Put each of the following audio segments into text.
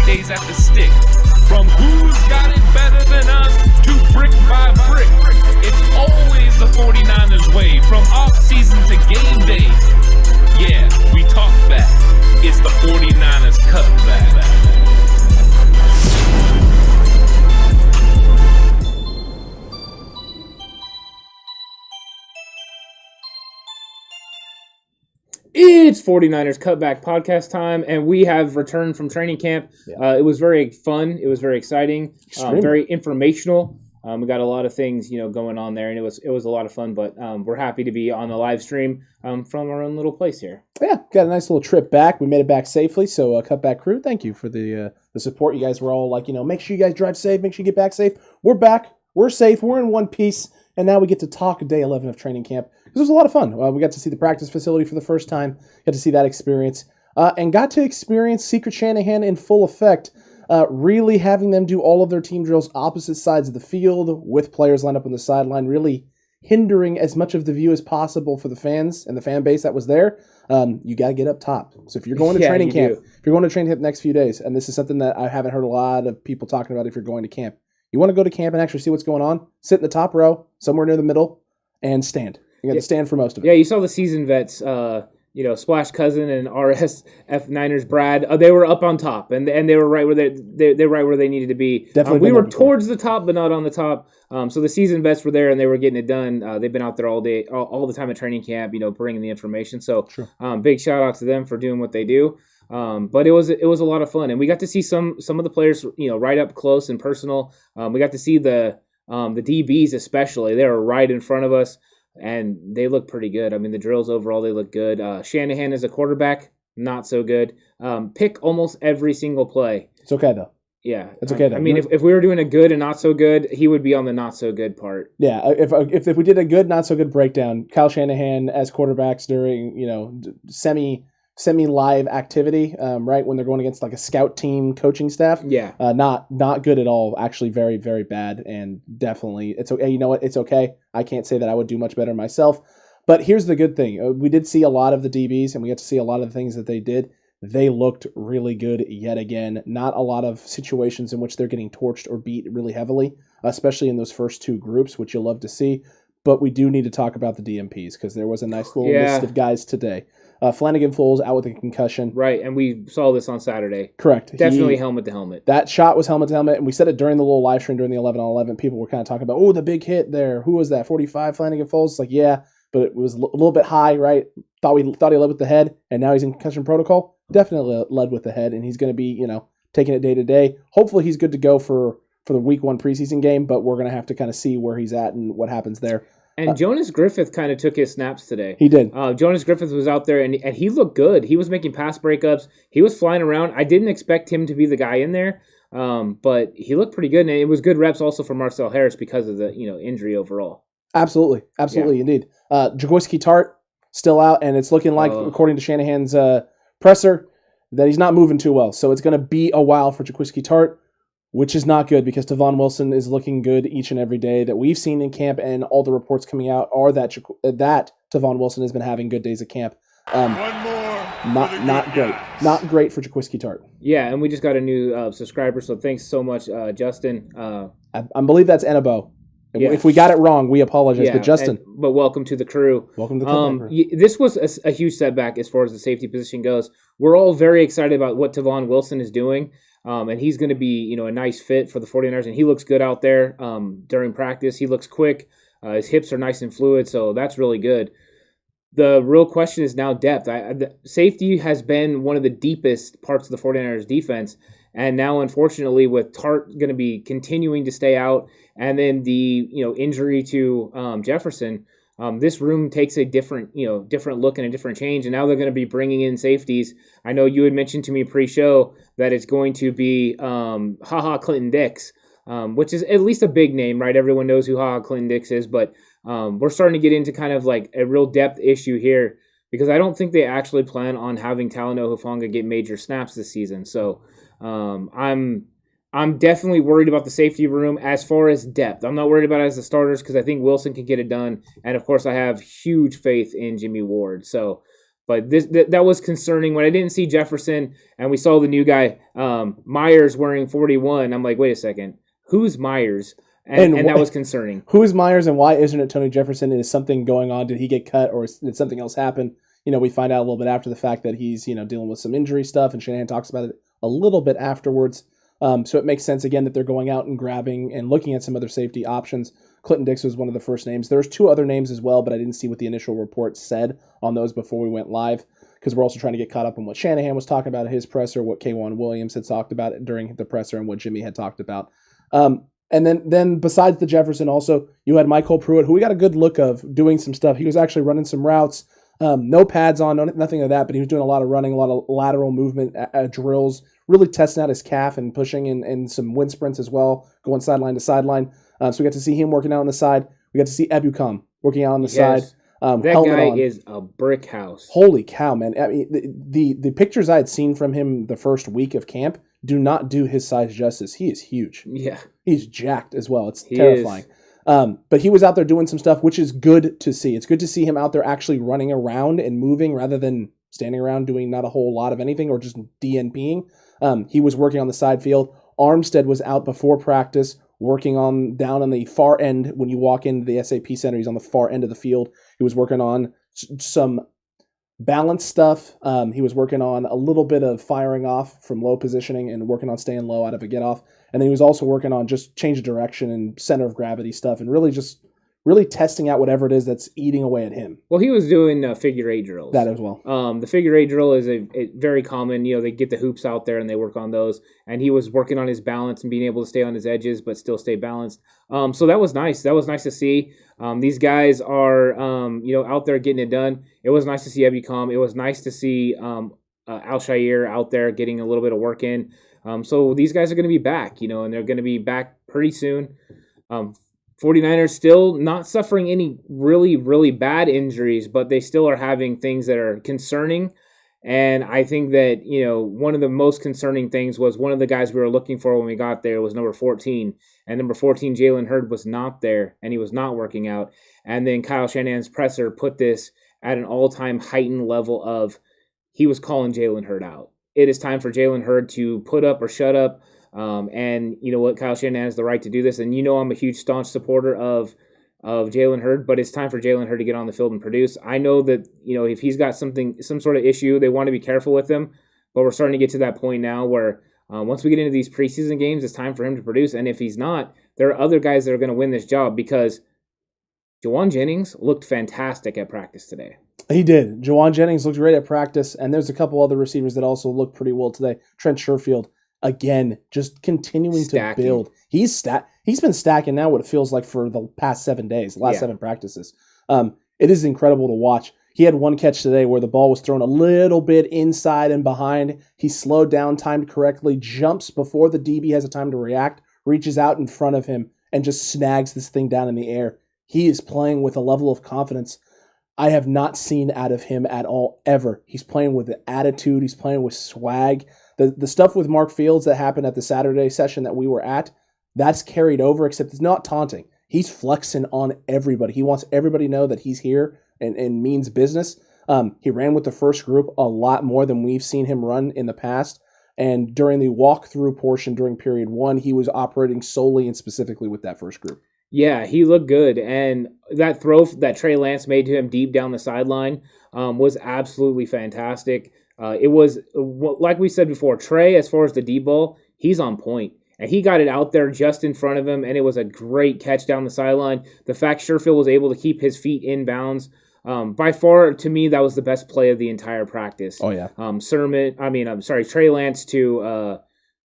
days at the stick. From who's got it better than us to brick by brick. It's always the 49ers way, from off-season to game day. Yeah, we talk back. It's the 49ers Cutback. It's 49ers Cutback Podcast time, and we have returned from training camp. It was very fun. It was very exciting, very informational. We got a lot of things, going on there, and it was a lot of fun. But we're happy to be on the live stream from our own little place here. Yeah, got a nice little trip back. We made it back safely. So, Cutback crew, thank you for the support. You guys were all like, make sure you guys drive safe, make sure you get back safe. We're back. We're safe. We're in one piece. And now we get to talk day 11 of training camp. Because it was a lot of fun. We got to see the practice facility for the first time. Got to see that experience. And got to experience Secret Shanahan in full effect. Really having them do all of their team drills opposite sides of the field with players lined up on the sideline. Really hindering as much of the view as possible for the fans and the fan base that was there. You got to get up top. So if you're going to training camp, if you're going to training camp the next few days, and this is something that I haven't heard a lot of people talking about if you're going to camp. You want to go to camp and actually see what's going on? Sit in the top row, somewhere near the middle, and stand. You got to stand for most of it. Yeah, you saw the seasoned vets, Splash Cousin and RSF Niners Brad. They were up on top, and they were right where they're right where they needed to be. Definitely, we were towards the top, but not on the top. So the seasoned vets were there, and they were getting it done. They've been out there all day, all the time at training camp, bringing the information. So big shout out to them for doing what they do. But it was a lot of fun, and we got to see some of the players, right up close and personal. We got to see the DBs especially. They were right in front of us, and they look pretty good. I mean, the drills overall, they look good. Shanahan as a quarterback, not so good. Pick almost every single play. It's okay though. Yeah, it's okay though. I mean, if we were doing a good and not so good, he would be on the not so good part. Yeah, if we did a good, not so good breakdown, Kyle Shanahan as quarterbacks during semi-live activity, right, when they're going against like a scout team coaching staff. Yeah. Not good at all. Actually very, very bad, and definitely it's okay. You know what? It's okay. I can't say that I would do much better myself. But here's the good thing. We did see a lot of the DBs, and we got to see a lot of the things that they did. They looked really good yet again. Not a lot of situations in which they're getting torched or beat really heavily, especially in those first two groups, which you'll love to see. But we do need to talk about the DMPs because there was a nice little list of guys today. Flanagan Foles out with a concussion. Right, and we saw this on Saturday. Correct. Definitely helmet to helmet. That shot was helmet to helmet, and we said it during the little live stream during the 11-on-11. People were kind of talking about, the big hit there. Who was that, 45 Flanagan Foles? It's like, yeah, but it was a little bit high, right? Thought he led with the head, and now he's in concussion protocol. Definitely led with the head, and he's going to be, taking it day to day. Hopefully he's good to go for the week 1 preseason game, but we're going to have to kind of see where he's at and what happens there. And Jonas Griffith kind of took his snaps today. He did. Jonas Griffith was out there, and he looked good. He was making pass breakups. He was flying around. I didn't expect him to be the guy in there, but he looked pretty good. And it was good reps also for Marcel Harris because of the injury overall. Absolutely. Indeed. Jaquiski Tart still out, and it's looking like, according to Shanahan's presser, that he's not moving too well. So it's going to be a while for Jaquiski Tart, which is not good because Tavon Wilson is looking good each and every day that we've seen in camp, and all the reports coming out are that Tavon Wilson has been having good days at camp. Not great. Not great for Jaquiski Tart. Yeah, and we just got a new subscriber, so thanks so much, Justin. I believe that's Enabo. Yeah. If we got it wrong, we apologize. But Justin. But welcome to the crew. Welcome to the crew. This was a huge setback as far as the safety position goes. We're all very excited about what Tavon Wilson is doing. And he's going to be, a nice fit for the 49ers. And he looks good out there during practice. He looks quick. His hips are nice and fluid, so that's really good. The real question is now depth. Safety has been one of the deepest parts of the 49ers defense. And now, unfortunately, with Tart going to be continuing to stay out, and then the injury to Jefferson, this room takes a different look and a different change. And now they're going to be bringing in safeties. I know you had mentioned to me pre-show that it's going to be Clinton Dix, which is at least a big name, right? Everyone knows who Clinton Dix is, but we're starting to get into kind of like a real depth issue here because I don't think they actually plan on having Talanoa Hufanga get major snaps this season. So I'm definitely worried about the safety room as far as depth. I'm not worried about it as the starters because I think Wilson can get it done. And, of course, I have huge faith in Jimmy Ward. So But that was concerning when I didn't see Jefferson and we saw the new guy, Myers, wearing 41. I'm like, wait a second, who's Myers? And that was concerning. Who is Myers and why isn't it Tony Jefferson? Is something going on? Did he get cut or did something else happen? We find out a little bit after the fact that he's, dealing with some injury stuff, and Shanahan talks about it a little bit afterwards. So it makes sense, again, that they're going out and grabbing and looking at some other safety options. Clinton Dix was one of the first names. There's 2 other names as well, but I didn't see what the initial report said on those before we went live, because we're also trying to get caught up on what Shanahan was talking about at his presser, what K'Wan Williams had talked about during the presser, and what Jimmy had talked about. And then besides the Jefferson, also, you had Michael Pruitt, who we got a good look of doing some stuff. He was actually running some routes, no pads on, nothing of that, but he was doing a lot of running, a lot of lateral movement drills, really testing out his calf and pushing and some wind sprints as well, going sideline to sideline. So we got to see him working out on the side. We got to see Ebukam working out on the side. That guy is a brick house. Holy cow, man. I mean, the pictures I had seen from him the first week of camp do not do his size justice. He is huge. Yeah. He's jacked as well. It's terrifying. But he was out there doing some stuff, which is good to see. It's good to see him out there actually running around and moving rather than standing around doing not a whole lot of anything or just DNPing. He was working on the side field. Armstead was out before practice, working down on the far end. When you walk into the SAP Center, he's on the far end of the field. He was working on some balance stuff. He was working on a little bit of firing off from low positioning and working on staying low out of a get off. And then he was also working on just change of direction and center of gravity stuff and really testing out whatever it is that's eating away at him. Well, he was doing figure 8 drills. That as well. The figure 8 drill is a very common, they get the hoops out there and they work on those. And he was working on his balance and being able to stay on his edges but still stay balanced. So that was nice. That was nice to see. These guys are, out there getting it done. It was nice to see Ebukam. It was nice to see Al-Shair out there getting a little bit of work in. So these guys are going to be back, and they're going to be back pretty soon. 49ers still not suffering any really, really bad injuries, but they still are having things that are concerning. And I think that, one of the most concerning things was one of the guys we were looking for when we got there was number 14. And number 14, Jalen Hurd, was not there, and he was not working out. And then Kyle Shanahan's presser put this at an all-time heightened level of he was calling Jalen Hurd out. It is time for Jalen Hurd to put up or shut up. And you know what? Kyle Shanahan has the right to do this. And I'm a huge staunch supporter of Jalen Hurd, but it's time for Jalen Hurd to get on the field and produce. I know that, if he's got some sort of issue, they want to be careful with him. But we're starting to get to that point now where once we get into these preseason games, it's time for him to produce. And if he's not, there are other guys that are going to win this job because Jawan Jennings looked fantastic at practice today. He did. Jawan Jennings looked great at practice, and there's a couple other receivers that also looked pretty well today. Trent Sherfield, again, just continuing to build. He's been stacking now what it feels like for the past 7 days, the last 7 practices. It is incredible to watch. He had one catch today where the ball was thrown a little bit inside and behind. He slowed down, timed correctly, jumps before the DB has a time to react, reaches out in front of him, and just snags this thing down in the air. He is playing with a level of confidence I have not seen out of him at all, ever. He's playing with attitude. He's playing with swag. The stuff with Mark Fields that happened at the Saturday session that we were at, that's carried over, except it's not taunting. He's flexing on everybody. He wants everybody to know that he's here and means business. He ran with the first group a lot more than we've seen him run in the past. And during the walkthrough portion during period 1, he was operating solely and specifically with that first group. Yeah, he looked good, and that throw that Trey Lance made to him deep down the sideline was absolutely fantastic. It was, like we said before, Trey, as far as the deep ball, he's on point, and he got it out there just in front of him, and it was a great catch down the sideline. The fact Sherfield was able to keep his feet in bounds, by far, to me, that was the best play of the entire practice. Oh, yeah. Trey Lance to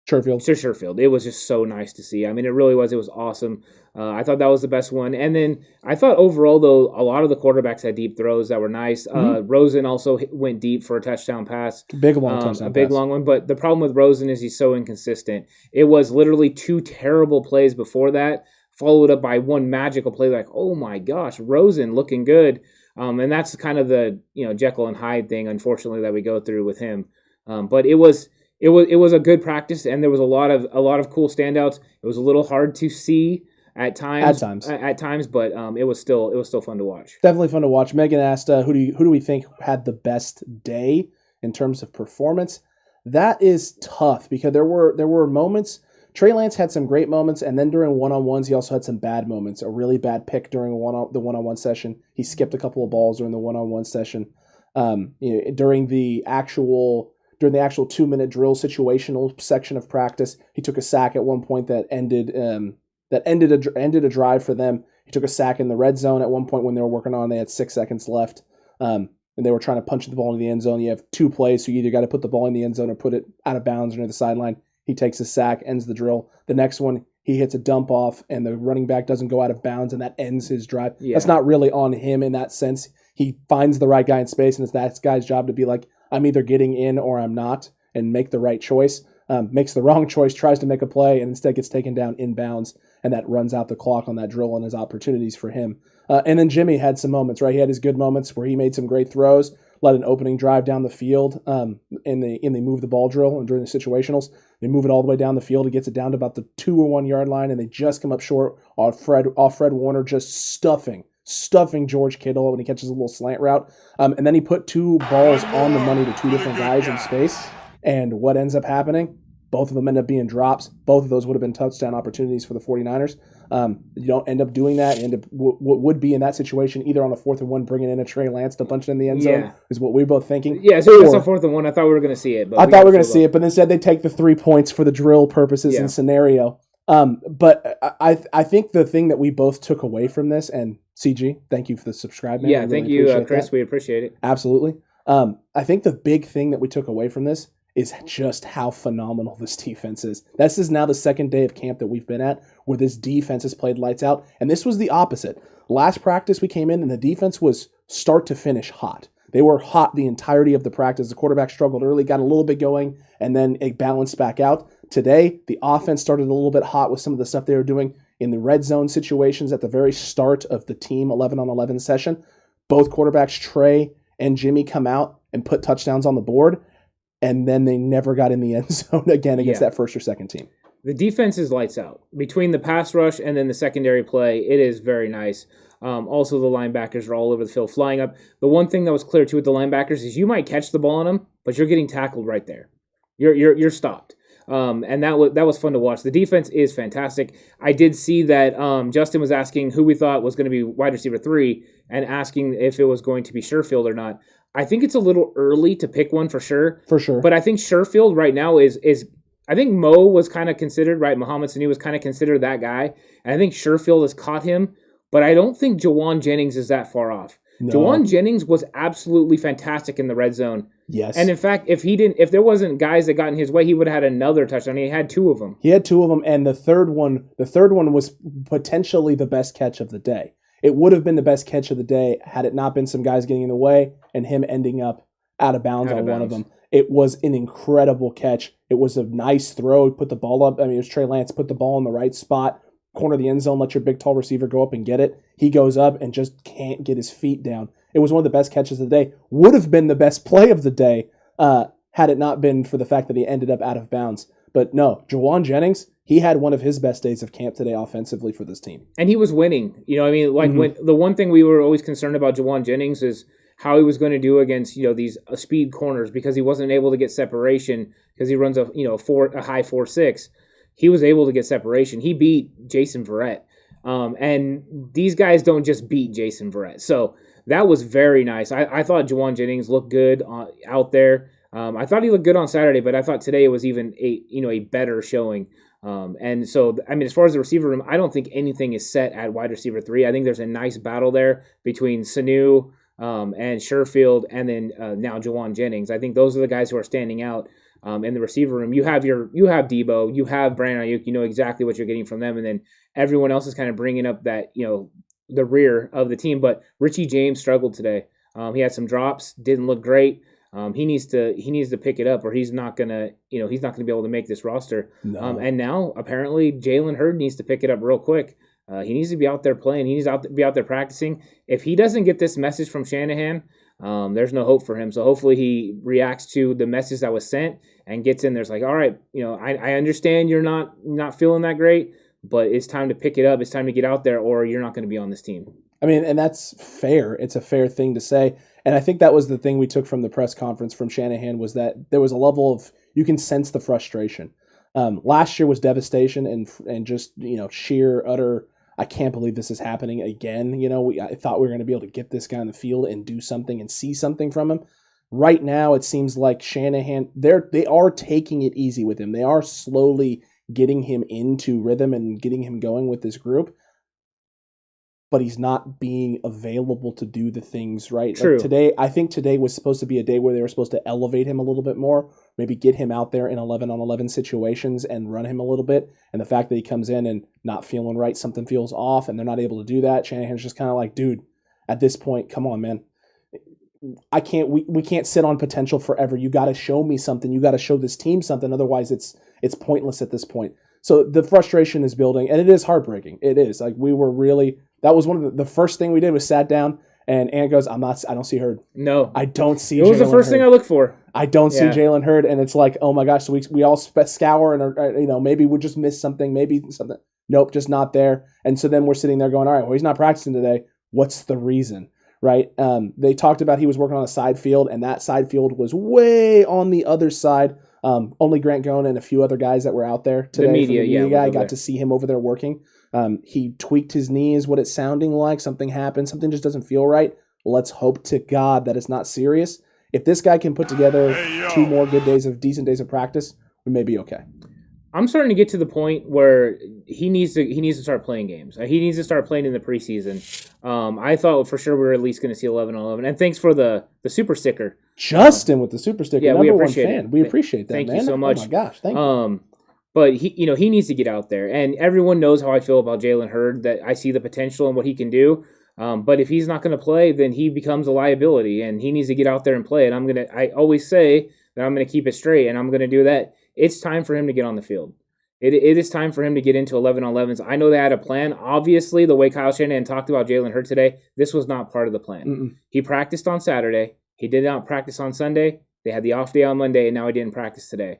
Sherfield. It was just so nice to see. I mean, it really was. It was awesome. I thought that was the best one. And then I thought overall, though, a lot of the quarterbacks had deep throws that were nice. Rosen also went deep for a touchdown pass. Big, long touchdown pass. Long one. But the problem with Rosen is he's so inconsistent. It was literally 2 terrible plays before that, followed up by one magical play like, oh, my gosh, Rosen looking good. And that's kind of the Jekyll and Hyde thing, unfortunately, that we go through with him. But it was a good practice, and there was a lot of cool standouts. It was a little hard to see at times. But it was still fun to watch. Definitely fun to watch. Megan asked, who do we think had the best day in terms of performance? That is tough because there were moments. Trey Lance had some great moments, and then during one-on-ones, he also had some bad moments. A really bad pick during the one-on-one session. He skipped a couple of balls during the one-on-one session. During the actual 2-minute drill situational section of practice, he took a sack at one point that ended a drive for them. He took a sack in the red zone at one point when they were working on. They had 6 seconds left, and they were trying to punch the ball into the end zone. You have 2 plays, so you either got to put the ball in the end zone or put it out of bounds or near the sideline. He takes a sack, ends the drill. The next one, he hits a dump off, and the running back doesn't go out of bounds, and that ends his drive. Yeah. That's not really on him in that sense. He finds the right guy in space, and it's that guy's job to be like, I'm either getting in or I'm not, and make the right choice. Makes the wrong choice, tries to make a play, and instead gets taken down in bounds, and that runs out the clock on that drill and his opportunities for him. And then Jimmy had some moments, right? He had his good moments where he made some great throws, led an opening drive down the field in the move the ball drill and during the situationals. They move it all the way down the field. He gets it down to about the 2 or 1 yard line, and they just come up short off Fred Warner, just stuffing George Kittle when he catches a little slant route. And then he put 2 balls on the money to 2 different guys in space. And what ends up happening? Both of them end up being drops. Both of those would have been touchdown opportunities for the 49ers. You don't end up doing that. You end up what would be in that situation either on a 4th and 1, bringing in a Trey Lance to punch it in the end zone is what we were both thinking. Yeah, so it's a 4th and 1. I thought we were going to see it. But I thought we were going to see it, but instead they take the 3 points for the drill purposes and scenario. But I think the thing that we both took away from this, and CG, thank you for the subscribe, man. Yeah, thank you, Chris. We appreciate it. Absolutely. I think the big thing that we took away from this is just how phenomenal this defense is. This is now the 2nd day of camp that we've been at where this defense has played lights out, and this was the opposite. Last practice we came in, and the defense was start to finish hot. They were hot the entirety of the practice. The quarterback struggled early, got a little bit going, and then it balanced back out. Today, the offense started a little bit hot with some of the stuff they were doing in the red zone situations at the very start of the team 11-on-11 session. Both quarterbacks, Trey and Jimmy, come out and put touchdowns on the board, and then they never got in the end zone again against that first or second team. The defense is lights out. Between the pass rush and then the secondary play, it is very nice. Also, the linebackers are all over the field flying up. The one thing that was clear, too, with the linebackers is you might catch the ball on them, but you're getting tackled right there. You're stopped. And that was fun to watch. The defense is fantastic. I did see that Justin was asking who we thought was going to be wide receiver 3 and asking if it was going to be Sherfield or not. I think it's a little early to pick one for sure. For sure. But I think Sherfield right now is I think Mo was kind of considered, right? Muhammad Sanu was kind of considered that guy. And I think Sherfield has caught him. But I don't think Jawan Jennings is that far off. No. Jawan Jennings was absolutely fantastic in the red zone. Yes. And in fact, if there wasn't guys that got in his way, he would have had another touchdown. He had 2 of them. He had 2 of them, and the third one was potentially the best catch of the day. It would have been the best catch of the day had it not been some guys getting in the way and him ending up out of bounds on one of them. It was an incredible catch. It was a nice throw. He put the ball up. I mean, it was Trey Lance, put the ball in the right spot, corner of the end zone, let your big, tall receiver go up and get it. He goes up and just can't get his feet down. It was one of the best catches of the day. Would have been the best play of the day had it not been for the fact that he ended up out of bounds. But no, Jawan Jennings, he had one of his best days of camp today offensively for this team. And he was winning. You know what I mean? Like when the one thing we were always concerned about Jawan Jennings is how he was going to do against, these speed corners because he wasn't able to get separation because he runs a high 4.6. He was able to get separation. He beat Jason Verrett. And these guys don't just beat Jason Verrett. So that was very nice. I thought Jawan Jennings looked good out there. I thought he looked good on Saturday, but I thought today it was even a better showing. And so, I mean, as far as the receiver room, I don't think anything is set at wide receiver 3. I think there's a nice battle there between Sanu and Sherfield and then now Jawan Jennings. I think those are the guys who are standing out in the receiver room. You have Debo, you have Brandon Ayuk, you know exactly what you're getting from them, and then everyone else is kind of bringing up that, the rear of the team. But Richie James struggled today. He had some drops, didn't look great. He needs to pick it up, or he's not gonna be able to make this roster. No. And now apparently Jalen Hurd needs to pick it up real quick. He needs to be out there playing. He needs to be out there practicing. If he doesn't get this message from Shanahan, there's no hope for him. So hopefully he reacts to the message that was sent and gets in there. It's like, all right, I understand you're not feeling that great, but it's time to pick it up. It's time to get out there, or you're not going to be on this team. I mean, and that's fair. It's a fair thing to say. And I think that was the thing we took from the press conference from Shanahan, was that there was a level of, you can sense the frustration. Last year was devastation and just, sheer, utter, I can't believe this is happening again. I thought we were going to be able to get this guy on the field and do something and see something from him. Right now, it seems like Shanahan, they are taking it easy with him. They are slowly getting him into rhythm and getting him going with this group. But he's not being available to do the things right. True. Like I think today was supposed to be a day where they were supposed to elevate him a little bit more, maybe get him out there in 11-on-11 situations and run him a little bit. And the fact that he comes in and not feeling right, something feels off, and they're not able to do that. Shanahan's just kind of like, dude, at this point, come on, man. We can't sit on potential forever. You got to show me something. You got to show this team something. Otherwise, it's pointless at this point. So the frustration is building, and it is heartbreaking. It is. Like, we were really, that was one of the first thing we did was sat down, and Ant goes, I don't see Hurd. No. I don't see It was the first thing I looked for. I don't see Jalen Hurd, and it's like, oh my gosh, so we all scour, and maybe we just missed something, maybe something. Nope, just not there. And so then we're sitting there going, all right, well, he's not practicing today. What's the reason? Right? They talked about he was working on a side field, and that side field was way on the other side. Only Grant Gone and a few other guys that were out there today. The media guy got to see him over there working. He tweaked his knee, is what it's sounding like. Something happened. Something just doesn't feel right. Let's hope to God that it's not serious. If this guy can put together 2 more decent days of practice, we may be okay. I'm starting to get to the point where he needs to start playing games. He needs to start playing in the preseason. I thought for sure we were at least going to see 11-on-11. And thanks for the super sticker. Justin with the super sticker. Yeah, we appreciate fan. it. We appreciate that, Thank man. you so much. Oh my gosh, thank you. But he needs to get out there, and everyone knows how I feel about Jalen Hurd. That I see the potential and what he can do. But if he's not going to play, then he becomes a liability, and he needs to get out there and play. And I always say that I'm gonna keep it straight, and I'm gonna do that. It's time for him to get on the field. It is time for him to get into 11-on-11s. I know they had a plan. Obviously, the way Kyle Shanahan talked about Jalen Hurd today, this was not part of the plan. Mm-mm. He practiced on Saturday. He did not practice on Sunday. They had the off day on Monday, and now he didn't practice today.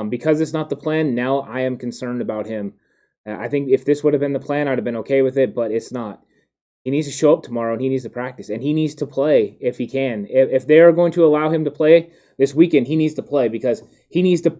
Because it's not the plan, now I am concerned about him. I think if this would have been the plan, I'd have been okay with it, but it's not. He needs to show up tomorrow, and he needs to practice, and he needs to play if he can. If they are going to allow him to play this weekend, he needs to play because he needs to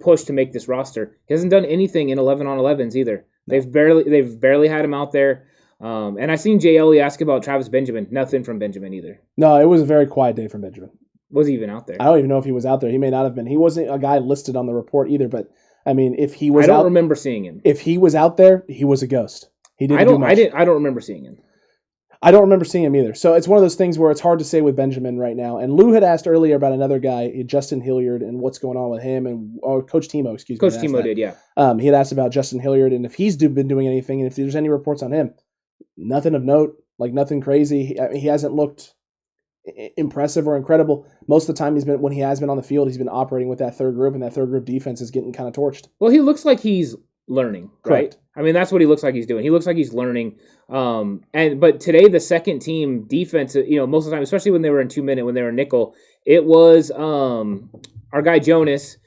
push to make this roster. He hasn't done anything in 11-on-11s either. They've barely had him out there. And I seen Jay Ellie ask about Travis Benjamin. Nothing from Benjamin either. No, it was a very quiet day for Benjamin. Was he even out there? I don't even know if he was out there. He may not have been. He wasn't a guy listed on the report either. But I mean, if he was, I don't remember seeing him. If he was out there, he was a ghost. He didn't do much. I don't remember seeing him. I don't remember seeing him either. So it's one of those things where it's hard to say with Benjamin right now. And Lou had asked earlier about another guy, Justin Hilliard, and what's going on with him, and Coach Timo, excuse me. Coach Timo did, yeah. He had asked about Justin Hilliard and if he's been doing anything, and if there's any reports on him. Nothing of note, like nothing crazy. He hasn't looked impressive or incredible. Most of the time when he has been on the field, he's been operating with that third group, and that third group defense is getting kind of torched. Well, he looks like he's learning, right? Correct. I mean, that's what he looks like he's doing. He looks like he's learning. But today, the second team defense, most of the time, especially when they were in 2-minute, when they were nickel, it was our guy Jonas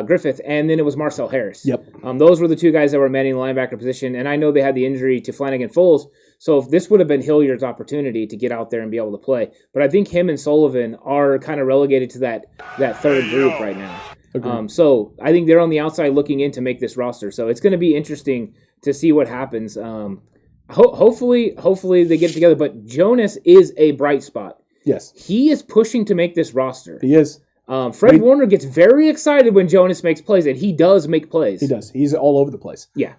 Griffith, and then it was Marcel Harris. Yep. Those were the 2 guys that were manning the linebacker position, and I know they had the injury to Flanagan Foles, so if this would have been Hilliard's opportunity to get out there and be able to play. But I think him and Sullivan are kind of relegated to that third group right now. So I think they're on the outside looking in to make this roster. So it's going to be interesting to see what happens. Hopefully they get it together. But Jonas is a bright spot. Yes. He is pushing to make this roster. He is. Fred Warner gets very excited when Jonas makes plays, and he does make plays. He does. He's all over the place. Yeah.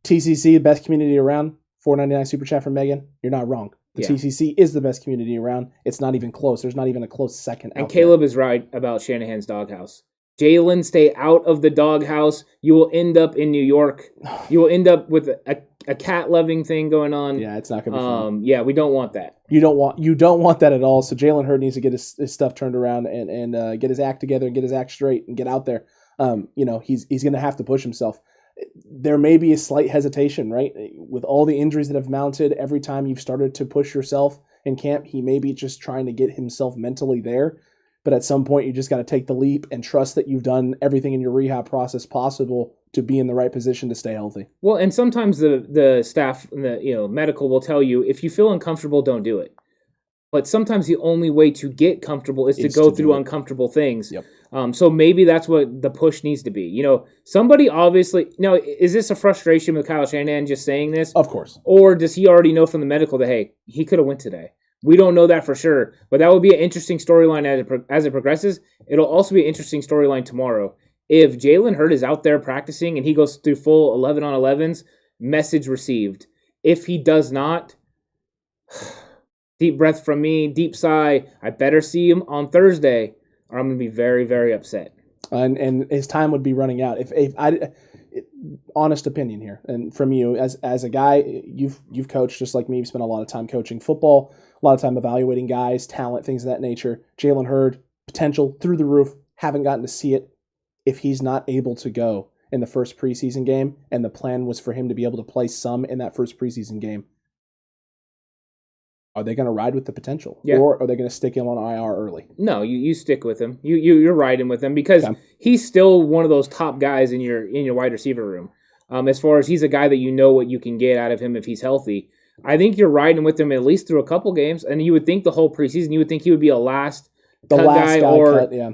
TCC, best community around. $4.99 super chat from Megan. You're not wrong. The TCC is the best community around. It's not even close. There's not even a close second. And Caleb is right about Shanahan's doghouse. Jalen, stay out of the doghouse. You will end up in New York. You will end up with a cat-loving thing going on. Yeah, it's not going to be fun. Yeah, we don't want that. You don't want that at all. So Jalen Hurd needs to get his stuff turned around and get his act together and get his act straight and get out there. He's going to have to push himself. There may be a slight hesitation, right? With all the injuries that have mounted, every time you've started to push yourself in camp, he may be just trying to get himself mentally there But at some point, you just got to take the leap and trust that you've done everything in your rehab process possible to be in the right position to stay healthy. Well, and sometimes the staff, the medical will tell you, if you feel uncomfortable, don't do it. But sometimes the only way to get comfortable is to go through uncomfortable things. Yep. So maybe that's what the push needs to be. Somebody obviously... Now, is this a frustration with Kyle Shanahan just saying this? Of course. Or does he already know from the medical that, hey, he could have went today? We don't know that for sure. But that would be an interesting storyline as it progresses. It'll also be an interesting storyline tomorrow. If Jalen Hurd is out there practicing and he goes through full 11-on-11s, message received. If he does not... Deep breath from me, deep sigh. I better see him on Thursday, or I'm going to be very, very upset. And his time would be running out. If I, honest opinion here, and from you as a guy, you've coached just like me. You've spent a lot of time coaching football, a lot of time evaluating guys, talent, things of that nature. Jalen Hurd, potential through the roof. Haven't gotten to see it. If he's not able to go in the first preseason game, and the plan was for him to be able to play some in that first preseason game, are they going to ride with the potential, or are they going to stick him on IR early? No, you stick with him. You're riding with him because he's still one of those top guys in your wide receiver room. As far as he's a guy that you know what you can get out of him if he's healthy. I think you're riding with him at least through a couple games, and you would think the whole preseason you would think he would be a last cut guy,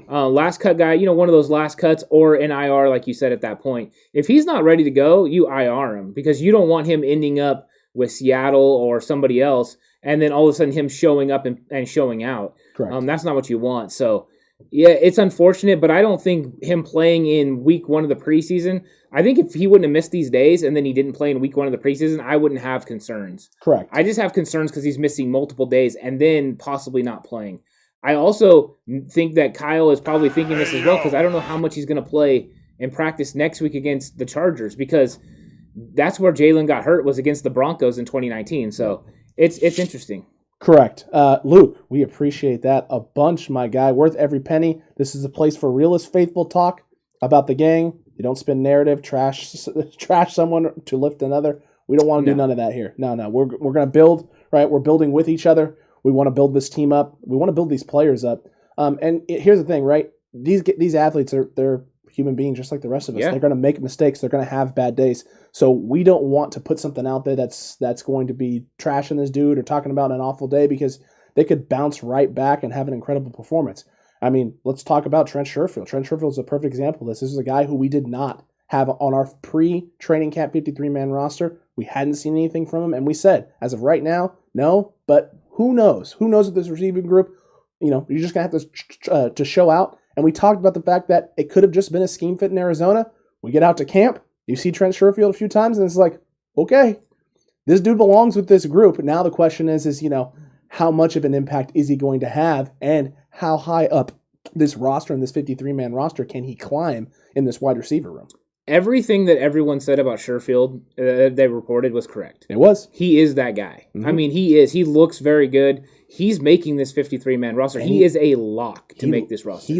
last cut guy. One of those last cuts or an IR like you said at that point. If he's not ready to go, you IR him because you don't want him ending up with Seattle or somebody else. And then all of a sudden him showing up and showing out. Correct. That's not what you want. So, yeah, it's unfortunate, but I don't think him playing in week 1 of the preseason, I think if he wouldn't have missed these days and then he didn't play in week 1 of the preseason, I wouldn't have concerns. Correct. I just have concerns because he's missing multiple days and then possibly not playing. I also think that Kyle is probably thinking this as well because I don't know how much he's going to play in practice next week against the Chargers because that's where Jalen got hurt was against the Broncos in 2019. So... It's interesting. Correct. Luke, we appreciate that a bunch, my guy. Worth every penny. This is a place for realist, faithful talk about the gang. You don't spin narrative, trash someone to lift another. We don't want to do none of that here. No. We're going to build, right? We're building with each other. We want to build this team up. We want to build these players up. Here's the thing, right? These athletes they're human beings just like the rest of us. Yeah. They're going to make mistakes. They're going to have bad days. So we don't want to put something out there that's going to be trashing this dude or talking about an awful day because they could bounce right back and have an incredible performance. I mean, let's talk about Trent Sherfield. Trent Sherfield is a perfect example of this. This is a guy who we did not have on our pre-training camp 53-man roster. We hadn't seen anything from him, and we said, as of right now, no, but who knows? Who knows if this receiving group, you're just going to have to show out. And we talked about the fact that it could have just been a scheme fit in Arizona. We get out to camp. You see Trent Sherfield a few times, and it's like, okay, this dude belongs with this group. Now the question is how much of an impact is he going to have, and how high up this roster and this 53-man roster can he climb in this wide receiver room? Everything that everyone said about Sherfield they reported was correct. It was. He is that guy. Mm-hmm. I mean, he is. He looks very good. He's making this 53-man roster. He is a lock to make this roster.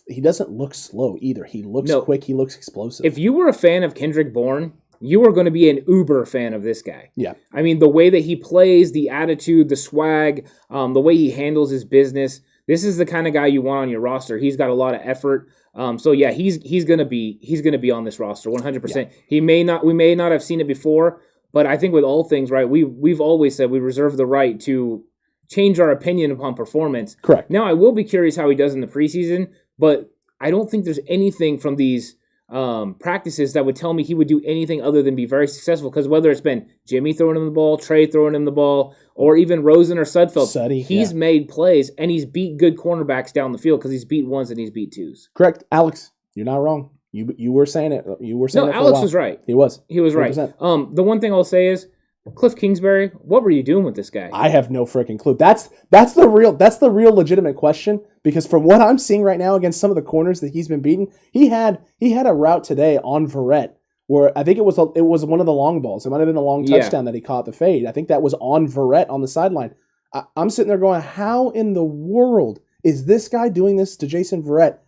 He doesn't look slow either. He looks quick. He looks explosive. If you were a fan of Kendrick Bourne, you are going to be an uber fan of this guy. Yeah. I mean, the way that he plays, the attitude, the swag, the way he handles his business. This is the kind of guy you want on your roster. He's got a lot of effort. So yeah, he's gonna be on this roster 100%. Yeah. We may not have seen it before, but I think with all things, right, we've always said we reserve the right to change our opinion upon performance. Correct. Now I will be curious how he does in the preseason, but I don't think there's anything from these practices that would tell me he would do anything other than be very successful. Because whether it's been Jimmy throwing him the ball, Trey throwing him the ball, or even Rosen or Sudfeld, he's made plays and he's beat good cornerbacks down the field because he's beat ones and he's beat twos. Correct, Alex. You're not wrong. You were saying it. You were saying it. No, Alex was right. He was 100%. Right. The one thing I'll say is, Cliff Kingsbury, what were you doing with this guy? I have no freaking clue. That's the real legitimate question, because from what I'm seeing right now against some of the corners that he's been beaten, he had a route today on Verrett where I think it was one of the long balls. It might have been a long touchdown that he caught the fade. I think that was on Verrett on the sideline. I'm sitting there going, how in the world is this guy doing this to Jason Verrett,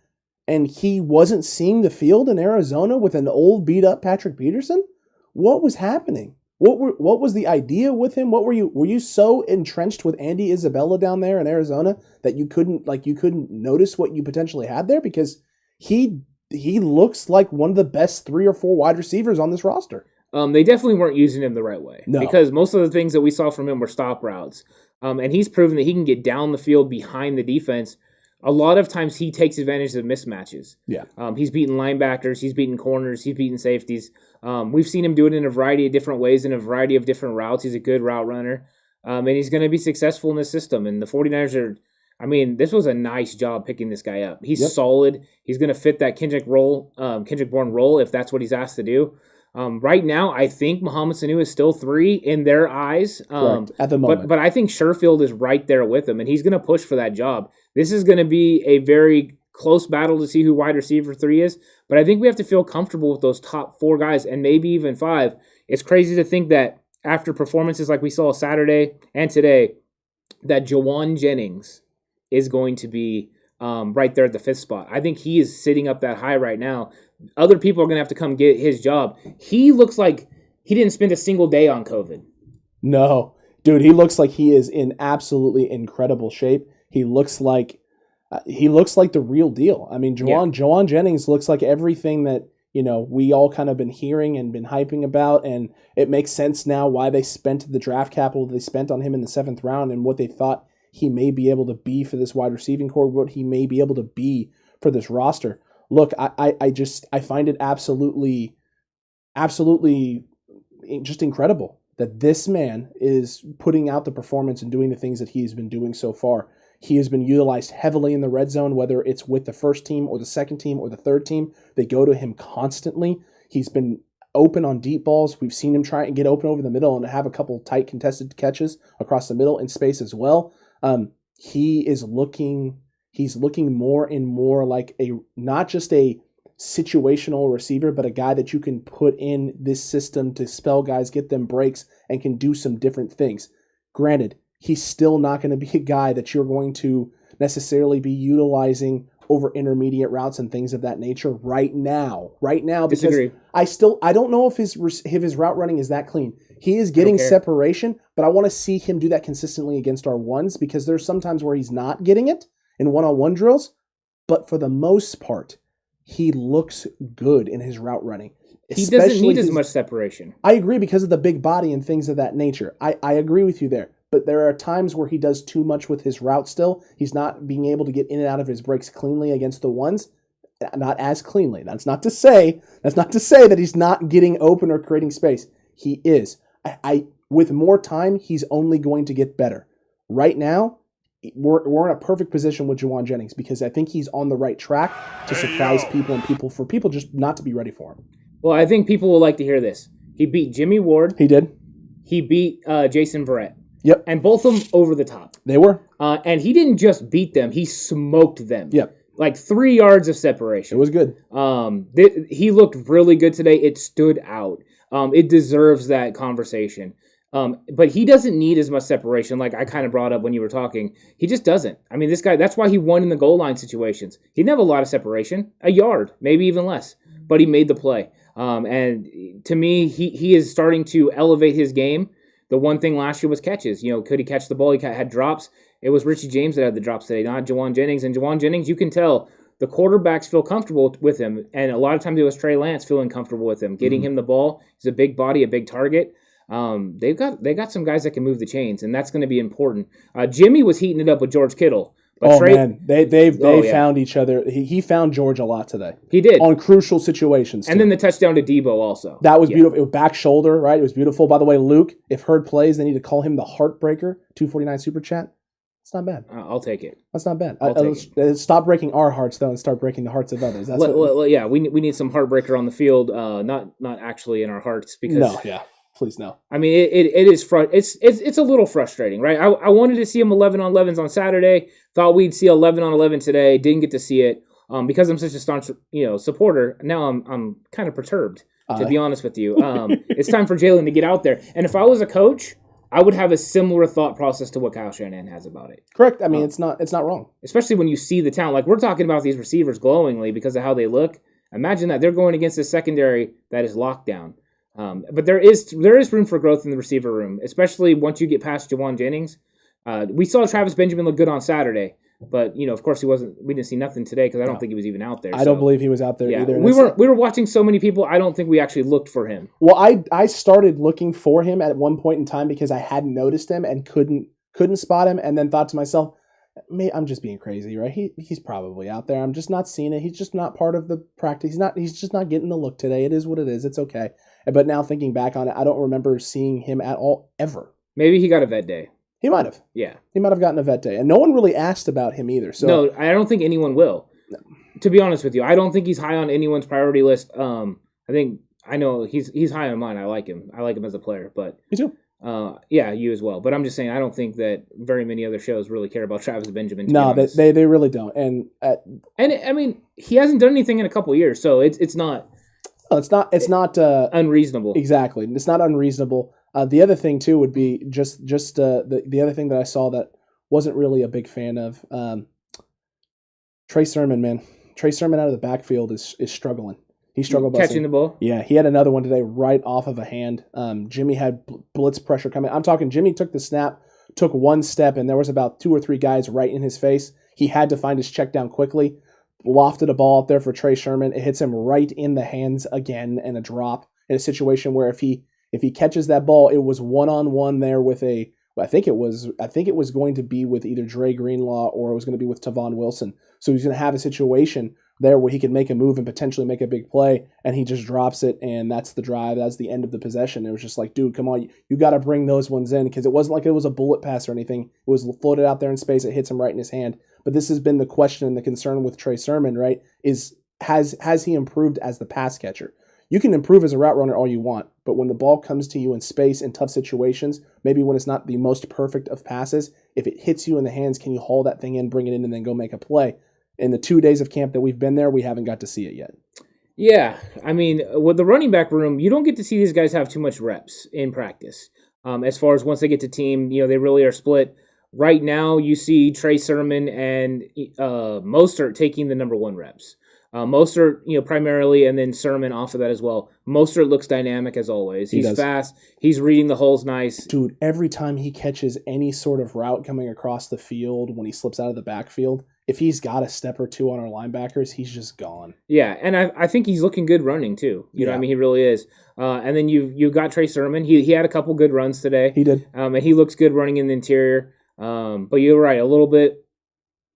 and he wasn't seeing the field in Arizona with an old beat up Patrick Peterson? What was happening? What was the idea with him? Were you so entrenched with Andy Isabella down there in Arizona that you couldn't notice what you potentially had there? Because he looks like one of the best 3 or 4 wide receivers on this roster. They definitely weren't using him the right way. No. Because most of the things that we saw from him were stop routes. And he's proven that he can get down the field behind the defense. A lot of times he takes advantage of mismatches. Yeah. He's beaten linebackers, he's beaten corners, he's beaten safeties. We've seen him do it in a variety of different ways, in a variety of different routes. He's a good route runner. And he's going to be successful in this system. And the 49ers this was a nice job picking this guy up. He's solid. He's going to fit that Kendrick Bourne role if that's what he's asked to do. Right now, I think Mohamed Sanu is still 3 in their eyes. Correct. At the moment. But I think Sherfield is right there with him, and he's going to push for that job. This is going to be a very close battle to see who wide receiver 3 is, but I think we have to feel comfortable with those top 4 guys and maybe even 5. It's crazy to think that after performances like we saw Saturday and today, that Jauan Jennings is going to be right there at the 5th spot. I think he is sitting up that high right now. Other people are going to have to come get his job. He looks like he didn't spend a single day on COVID. No. Dude, he looks like he is in absolutely incredible shape. He looks like the real deal. I mean, Jauan Jennings looks like everything that, we all kind of been hearing and been hyping about, and it makes sense now why they spent the draft capital they spent on him in the 7th round and what they thought he may be able to be for this wide receiving core, what he may be able to be for this roster. Look, I find it absolutely just incredible that this man is putting out the performance and doing the things that he's been doing so far. He has been utilized heavily in the red zone, whether it's with the first team or the second team or the third team. They go to him constantly. He's been open on deep balls. We've seen him try and get open over the middle and have a couple tight contested catches across the middle in space as well. He's looking more and more like not just a situational receiver, but a guy that you can put in this system to spell guys, get them breaks, and can do some different things. Granted, he's still not going to be a guy that you're going to necessarily be utilizing over intermediate routes and things of that nature right now. Because Disagree. I don't know if his route running is that clean. He is getting separation, but I want to see him do that consistently against our ones, because there's sometimes where he's not getting it in one-on-one drills, but for the most part, he looks good in his route running. He doesn't need as much separation. I agree, because of the big body and things of that nature. I agree with you there. But there are times where he does too much with his route still. He's not being able to get in and out of his breaks cleanly against the ones. Not as cleanly. That's not to say that he's not getting open or creating space. He is. With more time, he's only going to get better. Right now, we're in a perfect position with Jauan Jennings, because I think he's on the right track to surprise people and for people just not to be ready for him. Well, I think people will like to hear this. He beat Jimmy Ward. He did. He beat Jason Verrett. Yep. And both of them over the top. They were. And he didn't just beat them. He smoked them. Yep. Like 3 yards of separation. It was good. He looked really good today. It stood out. It deserves that conversation. But he doesn't need as much separation, like I kind of brought up when you were talking. He just doesn't. I mean, this guy, that's why he won in the goal line situations. He didn't have a lot of separation, a yard, maybe even less, but he made the play. And to me, he is starting to elevate his game. The one thing last year was catches. Could he catch the ball? He had drops. It was Richie James that had the drops today, not Jauan Jennings. And Jauan Jennings, you can tell the quarterbacks feel comfortable with him. And a lot of times it was Trey Lance feeling comfortable with him, getting him the ball. He's a big body, a big target. They got some guys that can move the chains, and that's going to be important. Jimmy was heating it up with George Kittle. But man, they found each other. He found George a lot today. He did on crucial situations, and then the touchdown to Debo also. That was beautiful. It was back shoulder, right? It was beautiful. By the way, Luke, if Hurd plays, they need to call him the Heartbreaker. 249 super chat. It's not bad. I'll take it. That's not bad. I'll take it. Stop breaking our hearts though, and start breaking the hearts of others. That's yeah. We need some heartbreaker on the field. Not actually in our hearts, because no, yeah. Please no. I mean, it is it's a little frustrating, right? I wanted to see him 11 on 11s on Saturday. Thought we'd see 11 on 11 today. Didn't get to see it because I'm such a staunch supporter. Now I'm kind of perturbed, to be honest with you. It's time for Jalen to get out there. And if I was a coach, I would have a similar thought process to what Kyle Shanahan has about it. Correct. I mean, it's not wrong. Especially when you see the talent. Like, we're talking about these receivers glowingly because of how they look. Imagine that they're going against a secondary that is locked down. But there is room for growth in the receiver room, especially once you get past Jawan Jennings. We saw Travis Benjamin look good on Saturday, but of course he wasn't. We didn't see nothing today because I don't think he was even out there. I don't believe he was out there either. We were watching so many people. I don't think we actually looked for him. Well, I started looking for him at one point in time because I hadn't noticed him and couldn't spot him, and then thought to myself, I'm just being crazy, right? He's probably out there. I'm just not seeing it. He's just not part of the practice. He's just not getting the look today. It is what it is. It's okay. But now thinking back on it, I don't remember seeing him at all ever. Maybe he got a vet day. He might have. Yeah. He might have gotten a vet day. And no one really asked about him either. So no, I don't think anyone will. No. To be honest with you, I don't think he's high on anyone's priority list. I know he's high on mine. I like him. I like him as a player. But me too. Yeah, you as well. But I'm just saying, I don't think that very many other shows really care about Travis Benjamin. No, they really don't. And I mean, he hasn't done anything in a couple years, so it's not. It's not unreasonable. Exactly, it's not unreasonable. The other thing too would be just the other thing that I saw that wasn't really a big fan of. Trey Sermon, man. Trey Sermon out of the backfield is struggling. He struggled catching the ball. Yeah, he had another one today right off of a hand. Jimmy had blitz pressure coming. I'm talking Jimmy took the snap, took one step, and there was about 2 or 3 guys right in his face. He had to find his check down quickly, lofted a ball out there for Trey Sermon. It hits him right in the hands again, and a drop in a situation where if he catches that ball, it was one-on-one there with I think it was going to be with either Dre Greenlaw or it was going to be with Tavon Wilson. So he's going to have a situation there where he could make a move and potentially make a big play, and he just drops it, and that's the drive. That's the end of the possession. It was just like, dude, come on, you got to bring those ones in, because it wasn't like it was a bullet pass or anything. It was floated out there in space. It hits him right in his hand. But this has been the question and the concern with Trey Sermon, right, has he improved as the pass catcher? You can improve as a route runner all you want, but when the ball comes to you in space in tough situations, maybe when it's not the most perfect of passes, if it hits you in the hands, can you haul that thing in, bring it in, and then go make a play? In the 2 days of camp that we've been there, we haven't got to see it yet. Yeah, I mean, with the running back room, you don't get to see these guys have too much reps in practice. As far as once they get to team, they really are split. Right now, you see Trey Sermon and Mostert taking the number 1 reps. Mostert, primarily, and then Sermon off of that as well. Mostert looks dynamic as always. He's fast. He's reading the holes nice. Dude, every time he catches any sort of route coming across the field when he slips out of the backfield, if he's got a step or two on our linebackers, he's just gone. Yeah, and I think he's looking good running too. You know what I mean? He really is. And then you got Trey Sermon. He had a couple good runs today. He did. And he looks good running in the interior. But you're right, a little bit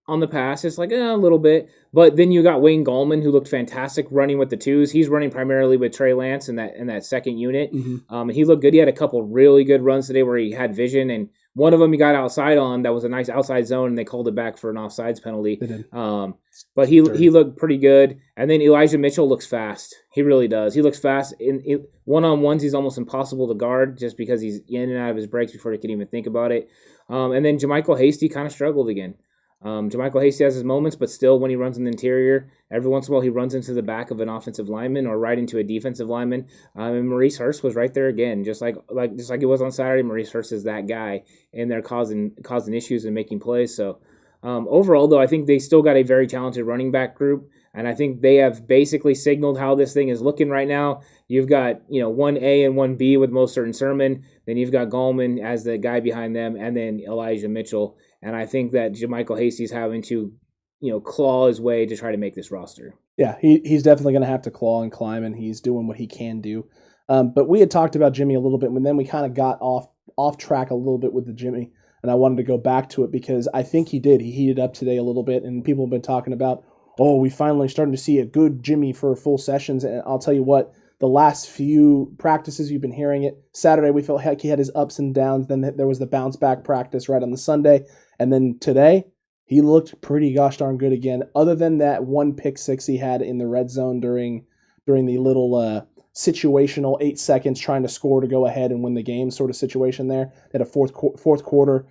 on the pass. It's like a little bit. But then you got Wayne Gallman, who looked fantastic running with the twos. He's running primarily with Trey Lance in that second unit. Mm-hmm. And he looked good. He had a couple really good runs today where he had vision, and one of them he got outside on. That was a nice outside zone, and they called it back for an offsides penalty. They did. But he looked pretty good. And then Elijah Mitchell looks fast. He really does. He looks fast. In one-on-ones, he's almost impossible to guard just because he's in and out of his breaks before he can even think about it. And then JaMychal Hasty kind of struggled again. JaMychal Hasty has his moments, but still when he runs in the interior, every once in a while he runs into the back of an offensive lineman or right into a defensive lineman. And Maurice Hurst was right there again, just like it was on Saturday. Maurice Hurst is that guy, and they're causing issues and making plays. So overall, though, I think they still got a very talented running back group, and I think they have basically signaled how this thing is looking right now. You've got 1A and 1B with Mostert and Sermon. Then you've got Gallman as the guy behind them, and then Elijah Mitchell. And I think that JaMychal Hasty's having to, claw his way to try to make this roster. Yeah, he's definitely going to have to claw and climb, and he's doing what he can do. But we had talked about Jimmy a little bit, and then we kind of got off track a little bit with the Jimmy, and I wanted to go back to it because I think he did. He heated up today a little bit, and people have been talking about, we finally starting to see a good Jimmy for full sessions, and I'll tell you what, the last few practices you've been hearing it. Saturday we felt like he had his ups and downs. Then there was the bounce back practice right on the Sunday. And then today he looked pretty gosh darn good again. Other than that one pick six he had in the red zone during the little situational 8 seconds trying to score to go ahead and win the game sort of situation there. At a fourth quarter,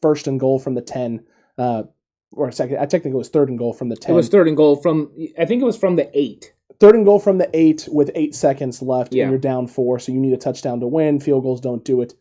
first and goal from the 10. Or second, I technically it was third and goal from the 10. It was third and goal from, I think it was from the 8. Third and goal from the 8 with 8 seconds left, and you're down 4, so you need a touchdown to win. Field goals don't do it.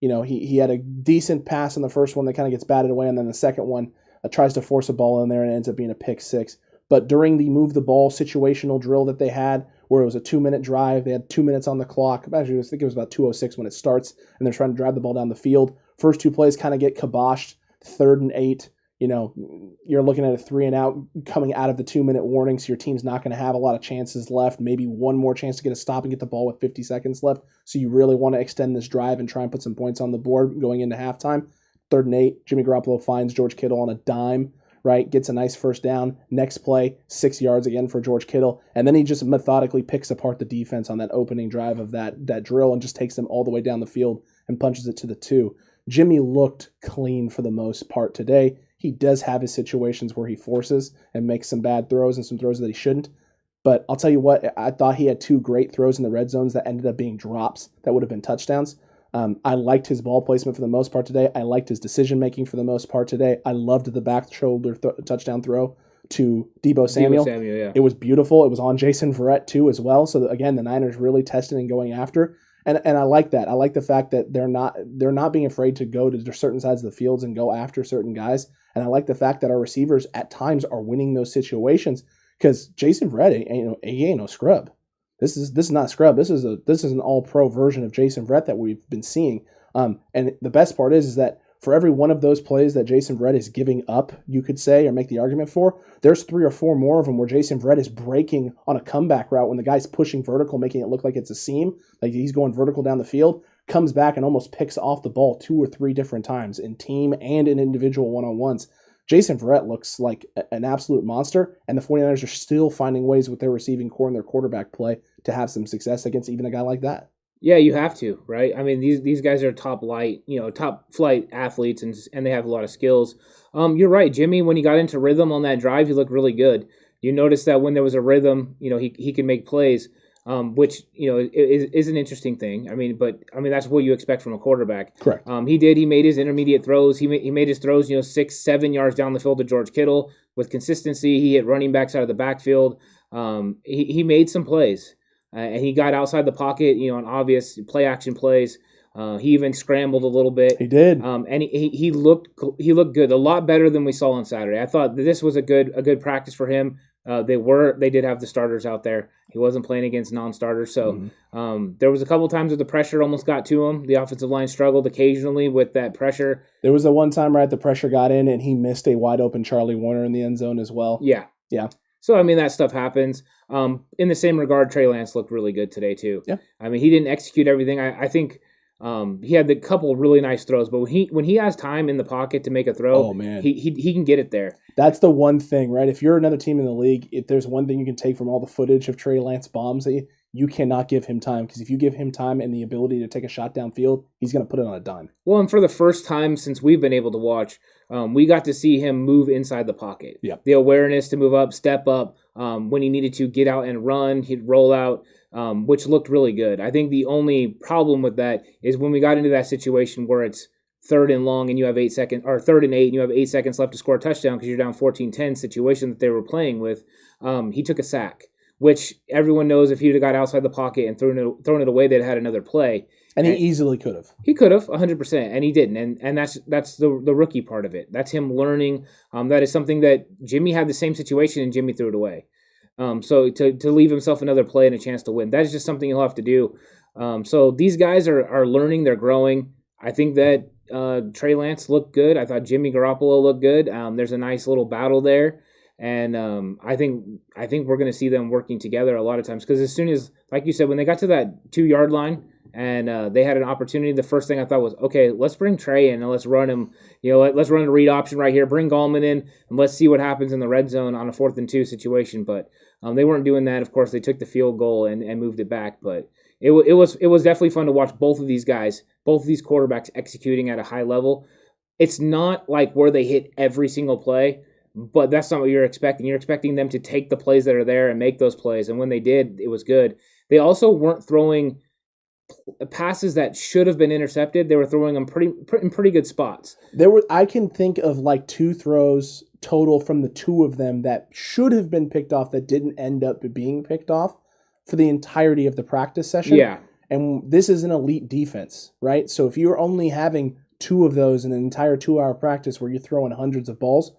He had a decent pass in the first one that kind of gets batted away, and then the second one tries to force a ball in there and ends up being a pick six. But during the move the ball situational drill that they had, where it was a 2-minute drive. They had 2 minutes on the clock. Actually, I think it was about 2:06 when it starts, and they're trying to drive the ball down the field. First 2 plays kind of get kiboshed. 3rd and 8, you're looking at a 3-and-out coming out of the 2-minute warning, so your team's not going to have a lot of chances left. Maybe one more chance to get a stop and get the ball with 50 seconds left. So you really want to extend this drive and try and put some points on the board going into halftime. 3rd and 8, Jimmy Garoppolo finds George Kittle on a dime, right? Gets a nice first down. Next play, 6 yards again for George Kittle. And then he just methodically picks apart the defense on that opening drive of that drill and just takes them all the way down the field and punches it to the 2. Jimmy looked clean for the most part today. He does have his situations where he forces and makes some bad throws and some throws that he shouldn't. But I'll tell you what, I thought he had 2 great throws in the red zones that ended up being drops that would have been touchdowns. I liked his ball placement for the most part today. I liked his decision-making for the most part today. I loved the back shoulder touchdown throw to Deebo Samuel. Yeah. It was beautiful. It was on Jason Verrett too as well. So again, the Niners really tested and going after. And I like that. I like the fact that they're not being afraid to go to certain sides of the fields and go after certain guys. And I like the fact that our receivers at times are winning those situations because Jason Verrett ain't no scrub. This is not a scrub. This is an all-pro version of Jason Verrett that we've been seeing. And the best part is that for every one of those plays that Jason Verrett is giving up, you could say, or make the argument for, there's 3 or 4 more of them where Jason Verrett is breaking on a comeback route when the guy's pushing vertical, making it look like it's a seam, like he's going vertical down the field, comes back and almost picks off the ball 2 or 3 different times in team and in individual one-on-ones. Jason Verrett looks like an absolute monster, and the 49ers are still finding ways with their receiving core and their quarterback play to have some success against even a guy like that. Yeah, you have to, right? I mean, these guys are top flight athletes, and they have a lot of skills. You're right, Jimmy. When he got into rhythm on that drive, he looked really good. You noticed that when there was a rhythm, he can make plays, which is an interesting thing. I mean, that's what you expect from a quarterback. Correct. He made his intermediate throws. He made his throws, 6-7 yards down the field to George Kittle with consistency. He hit running backs out of the backfield. He made some plays. And he got outside the pocket, on obvious play action plays. He even scrambled a little bit. He did, and he looked good, a lot better than we saw on Saturday. I thought that this was a good practice for him. They did have the starters out there. He wasn't playing against non-starters, so there was a couple times where the pressure almost got to him. The offensive line struggled occasionally with that pressure. There was the one time right the pressure got in and he missed a wide open Charlie Warner in the end zone as well. Yeah. So, that stuff happens. In the same regard, Trey Lance looked really good today, too. Yeah. He didn't execute everything. I think he had a couple really nice throws, but when he has time in the pocket to make a throw, he can get it there. That's the one thing, right? If you're another team in the league, if there's one thing you can take from all the footage of Trey Lance bombs, you cannot give him time, because if you give him time and the ability to take a shot downfield, he's going to put it on a dime. Well, and for the first time since we've been able to watch, we got to see him move inside the pocket. Yeah. The awareness to move up, step up, when he needed to get out and run, he'd roll out, which looked really good. I think the only problem with that is when we got into that situation where it's 3rd and long and you have 8 seconds, or 3rd and 8 and you have 8 seconds left to score a touchdown because you're down 14-10 situation that they were playing with, he took a sack, which everyone knows if he would have got outside the pocket and thrown it away, they'd had another play. And he easily could have. He could have, 100%, and he didn't. And that's the rookie part of it. That's him learning. That is something that Jimmy had the same situation and Jimmy threw it away. So to leave himself another play and a chance to win, that is just something he'll have to do. So these guys are learning, they're growing. I think that Trey Lance looked good. I thought Jimmy Garoppolo looked good. There's a nice little battle there. And I think we're going to see them working together a lot of times, because as soon as, like you said, when they got to that 2-yard line and they had an opportunity, the first thing I thought was, okay, let's bring Trey in and let's run him. Let's run a read option right here. Bring Gallman in and let's see what happens in the red zone on a 4th and 2 situation. But they weren't doing that. Of course, they took the field goal and moved it back. But it was definitely fun to watch both of these guys, both of these quarterbacks executing at a high level. It's not like where they hit every single play, but that's not what you're expecting. You're expecting them to take the plays that are there and make those plays. And when they did, it was good. They also weren't throwing passes that should have been intercepted. They were throwing them in pretty good spots. I can think of like 2 throws total from the 2 of them that should have been picked off that didn't end up being picked off for the entirety of the practice session. Yeah. And this is an elite defense, right? So if you're only having 2 of those in an entire 2-hour practice where you're throwing hundreds of balls,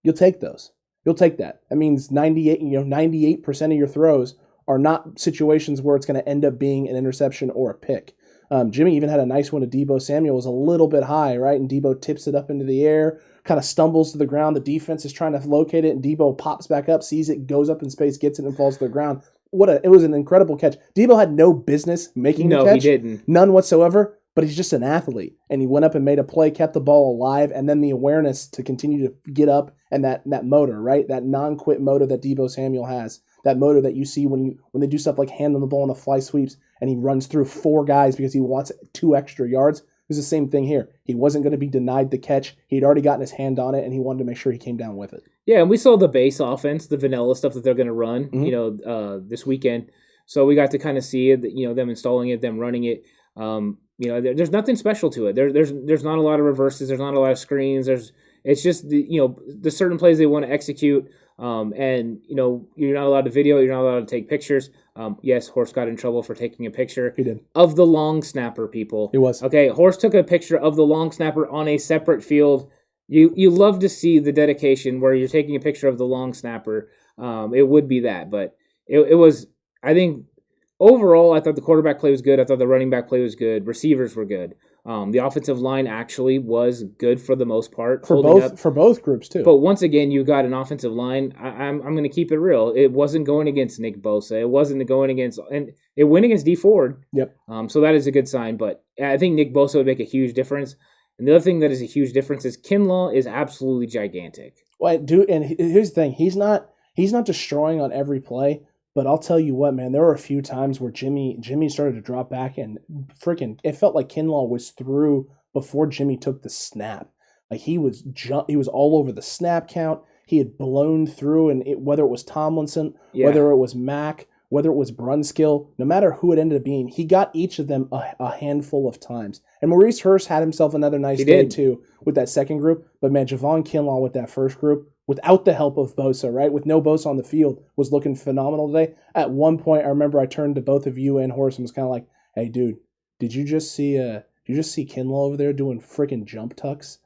you'll take those. You'll take that. That means 98% of your throws are not situations where it's going to end up being an interception or a pick. Jimmy even had a nice one to Deebo Samuel. It was a little bit high, right? And Deebo tips it up into the air, kind of stumbles to the ground. The defense is trying to locate it, and Deebo pops back up, sees it, goes up in space, gets it, and falls to the ground. It was an incredible catch. Deebo had no business making the catch. No, he didn't. None whatsoever, but he's just an athlete. And he went up and made a play, kept the ball alive, and then the awareness to continue to get up and that motor, right? That non-quit motor that Deebo Samuel has. That motor that you see when they do stuff like hand on the ball on the fly sweeps and he runs through 4 guys because he wants 2 extra yards. It's the same thing here. He wasn't going to be denied the catch. He'd already gotten his hand on it, and he wanted to make sure he came down with it. Yeah, and we saw the base offense, the vanilla stuff that they're going to run, this weekend. So we got to kind of see it, them installing it, them running it. There's nothing special to it. There's not a lot of reverses. There's not a lot of screens. It's just the certain plays they want to execute. And you're not allowed to video. You're not allowed to take pictures. Yes, Horse got in trouble for taking a picture. He did. Of the long snapper, people. He was. Okay, Horse took a picture of the long snapper on a separate field. You love to see the dedication where you're taking a picture of the long snapper. It would be that, but it was, I think, overall, I thought the quarterback play was good. I thought the running back play was good. Receivers were good. The offensive line actually was good for the most part. For both groups, too. But once again, you got an offensive line. I'm going to keep it real. It wasn't going against Nick Bosa. It wasn't going against – and it went against Dee Ford. Yep. So that is a good sign. But I think Nick Bosa would make a huge difference. And the other thing that is a huge difference is Kinlaw is absolutely gigantic. Well, dude, and here's the thing. He's not destroying on every play. But I'll tell you what, man, there were a few times where Jimmy started to drop back, and it felt like Kinlaw was through before Jimmy took the snap. Like he was all over the snap count. He had blown through, and whether it was Tomlinson, whether it was Mack, whether it was Brunskill, no matter who it ended up being, he got each of them a handful of times. And Maurice Hurst had himself another nice day too with that second group. But man, Javon Kinlaw with that first group, without the help of Bosa, right? With no Bosa on the field, was looking phenomenal today. At one point, I remember I turned to both of you and Horse and was kind of like, "Hey, dude, did you just see Kinlaw over there doing freaking jump tucks?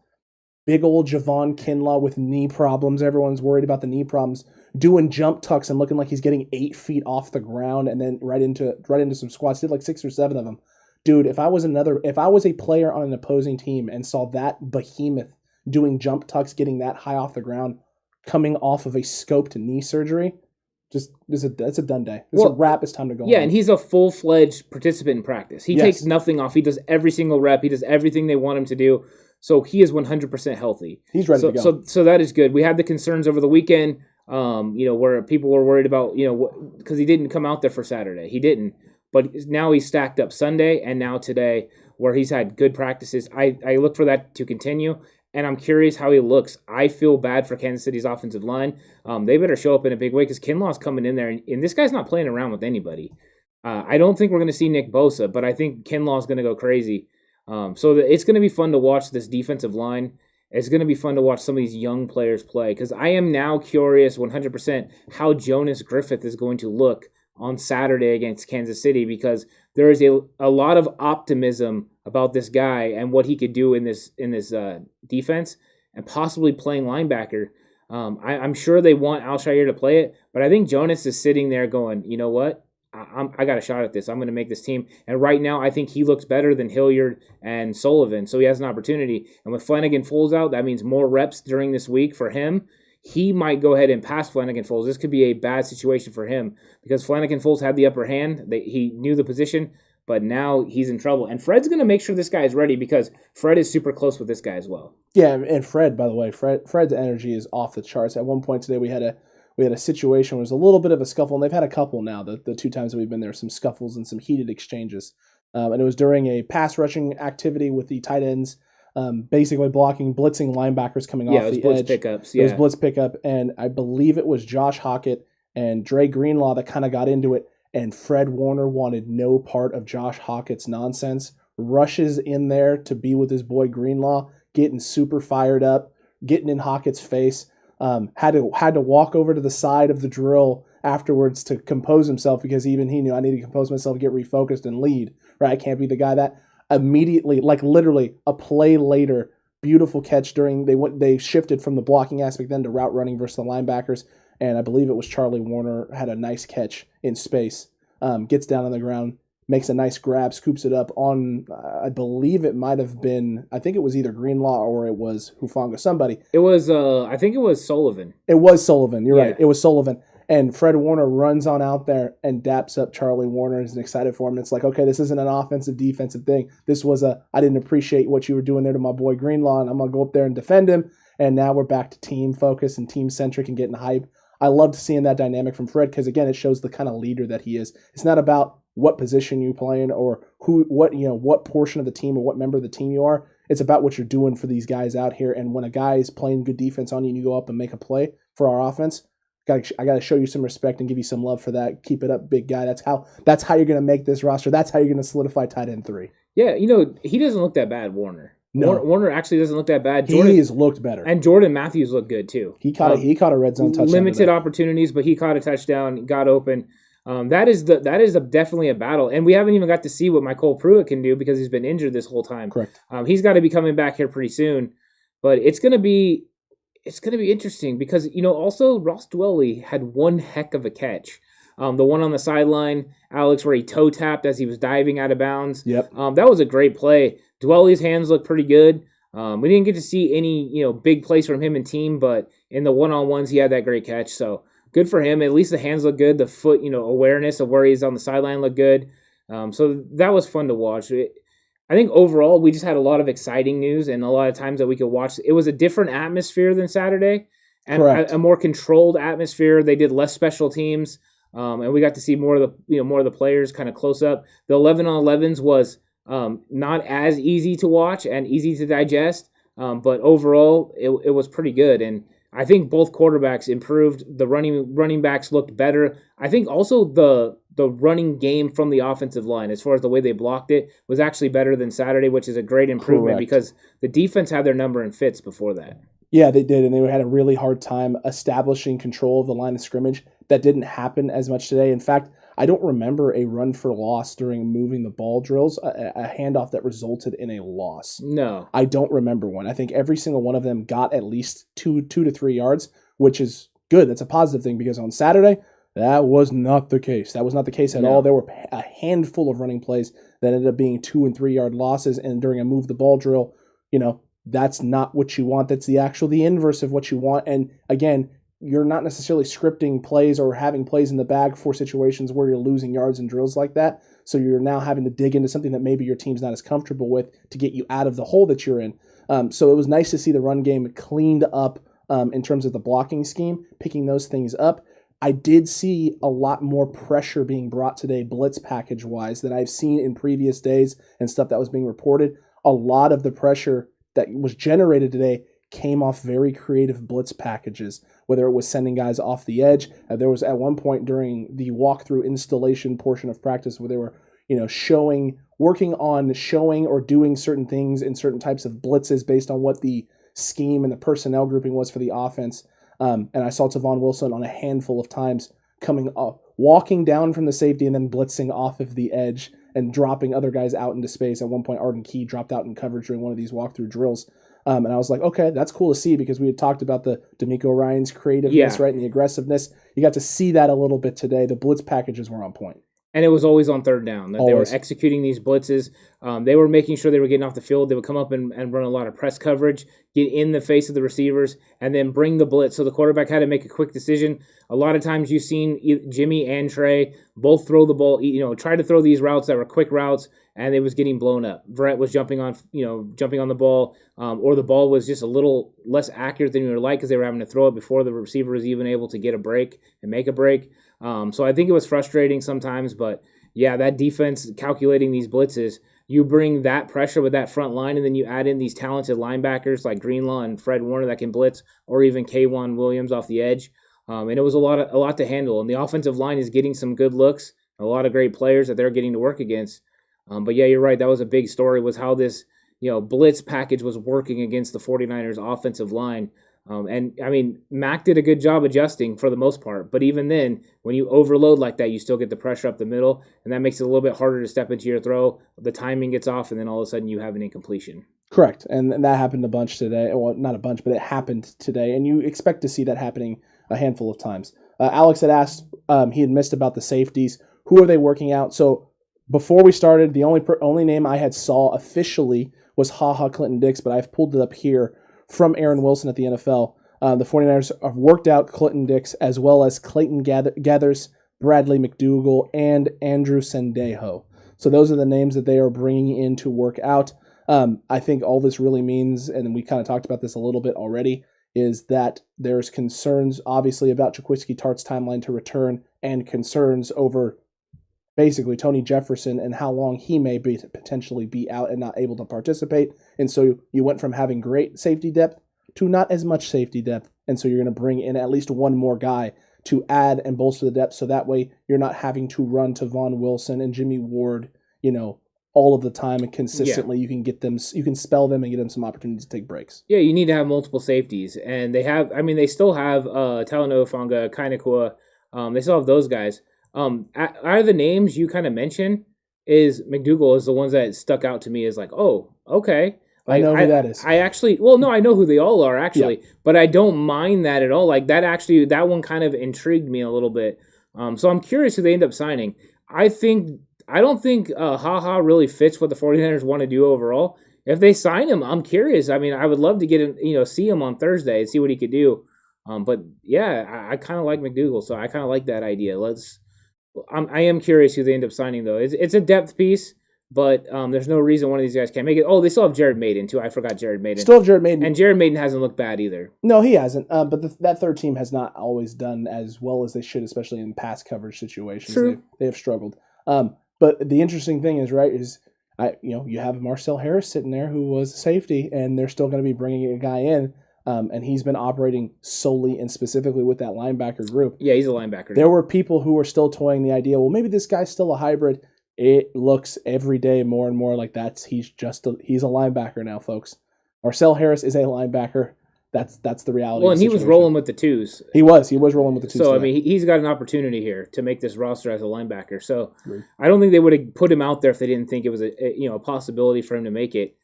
Big old Javon Kinlaw with knee problems. Everyone's worried about the knee problems. Doing jump tucks and looking like he's getting 8 feet off the ground and then right into some squats. Did like 6 or 7 of them. Dude, if I was a player on an opposing team and saw that behemoth doing jump tucks, getting that high off the ground, coming off of a scoped knee surgery, that's a done day. It's a wrap. It's time to go home. And he's a full-fledged participant in practice. He takes nothing off. He does every single rep. He does everything they want him to do. So he is 100% healthy. He's ready to go. So that is good. We had the concerns over the weekend, where people were worried about, because he didn't come out there for Saturday. He didn't. But now he's stacked up Sunday and now today, where he's had good practices. I look for that to continue. And I'm curious how he looks. I feel bad for Kansas City's offensive line. They better show up in a big way because Kinlaw's coming in there, and this guy's not playing around with anybody. I don't think we're going to see Nick Bosa, but I think Kinlaw's going to go crazy. It's going to be fun to watch this defensive line. It's going to be fun to watch some of these young players play because I am now curious 100% how Jonas Griffith is going to look on Saturday against Kansas City because there is a lot of optimism about this guy and what he could do in this defense and possibly playing linebacker. I'm sure they want Alshire to play it, but I think Jonas is sitting there going, you know what? I got a shot at this. I'm going to make this team. And right now, I think he looks better than Hilliard and Sullivan, so he has an opportunity. And with Flanagan Foles out, that means more reps during this week for him. He might go ahead and pass Flanagan Foles. This could be a bad situation for him because Flanagan Foles had the upper hand. He knew the position, but now he's in trouble. And Fred's going to make sure this guy is ready because Fred is super close with this guy as well. Yeah, and Fred, by the way, Fred's energy is off the charts. At one point today, we had a situation where it was a little bit of a scuffle, and they've had a couple now. The 2 times that we've been there, some scuffles and some heated exchanges. And it was during a pass rushing activity with the tight ends. Basically blitzing linebackers coming off the edge. Pickups. It was blitz pickup, and I believe it was Josh Hockett and Dre Greenlaw that kind of got into it, and Fred Warner wanted no part of Josh Hockett's nonsense. Rushes in there to be with his boy Greenlaw, getting super fired up, getting in Hockett's face. Had to walk over to the side of the drill afterwards to compose himself because even he knew I need to compose myself, get refocused, and lead. Right, I can't be the guy that. Immediately, like literally a play later, beautiful catch they shifted from the blocking aspect then to route running versus the linebackers, and I believe it was Charlie Warner had a nice catch in space, gets down on the ground, makes a nice grab, scoops it up on, I believe it might have been, I think it was either Greenlaw or it was Hufanga, somebody. It was, I think it was Sullivan. It was Sullivan, you're right. It was Sullivan. And Fred Warner runs on out there and daps up Charlie Warner. He's excited for him. It's like, okay, this isn't an offensive, defensive thing. This was I didn't appreciate what you were doing there to my boy Greenlaw, and I'm going to go up there and defend him. And now we're back to team focus and team centric and getting hype. I loved seeing that dynamic from Fred because, again, it shows the kind of leader that he is. It's not about what position you play in or what portion of the team or what member of the team you are. It's about what you're doing for these guys out here. And when a guy is playing good defense on you and you go up and make a play for our offense, I got to show you some respect and give you some love for that. Keep it up, big guy. That's how you're going to make this roster. That's how you're going to solidify tight end 3. Yeah, he doesn't look that bad, Warner. No. Warner actually doesn't look that bad. He has looked better. And Jordan Matthews looked good too. He caught a red zone touchdown. Limited opportunities, but he caught a touchdown, got open. That is definitely a battle. And we haven't even got to see what Michael Pruitt can do because he's been injured this whole time. Correct. He's got to be coming back here pretty soon. But it's going to be interesting because, also Ross Dwelley had one heck of a catch. The one on the sideline, Alex, where he toe tapped as he was diving out of bounds. Yep. That was a great play. Dwelley's hands looked pretty good. We didn't get to see any, big plays from him and team, but in the one-on-ones, he had that great catch. So good for him. At least the hands look good. The foot, awareness of where he's on the sideline looked good. So that was fun to watch. I think overall, we just had a lot of exciting news and a lot of times that we could watch. It was a different atmosphere than Saturday and a more controlled atmosphere. They did less special teams. And we got to see more of the players kind of close up. The 11-on-11s was not as easy to watch and easy to digest, but overall it was pretty good. And I think both quarterbacks improved. The running backs looked better. I think also the running game from the offensive line, as far as the way they blocked it, was actually better than Saturday, which is a great improvement because the defense had their number in fits before that. Yeah, they did, and they had a really hard time establishing control of the line of scrimmage. That didn't happen as much today. In fact, I don't remember a run for loss during moving the ball drills, a handoff that resulted in a loss. No. I don't remember one. I think every single one of them got at least 2 to 3 yards, which is good. That's a positive thing because on Saturday, that was not the case. That was not the case at all. There were a handful of running plays that ended up being 2 and 3 yard losses, and during a move the ball drill, that's not what you want. That's the inverse of what you want. And again, you're not necessarily scripting plays or having plays in the bag for situations where you're losing yards and drills like that. So you're now having to dig into something that maybe your team's not as comfortable with to get you out of the hole that you're in. So it was nice to see the run game cleaned up in terms of the blocking scheme, picking those things up. I did see a lot more pressure being brought today, blitz package-wise, than I've seen in previous days and stuff that was being reported. A lot of the pressure that was generated today came off very creative blitz packages, whether it was sending guys off the edge. There was at one point during the walkthrough installation portion of practice where they were, working on showing or doing certain things in certain types of blitzes based on what the scheme and the personnel grouping was for the offense. And I saw Tavon Wilson on a handful of times coming up, walking down from the safety and then blitzing off of the edge and dropping other guys out into space. At one point, Arden Key dropped out in coverage during one of these walkthrough drills. And I was like, okay, that's cool to see because we had talked about the D'Amico Ryan's creativeness, right, and the aggressiveness. You got to see that a little bit today. The blitz packages were on point. And it was always on third down. They were executing these blitzes. They were making sure they were getting off the field. They would come up and run a lot of press coverage, get in the face of the receivers, and then bring the blitz. So the quarterback had to make a quick decision. A lot of times you've seen Jimmy and Trey both throw the ball, try to throw these routes that were quick routes, and it was getting blown up. Brett was jumping on the ball, or the ball was just a little less accurate than you would like because they were having to throw it before the receiver was even able to get a break and make a break. So I think it was frustrating sometimes, but yeah, that defense calculating these blitzes, you bring that pressure with that front line, and then you add in these talented linebackers like Greenlaw and Fred Warner that can blitz, or even K'Wan Williams off the edge. And it was a lot to handle. And the offensive line is getting some good looks, a lot of great players that they're getting to work against. But yeah, you're right. That was a big story, was how this blitz package was working against the 49ers offensive line. And I mean, Mac did a good job adjusting for the most part, but even then, when you overload like that, you still get the pressure up the middle, and that makes it a little bit harder to step into your throw. The timing gets off, and then all of a sudden you have an incompletion. Correct, and that happened a bunch today. Well, not a bunch, but it happened today, and you expect to see that happening a handful of times. Alex had asked, he had missed about the safeties. Who are they working out? So before we started, the only name I had saw officially was Clinton Dix, but I've pulled it up here from Aaron Wilson at the NFL. The 49ers have worked out Clinton Dix as well as Clayton Gathers, Bradley McDougall, and Andrew Sendejo. So those are the names that they are bringing in to work out. I think all this really means, and we kind of talked about this a little bit already, is that there's concerns, obviously, about Jaquiski Tartt's timeline to return and concerns over basically Tony Jefferson and how long he may potentially be out and not able to participate. And so you went from having great safety depth to not as much safety depth. And so you're going to bring in at least one more guy to add and bolster the depth, so that way you're not having to run to Von Wilson and Jimmy Ward, all of the time and consistently. Yeah. You can spell them and get them some opportunities to take breaks. Yeah, you need to have multiple safeties, and they still have Talanoa Fonga, Kainakua. They still have those guys. Out of the names you kind of mentioned, is McDougall is the ones that stuck out to me as like, oh, okay. Like, I know who that is. I know who they all are actually, but I don't mind that at all. Like that one kind of intrigued me a little bit. So I'm curious who they end up signing. I don't think really fits what the 49ers want to do overall. If they sign him, I'm curious. I mean, I would love to get him, see him on Thursday and see what he could do. But yeah, I kind of like McDougall, so I kind of like that idea. I am curious who they end up signing though. It's a depth piece. But there's no reason one of these guys can't make it. Oh, they still have Jared Maiden, too. I forgot Jared Maiden. Still have Jared Maiden. And Jared Maiden hasn't looked bad either. No, he hasn't. But that third team has not always done as well as they should, especially in pass coverage situations. True. They have struggled. But the interesting thing is, you have Marcel Harris sitting there who was a safety, and they're still going to be bringing a guy in. And he's been operating solely and specifically with that linebacker group. Yeah, he's a linebacker. There were people who were still toying the idea, well, maybe this guy's still a hybrid. It looks every day more and more like he's a linebacker now, folks. Marcel Harris is a linebacker. That's the reality. Well, and he was rolling with the twos. He was rolling with the twos. So today. I mean, he's got an opportunity here to make this roster as a linebacker. So I don't think they would have put him out there if they didn't think it was a possibility for him to make it.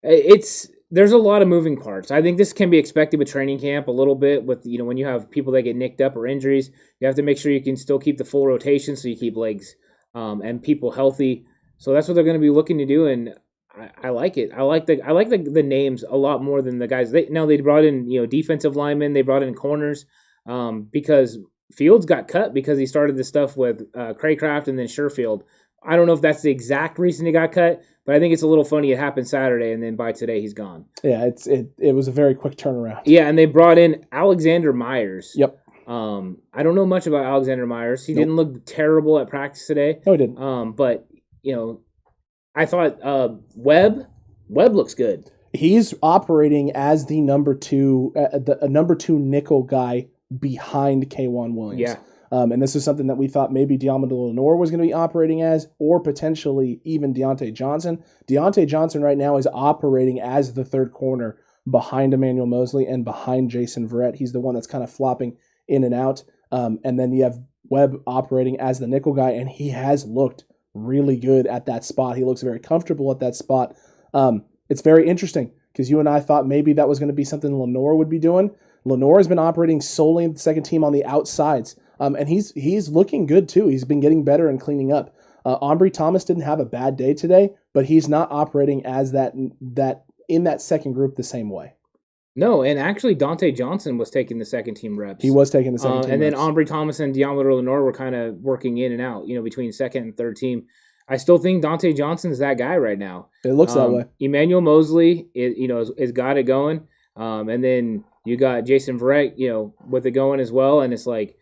There's a lot of moving parts. I think this can be expected with training camp a little bit with when you have people that get nicked up or injuries, you have to make sure you can still keep the full rotation so you keep legs. And people healthy, so that's what they're going to be looking to do, and I like it. I like the names a lot more than the guys. They brought in defensive linemen, they brought in corners, because Fields got cut because he started this stuff with Craycraft and then Sherfield. I don't know if that's the exact reason he got cut, but I think it's a little funny. It happened Saturday, and then by today he's gone. Yeah, it was a very quick turnaround. Yeah, and they brought in Alexander Myers. Yep. I don't know much about Alexander Myers. He didn't look terrible at practice today. No, he didn't. But I thought Webb looks good. He's operating as the number two nickel guy behind K'Wan Williams. Yeah. And this is something that we thought maybe Diamondou Lenoir was going to be operating as, or potentially even Deontay Johnson. Deontay Johnson right now is operating as the third corner behind Emmanuel Mosley and behind Jason Verrett. He's the one that's kind of flopping in and out. And then you have Webb operating as the nickel guy, and he has looked really good at that spot. He looks very comfortable at that spot. It's very interesting because you and I thought maybe that was going to be something Lenoir would be doing. Lenoir has been operating solely in the second team on the outsides, and he's looking good too. He's been getting better and cleaning up. Ambry Thomas didn't have a bad day today, but he's not operating as that in that second group the same way. No, and actually Dante Johnson was taking the second team reps. He was taking the second team and reps. then Ambry Thomas and Diamondou Lenoir were kind of working in and out, between second and third team. I still think Dante Johnson's that guy right now. It looks that way. Emmanuel Mosley, has got it going. And then you got Jason Verrett, with it going as well. And it's like,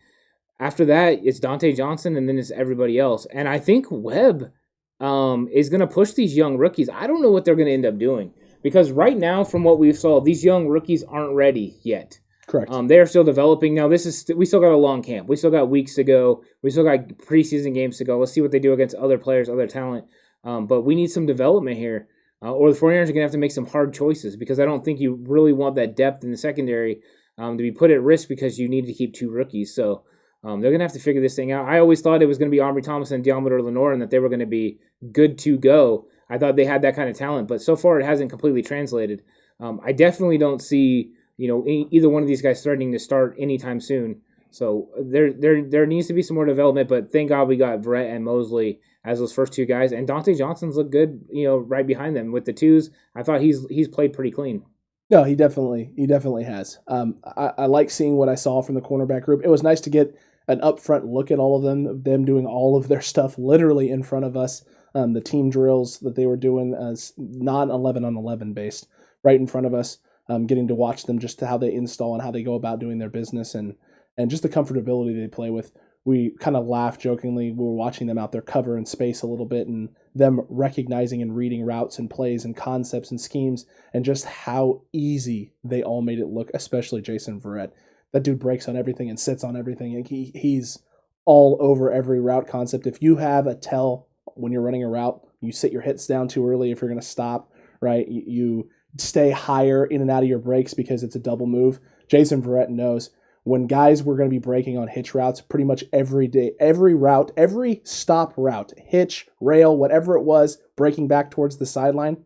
after that, it's Dante Johnson, and then it's everybody else. And I think Webb is going to push these young rookies. I don't know what they're going to end up doing. Because right now, from what we saw, these young rookies aren't ready yet. Correct. They are still developing. Now, we still got a long camp. We still got weeks to go. We still got preseason games to go. Let's see what they do against other players, other talent. But we need some development here. Or the 49ers are going to have to make some hard choices because I don't think you really want that depth in the secondary to be put at risk because you need to keep two rookies. So they're going to have to figure this thing out. I always thought it was going to be Ambry Thomas and Diamondou Lenoir and that they were going to be good to go. I thought they had that kind of talent, but so far it hasn't completely translated. I definitely don't see either one of these guys threatening to start anytime soon. So there needs to be some more development, but thank God we got Verrett and Mosley as those first two guys, and Dante Johnson's looked good, right behind them with the twos. I thought he's played pretty clean. No, he definitely has. I like seeing what I saw from the cornerback group. It was nice to get an upfront look at all of them doing all of their stuff literally in front of us. The team drills that they were doing as non 11-on-11 based right in front of us. Getting to watch them, just how they install and how they go about doing their business, and just the comfortability they play with. We kind of laughed jokingly. We were watching them out there cover in space a little bit, and them recognizing and reading routes and plays and concepts and schemes, and just how easy they all made it look, especially Jason Verrett. That dude breaks on everything and sits on everything, and he's all over every route concept. If you have a tell when you're running a route, you sit your hits down too early if you're going to stop, right? You stay higher in and out of your breaks because it's a double move. Jason Verrett knows when guys were going to be breaking on hitch routes pretty much every day, every route, every stop route, hitch, rail, whatever it was, breaking back towards the sideline,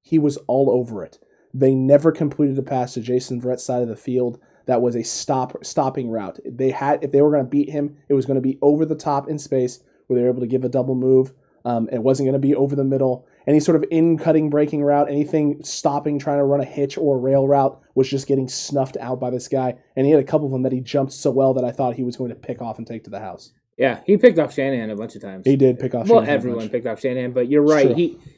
he was all over it. They never completed a pass to Jason Verrett's side of the field that was a stopping route. If they were going to beat him, it was going to be over the top in space where they were able to give a double move. It wasn't going to be over the middle. Any sort of in-cutting breaking route, anything stopping, trying to run a hitch or a rail route was just getting snuffed out by this guy. And he had a couple of them that he jumped so well that I thought he was going to pick off and take to the house. Yeah, he picked off Shanahan a bunch of times. He did pick off Shanahan. Well, everyone picked off Shanahan, but you're right.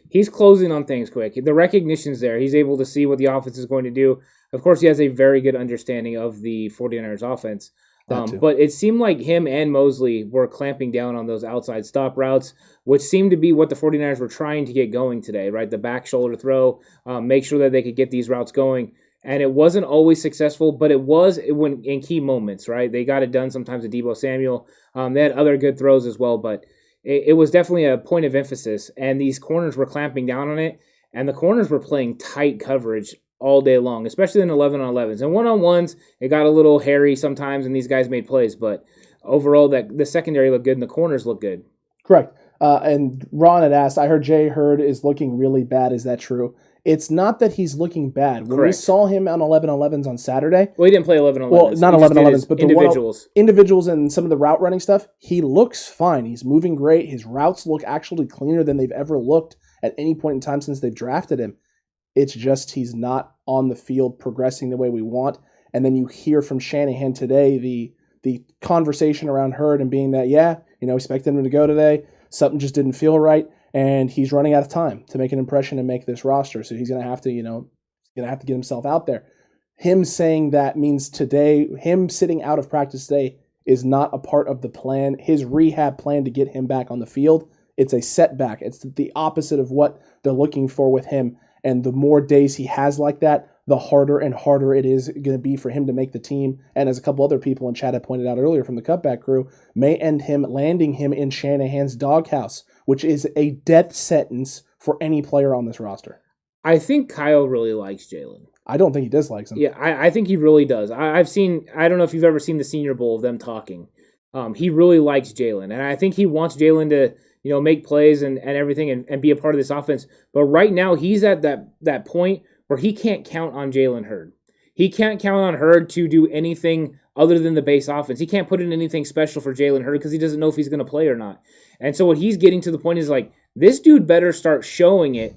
He's closing on things quick. The recognition's there. He's able to see what the offense is going to do. Of course, he has a very good understanding of the 49ers offense. But it seemed like him and Mosley were clamping down on those outside stop routes, which seemed to be what the 49ers were trying to get going today, right? The back shoulder throw, make sure that they could get these routes going. And it wasn't always successful, but it was when in key moments, right? They got it done sometimes with Deebo Samuel. They had other good throws as well, but it was definitely a point of emphasis. And these corners were clamping down on it, and the corners were playing tight coverage all day long, especially in 11-on-11s. And one-on-ones, it got a little hairy sometimes, and these guys made plays. But overall, the secondary looked good, and the corners looked good. Correct. And Ron had asked, I heard Jay Hurd is looking really bad. Is that true? It's not that he's looking bad. When we saw him on 11-on-11s on Saturday. Well, he didn't play 11-on-11s. Well, not 11-on-11s, but individuals. Individuals and some of the route running stuff, he looks fine. He's moving great. His routes look actually cleaner than they've ever looked at any point in time since they've drafted him. It's just he's not on the field progressing the way we want. And then you hear from Shanahan today the conversation around Hurd and being that, expected him to go today. Something just didn't feel right. And he's running out of time to make an impression and make this roster. So he's going to have to, get himself out there. Him saying that means today, him sitting out of practice today is not a part of the plan. His rehab plan to get him back on the field, it's a setback. It's the opposite of what they're looking for with him. And the more days he has like that, the harder and harder it is going to be for him to make the team. And as a couple other people in chat had pointed out earlier from the Cutback crew, may end him landing him in Shanahan's doghouse, which is a death sentence for any player on this roster. I think Kyle really likes Jalen. I don't think he dislikes him. Yeah, I think he really does. I don't know if you've ever seen the Senior Bowl of them talking. He really likes Jalen. And I think he wants Jalen to make plays and everything and be a part of this offense. But right now, he's at that point where he can't count on Jalen Hurd. He can't count on Hurd to do anything other than the base offense. He can't put in anything special for Jalen Hurd because he doesn't know if he's going to play or not. And so what he's getting to the point is like, this dude better start showing it,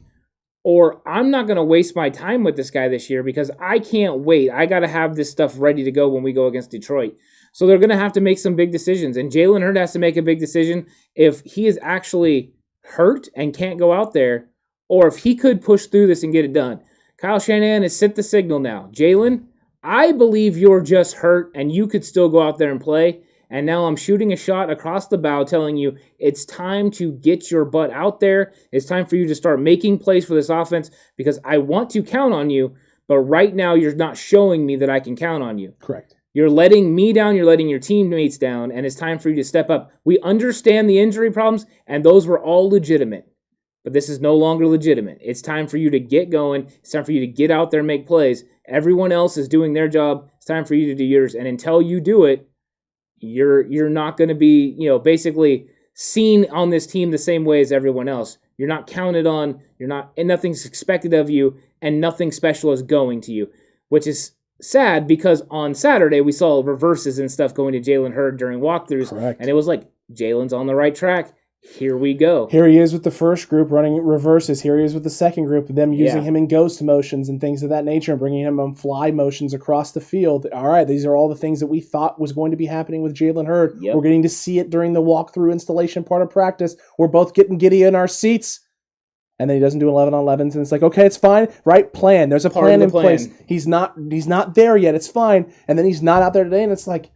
or I'm not going to waste my time with this guy this year because I can't wait. I got to have this stuff ready to go when we go against Detroit. So they're going to have to make some big decisions. And Jalen Hurd has to make a big decision if he is actually hurt and can't go out there, or if he could push through this and get it done. Kyle Shanahan has sent the signal now. Jalen, I believe you're just hurt and you could still go out there and play. And now I'm shooting a shot across the bow telling you it's time to get your butt out there. It's time for you to start making plays for this offense because I want to count on you, but right now you're not showing me that I can count on you. Correct. You're letting me down, you're letting your teammates down, and it's time for you to step up. We understand the injury problems, and those were all legitimate. But this is no longer legitimate. It's time for you to get going. It's time for you to get out there and make plays. Everyone else is doing their job. It's time for you to do yours. And until you do it, you're not going to be, basically seen on this team the same way as everyone else. You're not counted on. And nothing's expected of you, and nothing special is going to you, which is sad because on Saturday we saw reverses and stuff going to Jalen Hurd during walkthroughs. Correct. And it was like, Jalen's on the right track. Here we go. Here he is with the first group running reverses. Here he is with the second group, them using him in ghost motions and things of that nature and bringing him on fly motions across the field. All right, these are all the things that we thought was going to be happening with Jalen Hurd. Yep. We're getting to see it during the walkthrough installation part of practice. We're both getting giddy in our seats. And then he doesn't do 11-on-11s, and it's like, okay, it's fine. Right plan. There's a plan in place. He's not there yet. It's fine. And then he's not out there today, and it's like,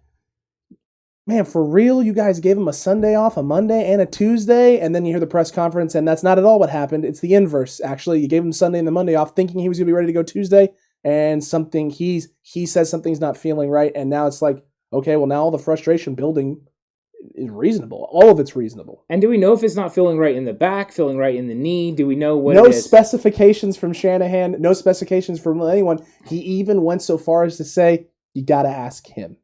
man, for real, you guys gave him a Sunday off, a Monday, and a Tuesday, and then you hear the press conference, and that's not at all what happened. It's the inverse, actually. You gave him Sunday and the Monday off, thinking he was going to be ready to go Tuesday, and something he says something's not feeling right, and now it's like, okay, well, now all the frustration building is reasonable. All of it's reasonable. And do we know if it's not feeling right in the back, feeling right in the knee? Do we know what no it is? specifications from Shanahan, no specifications from anyone. He even went so far as to say, you got to ask him.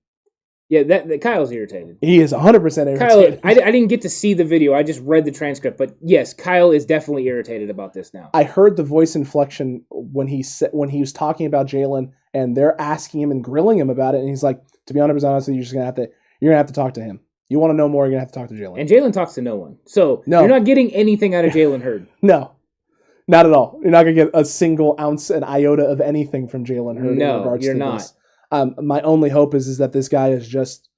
Yeah, that Kyle's irritated. He is 100% irritated. Kyle, I didn't get to see the video. I just read the transcript. But yes, Kyle is definitely irritated about this now. I heard the voice inflection when he was talking about Jalen, and they're asking him and grilling him about it, and he's like, "To be 100% honest, you're gonna have to talk to him. You want to know more? You're gonna have to talk to Jalen." And Jalen talks to no one, so you're not getting anything out of Jalen Hurd. No, not at all. You're not gonna get a single ounce, an iota of anything from Jalen Hurd. No, in regards you're to not. This. My only hope is that this guy is just.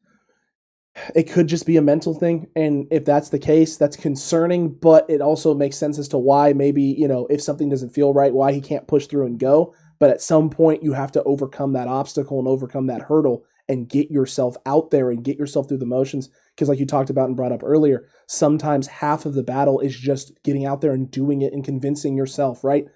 It could just be a mental thing, and if that's the case, that's concerning, but it also makes sense as to why maybe, if something doesn't feel right, why he can't push through and go. But at some point, you have to overcome that obstacle and overcome that hurdle and get yourself out there and get yourself through the motions. Because like you talked about and brought up earlier, sometimes half of the battle is just getting out there and doing it and convincing yourself, right?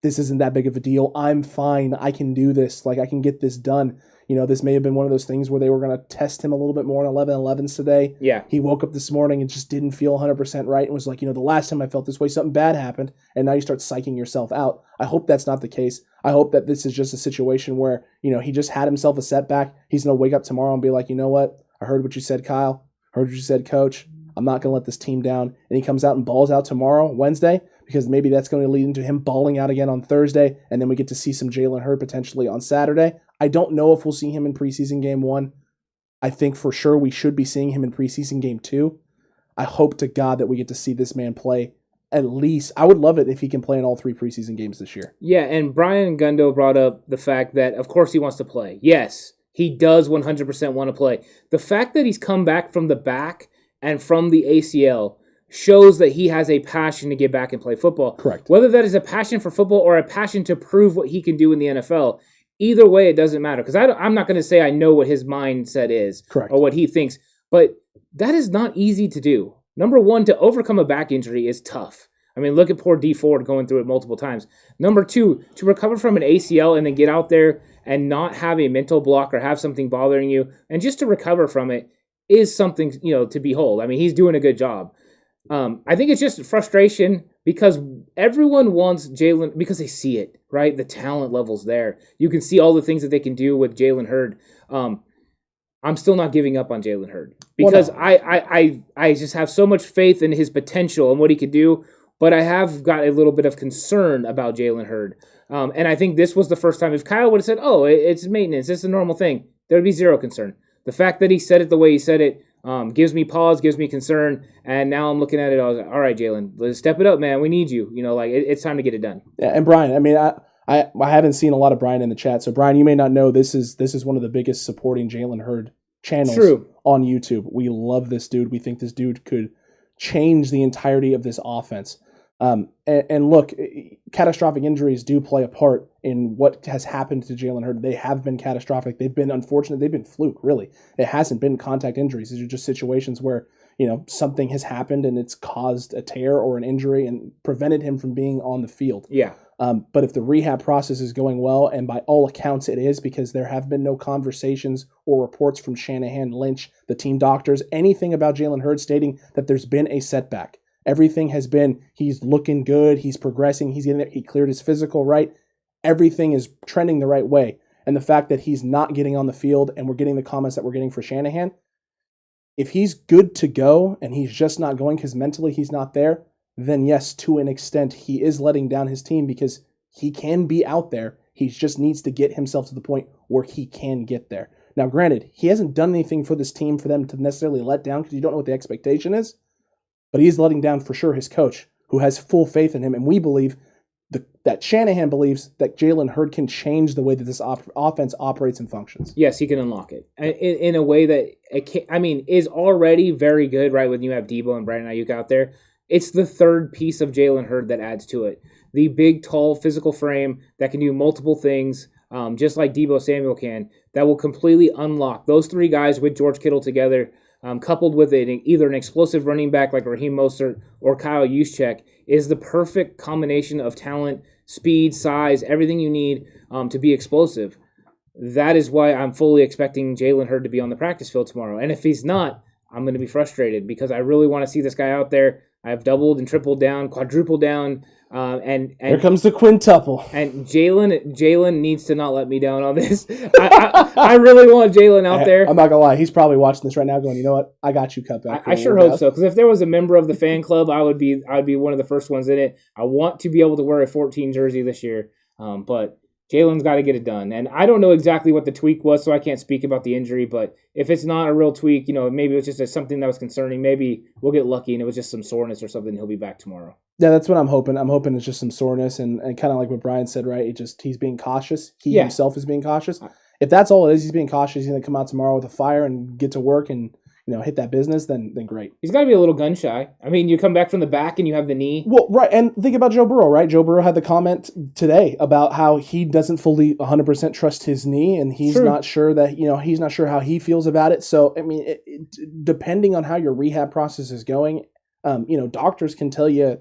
This isn't that big of a deal. I'm fine. I can do this. Like, I can get this done. This may have been one of those things where they were going to test him a little bit more on 11-11s today. Yeah. He woke up this morning and just didn't feel 100% right and was like, the last time I felt this way, something bad happened, and now you start psyching yourself out. I hope that's not the case. I hope that this is just a situation where, he just had himself a setback. He's going to wake up tomorrow and be like, you know what? I heard what you said, Kyle. I heard what you said, Coach. I'm not going to let this team down. And he comes out and balls out tomorrow, Wednesday, because maybe that's going to lead into him balling out again on Thursday, and then we get to see some Jalen Hurd potentially on Saturday. I don't know if we'll see him in preseason game 1. I think for sure we should be seeing him in preseason game 2. I hope to God that we get to see this man play at least. I would love it if he can play in all 3 preseason games this year. Yeah, and Brian Gundo brought up the fact that, of course, he wants to play. Yes, he does 100% want to play. The fact that he's come back from the back and from the ACL shows that he has a passion to get back and play football. Correct. Whether that is a passion for football or a passion to prove what he can do in the NFL, either way, it doesn't matter. Because I'm not going to say I know what his mindset is. Correct. Or what he thinks. But that is not easy to do. Number one, to overcome a back injury is tough. I mean, look at poor D Ford going through it multiple times. Number two, to recover from an ACL and then get out there and not have a mental block or have something bothering you, and just to recover from it is something, to behold. I mean, he's doing a good job. I think it's just frustration because everyone wants Jalen because they see it, right? The talent level's there. You can see all the things that they can do with Jalen Hurd. I'm still not giving up on Jalen Hurd because I just have so much faith in his potential and what he could do, but I have got a little bit of concern about Jalen Hurd. And I think this was the first time if Kyle would have said, oh, it's maintenance, it's a normal thing, there would be zero concern. The fact that he said it the way he said it gives me pause, gives me concern, and now I'm looking at it, I was like, all right, Jalen, let's step it up, man. We need you. It's time to get it done. Yeah, and Brian, I mean, I haven't seen a lot of Brian in the chat, so Brian, you may not know this is one of the biggest supporting Jalen Hurd channels on YouTube. We love this dude. We think this dude could change the entirety of this offense. And look, catastrophic injuries do play a part in what has happened to Jalen Hurd. They have been catastrophic. They've been unfortunate. They've been fluke, really. It hasn't been contact injuries. These are just situations where, something has happened and it's caused a tear or an injury and prevented him from being on the field. Yeah. But if the rehab process is going well, and by all accounts it is, because there have been no conversations or reports from Shanahan, Lynch, the team doctors, anything about Jalen Hurd stating that there's been a setback. Everything has been, he's looking good, he's progressing, he's getting there, he cleared his physical, right? Everything is trending the right way. And the fact that he's not getting on the field and we're getting the comments that we're getting for Shanahan, if he's good to go and he's just not going because mentally he's not there, then yes, to an extent, he is letting down his team because he can be out there. He just needs to get himself to the point where he can get there. Now, granted, he hasn't done anything for this team for them to necessarily let down because you don't know what the expectation is, but he is letting down for sure his coach, who has full faith in him, and we believe that Shanahan believes that Jalen Hurd can change the way that this offense operates and functions. Yes, he can unlock it in a way that is already very good, right? When you have Debo and Brandon Ayuk out there, it's the third piece of Jalen Hurd that adds to it. The big, tall, physical frame that can do multiple things, just like Debo Samuel can, that will completely unlock those three guys with George Kittle together, coupled with either an explosive running back like Raheem Mostert or Kyle Juszczyk, is the perfect combination of talent, speed, size, everything you need to be explosive. That is why I'm fully expecting Jalen Hurd to be on the practice field tomorrow. And if he's not, I'm going to be frustrated because I really want to see this guy out there. I've doubled and tripled down, quadrupled down. And here comes the quintuple. And Jalen needs to not let me down on this. I really want Jalen out there. I'm not gonna lie, he's probably watching this right now, going, "You know what? I got you, Cutback." I sure hope so, because if there was a member of the fan club, I'd be one of the first ones in it. I want to be able to wear a 14 jersey this year, but Jalen's got to get it done. And I don't know exactly what the tweak was, so I can't speak about the injury. But if it's not a real tweak, maybe it was just something that was concerning. Maybe we'll get lucky and it was just some soreness or something. He'll be back tomorrow. Yeah, that's what I'm hoping. I'm hoping it's just some soreness and kind of like what Brian said, right? He's being cautious. He himself is being cautious. If that's all it is, he's being cautious. He's going to come out tomorrow with a fire and get to work and hit that business, then great. He's got to be a little gun shy. I mean, you come back from the back and you have the knee. Well, right, and think about Joe Burrow, right? Joe Burrow had the comment today about how he doesn't fully 100% trust his knee, and he's not sure that, he's not sure how he feels about it. So, I mean, depending on how your rehab process is going, doctors can tell you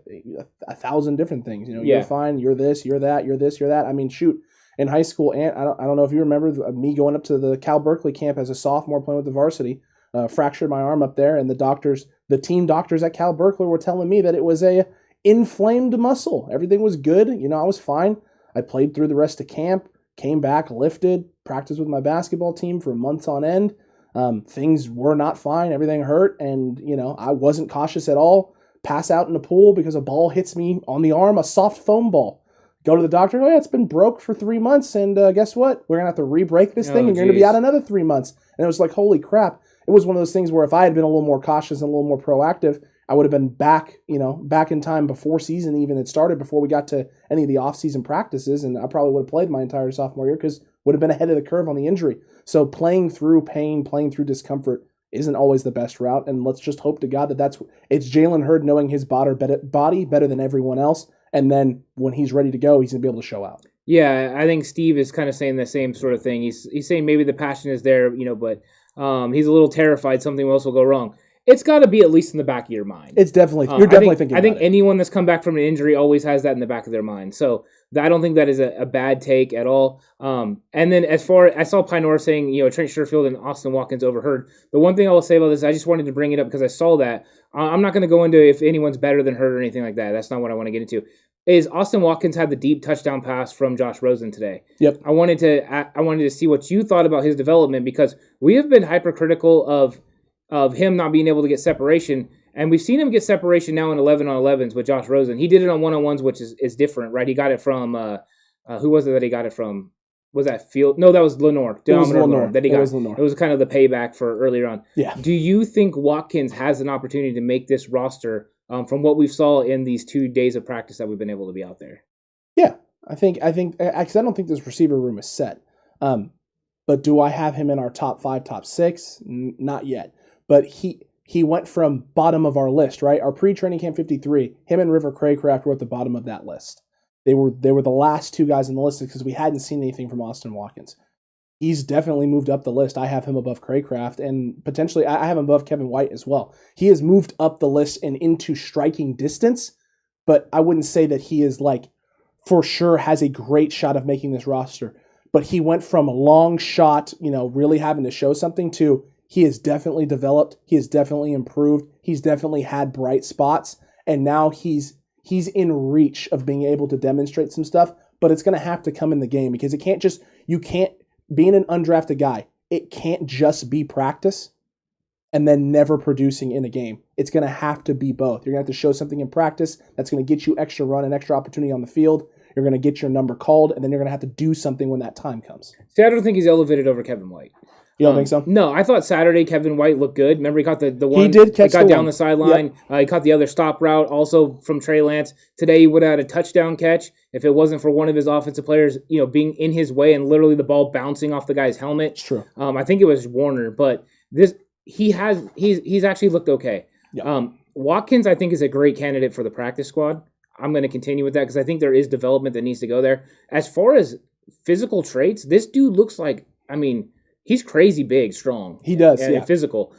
1,000 different things. You're fine, you're this, you're that, you're this, you're that. I mean, shoot. In high school, and I don't know if you remember me going up to the Cal Berkeley camp as a sophomore playing with the varsity. Fractured my arm up there, and the team doctors at Cal Berkeley were telling me that it was a inflamed muscle. Everything was good. I was fine. I played through the rest of camp, came back, lifted, practiced with my basketball team for months on end. Things were not fine. Everything hurt, and, I wasn't cautious at all. Pass out in the pool because a ball hits me on the arm, a soft foam ball. Go to the doctor. Oh, yeah, it's been broke for 3 months, and guess what? We're going to have to re-break this thing, and you're going to be out another 3 months. And it was like, holy crap. It was one of those things where if I had been a little more cautious and a little more proactive, I would have been back in time before season even had started, before we got to any of the off-season practices, and I probably would have played my entire sophomore year because would have been ahead of the curve on the injury. So playing through pain, playing through discomfort isn't always the best route, and let's just hope to God that it's Jalen Hurd knowing his body better than everyone else, and then when he's ready to go, he's going to be able to show out. Yeah, I think Steve is kind of saying the same sort of thing. He's saying maybe the passion is there, but he's a little terrified something else will go wrong. It's got to be at least in the back of your mind. It's definitely, you're definitely thinking about it. I think anyone that's come back from an injury always has that in the back of their mind. So I don't think that is a bad take at all. And then I saw Pinor saying, Trent Sherfield and Austin Watkins overheard. The one thing I will say about this, I just wanted to bring it up because I saw that. I'm not going to go into if anyone's better than Hurd or anything like that. That's not what I want to get into. Is Austin Watkins had the deep touchdown pass from Josh Rosen today. Yep. I wanted to see what you thought about his development, because we have been hypercritical of him not being able to get separation, and we've seen him get separation now in 11-on-11s with Josh Rosen. He did it on 1-on-1s, which is different, right? He got it from who was it that he got it from? Was that Field? No, that was Lenore. It was Lenore. It was kind of the payback for earlier on. Yeah. Do you think Watkins has an opportunity to make this roster? From what we saw in these 2 days of practice that we've been able to be out there. Yeah, I think because I don't think this receiver room is set. But do I have him in our top 5, top 6? Not yet. But he went from bottom of our list, right? Our pre-training camp 53, him and River Craycraft were at the bottom of that list. They were the last 2 guys on the list because we hadn't seen anything from Austin Watkins. He's definitely moved up the list. I have him above Craycraft, and potentially I have him above Kevin White as well. He has moved up the list and into striking distance, but I wouldn't say that he is for sure has a great shot of making this roster. But he went from a long shot, really having to show something, to he has definitely developed. He has definitely improved. He's definitely had bright spots, and now he's in reach of being able to demonstrate some stuff. But it's going to have to come in the game, because you can't. Being an undrafted guy, it can't just be practice and then never producing in a game. It's going to have to be both. You're going to have to show something in practice that's going to get you extra run and extra opportunity on the field. You're going to get your number called, and then you're going to have to do something when that time comes. See, I don't think he's elevated over Kevin White. You don't think so? No, I thought Saturday Kevin White looked good. Remember, he caught the one. He did catch got the down one. the sideline. Yep. He caught the other stop route also from Trey Lance. Today he would have had a touchdown catch if it wasn't for one of his offensive players, being in his way and literally the ball bouncing off the guy's helmet. It's true. I think it was Warner, but he's actually looked okay. Yeah. Watkins, I think, is a great candidate for the practice squad. I'm going to continue with that because I think there is development that needs to go there. As far as physical traits, this dude looks like, he's crazy big, strong. He does, and physical.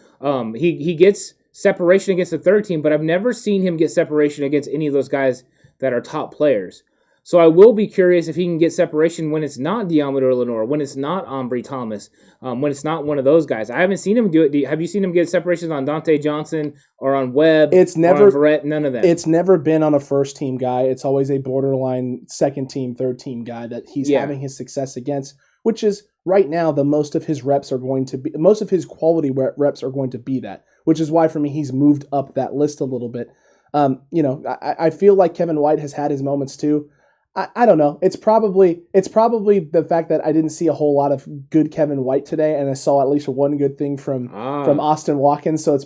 He gets separation against the third team, but I've never seen him get separation against any of those guys that are top players. So I will be curious if he can get separation when it's not Diamador Lenore, when it's not Ambry Thomas, when it's not one of those guys. I haven't seen him do it. Have you seen him get separations on Dante Johnson or on Webb? It's never or on Verrett, none of them. It's never been on a first team guy. It's always a borderline second team, third team guy that he's having his success against, which is right now most of his quality reps are going to be that, which is why for me he's moved up that list a little bit. I feel like Kevin White has had his moments too. I don't know. It's probably the fact that I didn't see a whole lot of good Kevin White today, and I saw at least one good thing from Austin Watkins. So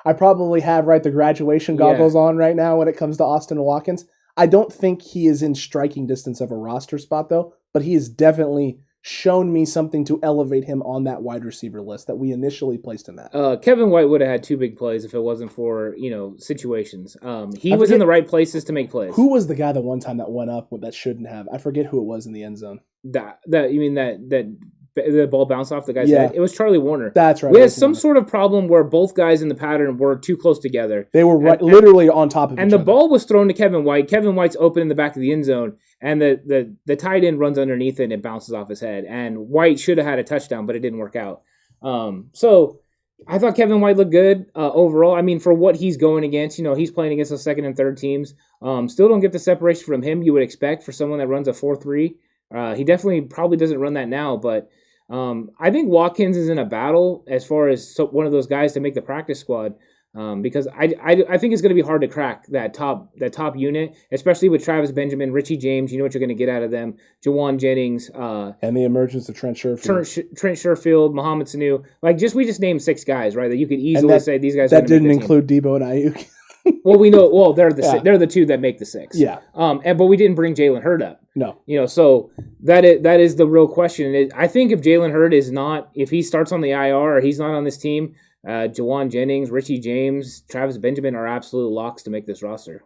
I probably have the graduation goggles on right now when it comes to Austin Watkins. I don't think he is in striking distance of a roster spot though, but he has definitely shown me something to elevate him on that wide receiver list that we initially placed him at. Kevin White would have had two big plays if it wasn't for, situations. He was in the right places to make plays. Who was the guy the one time that went up that shouldn't have? I forget who it was in the end zone. The ball bounced off the guy's head? It was Charlie Warner. That's right. We had some sort of problem where both guys in the pattern were too close together. They were literally on top of each other. And the ball was thrown to Kevin White. Kevin White's open in the back of the end zone, and the tight end runs underneath it and it bounces off his head. And White should have had a touchdown, but it didn't work out. So I thought Kevin White looked good overall. For what he's going against, he's playing against the second and third teams. Still don't get the separation from him you would expect for someone that runs a 4-3. He definitely probably doesn't run that now, but I think Watkins is in a battle as far as one of those guys to make the practice squad because I think it's going to be hard to crack that top unit, especially with Travis Benjamin, Richie James. You know what you're going to get out of them. Jawan Jennings. And the emergence of Trent Sherfield. Trent Sherfield, Mohamed Sanu. We just named 6 guys, right, that you could easily say these guys are going to didn't include Debo and Ayuk. Well, we know. Well, they're the 2 that make the 6. Yeah. But we didn't bring Jalen Hurd up. No. So that is the real question. I think if Jalen Hurd if he starts on the IR or he's not on this team, Jawan Jennings, Richie James, Travis Benjamin are absolute locks to make this roster.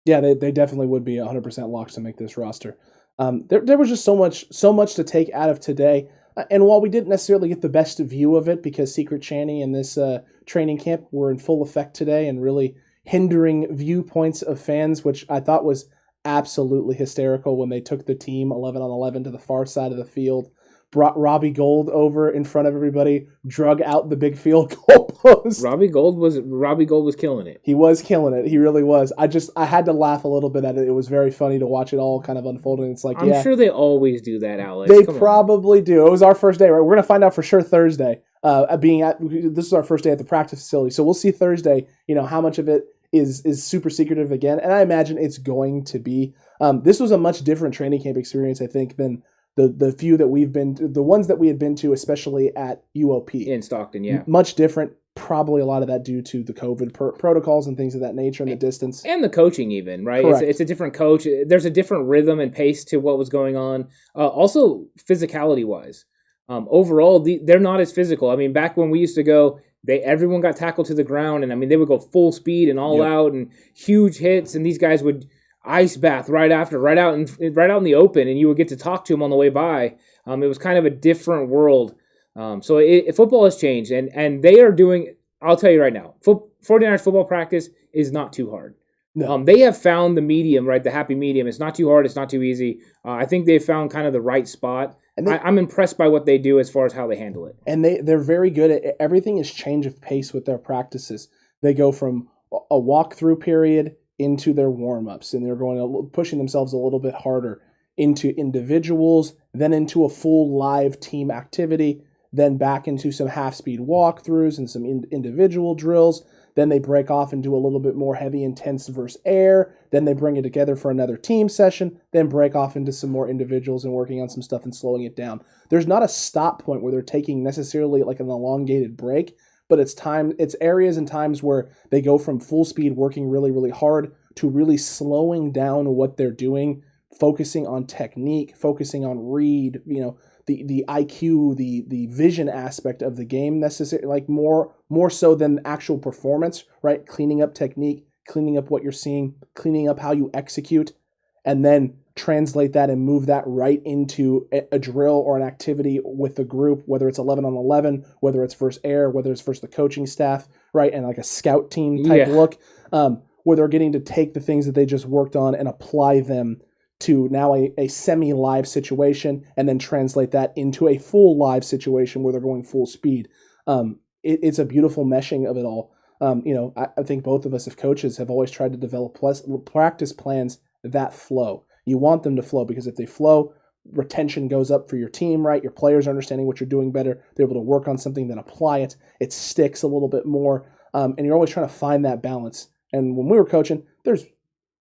Yeah, they definitely would be 100% locks to make this roster. There was just so much to take out of today. And while we didn't necessarily get the best view of it because Secret Channy and this training camp were in full effect today and really hindering viewpoints of fans, which I thought was absolutely hysterical when they took the team 11-on-11 to the far side of the field, brought Robbie Gould over in front of everybody, drug out the big field goal post. Robbie Gould was killing it. He was killing it. He really was. I had to laugh a little bit at it. It was very funny to watch it all kind of unfold. And it's I'm sure they always do that, Alex. They probably do. It was our first day, right? We're going to find out for sure Thursday. This is our first day at the practice facility, so we'll see Thursday. How much of it is super secretive again, and I imagine it's going to be. This was a much different training camp experience, I think, than the few that we've been to, the ones that we had been to, especially at UOP in Stockton. Yeah, much different. Probably a lot of that due to the COVID protocols and things of that nature and the distance. And the coaching even, right? It's a different coach. There's a different rhythm and pace to what was going on. Also, physicality-wise. Overall, they're not as physical. Back when we used to go, everyone got tackled to the ground, and they would go full speed and all out and huge hits, and these guys would ice bath right out in the open, and you would get to talk to them on the way by. It was kind of a different world. So football has changed, and they are doing. I'll tell you right now, 49ers football practice is not too hard. No. They have found the medium, right? The happy medium. It's not too hard. It's not too easy. I think they've found kind of the right spot. And I'm impressed by what they do as far as how they handle it. And they're very good at everything is change of pace with their practices. They go from a walkthrough period into their warm-ups, and they're pushing themselves a little bit harder into individuals, then into a full live team activity, then back into some half-speed walkthroughs and some individual drills. Then they break off and do a little bit more heavy, intense versus air. Then they bring it together for another team session, then break off into some more individuals and working on some stuff and slowing it down. There's not a stop point where they're taking necessarily like an elongated break, but it's areas and times where they go from full speed working really, really hard to really slowing down what they're doing, focusing on technique, focusing on read, the IQ, the vision aspect of the game necessary, like more so than actual performance, right? Cleaning up technique, cleaning up what you're seeing, cleaning up how you execute, and then translate that and move that right into a drill or an activity with the group, whether it's 11 on 11, whether it's versus air, whether it's versus the coaching staff, right? And like a scout team type look, where they're getting to take the things that they just worked on and apply them to now a semi-live situation, and then translate that into a full live situation where they're going full speed. It's a beautiful meshing of it all. I think both of us as coaches have always tried to develop practice plans that flow. You want them to flow, because if they flow, retention goes up for your team, right? Your players are understanding what you're doing better. They're able to work on something, then apply it. It sticks a little bit more, and you're always trying to find that balance. And when we were coaching, there's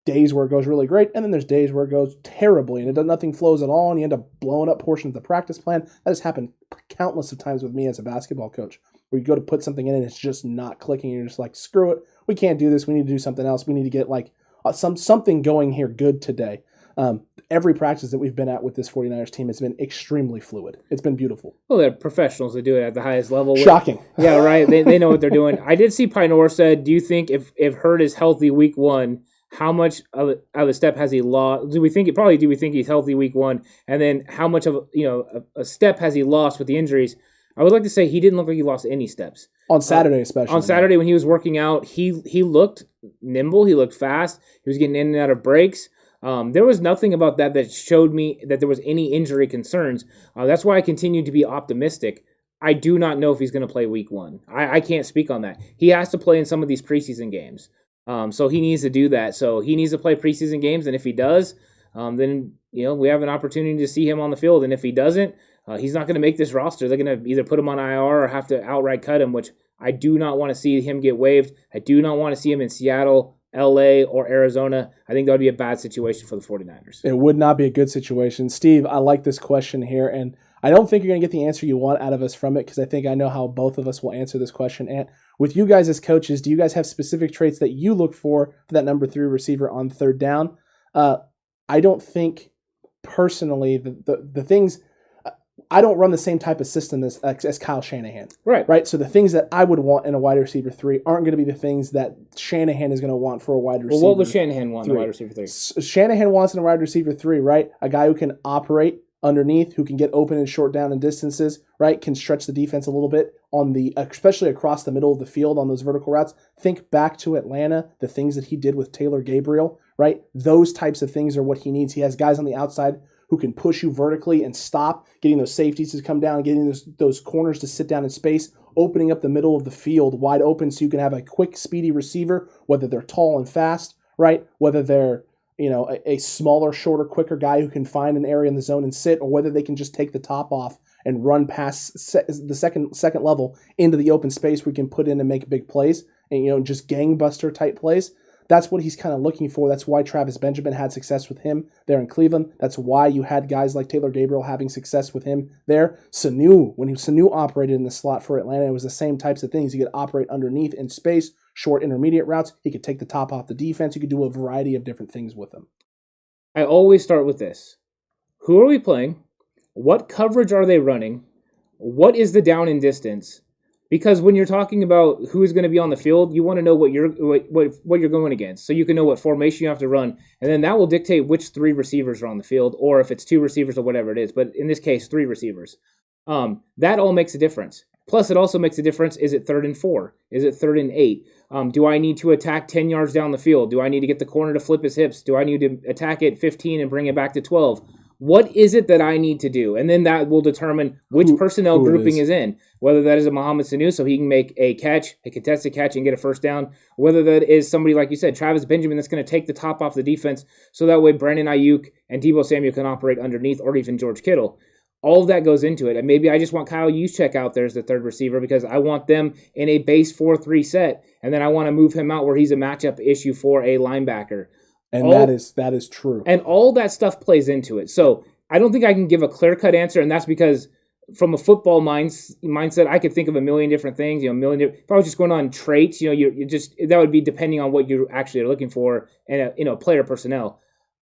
days where it goes really great, and then there's days where it goes terribly, and nothing flows at all, and you end up blowing up portions of the practice plan. That has happened countless of times with me as a basketball coach, where you go to put something in and it's just not clicking, and you're just like, screw it, we can't do this, we need to do something else, we need to get like something going here good today. Every practice that we've been at with this 49ers team has been extremely fluid. It's been beautiful. Well, they're professionals that do it at the highest level. Shocking. Yeah, right. They know what they're doing. I did see Pinor said, do you think if Hurd is healthy week one, how much of a step has he lost? Do we think he's healthy week one? And then how much of a step has he lost with the injuries? I would like to say he didn't look like he lost any steps. On Saturday especially. On Saturday when he was working out, he looked nimble, he looked fast, he was getting in and out of breaks. There was nothing about that showed me that there was any injury concerns. That's why I continue to be optimistic. I do not know if he's going to play week one. I can't speak on that. He has to play in some of these preseason games. So he needs to do that. So he needs to play preseason games, and if he does, then we have an opportunity to see him on the field. And if he doesn't, he's not going to make this roster. They're going to either put him on IR or have to outright cut him, which I do not want to see him get waived. I do not want to see him in Seattle, LA, or Arizona. I think that would be a bad situation for the 49ers. It would not be a good situation. Steve, I like this question here, and I don't think you're going to get the answer you want out of us from it, because I think I know how both of us will answer this question. And with you guys as coaches, do you guys have specific traits that you look for that number 3 receiver on third down? I don't think personally the things – I don't run the same type of system as Kyle Shanahan. Right. So the things that I would want in a wide receiver 3 aren't going to be the things that Shanahan is going to want for a wide receiver. Well, what would Shanahan want in a wide receiver 3? Shanahan wants in a wide receiver 3, right? A guy who can operate underneath, who can get open and short down in distances, right? Can stretch the defense a little bit especially across the middle of the field on those vertical routes. Think back to Atlanta, the things that he did with Taylor Gabriel, right? Those types of things are what he needs. He has guys on the outside who can push you vertically and stop, getting those safeties to come down, getting those corners to sit down in space, opening up the middle of the field wide open so you can have a quick, speedy receiver, whether they're tall and fast, right? Whether they're a smaller, shorter, quicker guy who can find an area in the zone and sit, or whether they can just take the top off and run past the second level into the open space where you can put in and make big plays and just gangbuster type plays. That's what he's kind of looking for. That's why Travis Benjamin had success with him there in Cleveland. That's why you had guys like Taylor Gabriel having success with him there. When Sanu operated in the slot for Atlanta, it was the same types of things. He could operate underneath in space, short intermediate routes. He could take the top off the defense. You could do a variety of different things with him. I always start with this. Who are we playing? What coverage are they running? What is the down and distance? Because when you're talking about who is going to be on the field, you want to know what you're going against, so you can know what formation you have to run, and then that will dictate which 3 receivers are on the field, or if it's 2 receivers or whatever it is. But in this case, 3 receivers. That all makes a difference. Plus, it also makes a difference. Is it 3rd and 4? Is it 3rd and 8? Do I need to attack 10 yards down the field? Do I need to get the corner to flip his hips? Do I need to attack at 15 and bring it back to 12? What is it that I need to do? And then that will determine which personnel grouping is in. Whether that is a Mohamed Sanu, so he can make a contested catch, and get a first down. Whether that is somebody, like you said, Travis Benjamin, that's going to take the top off the defense, so that way Brandon Ayuk and Deebo Samuel can operate underneath, or even George Kittle. all of that goes into it. And maybe I just want Kyle Juszczyk out there as the third receiver because I want them in a base 4-3 set, and then I want to move him out where he's a matchup issue for a linebacker. And that is true. And all that stuff plays into it. So I don't think I can give a clear-cut answer, and that's because from a football mindset, I could think of a million different things. If I was just going on traits, you just that would be depending on what you actually are looking for and player personnel.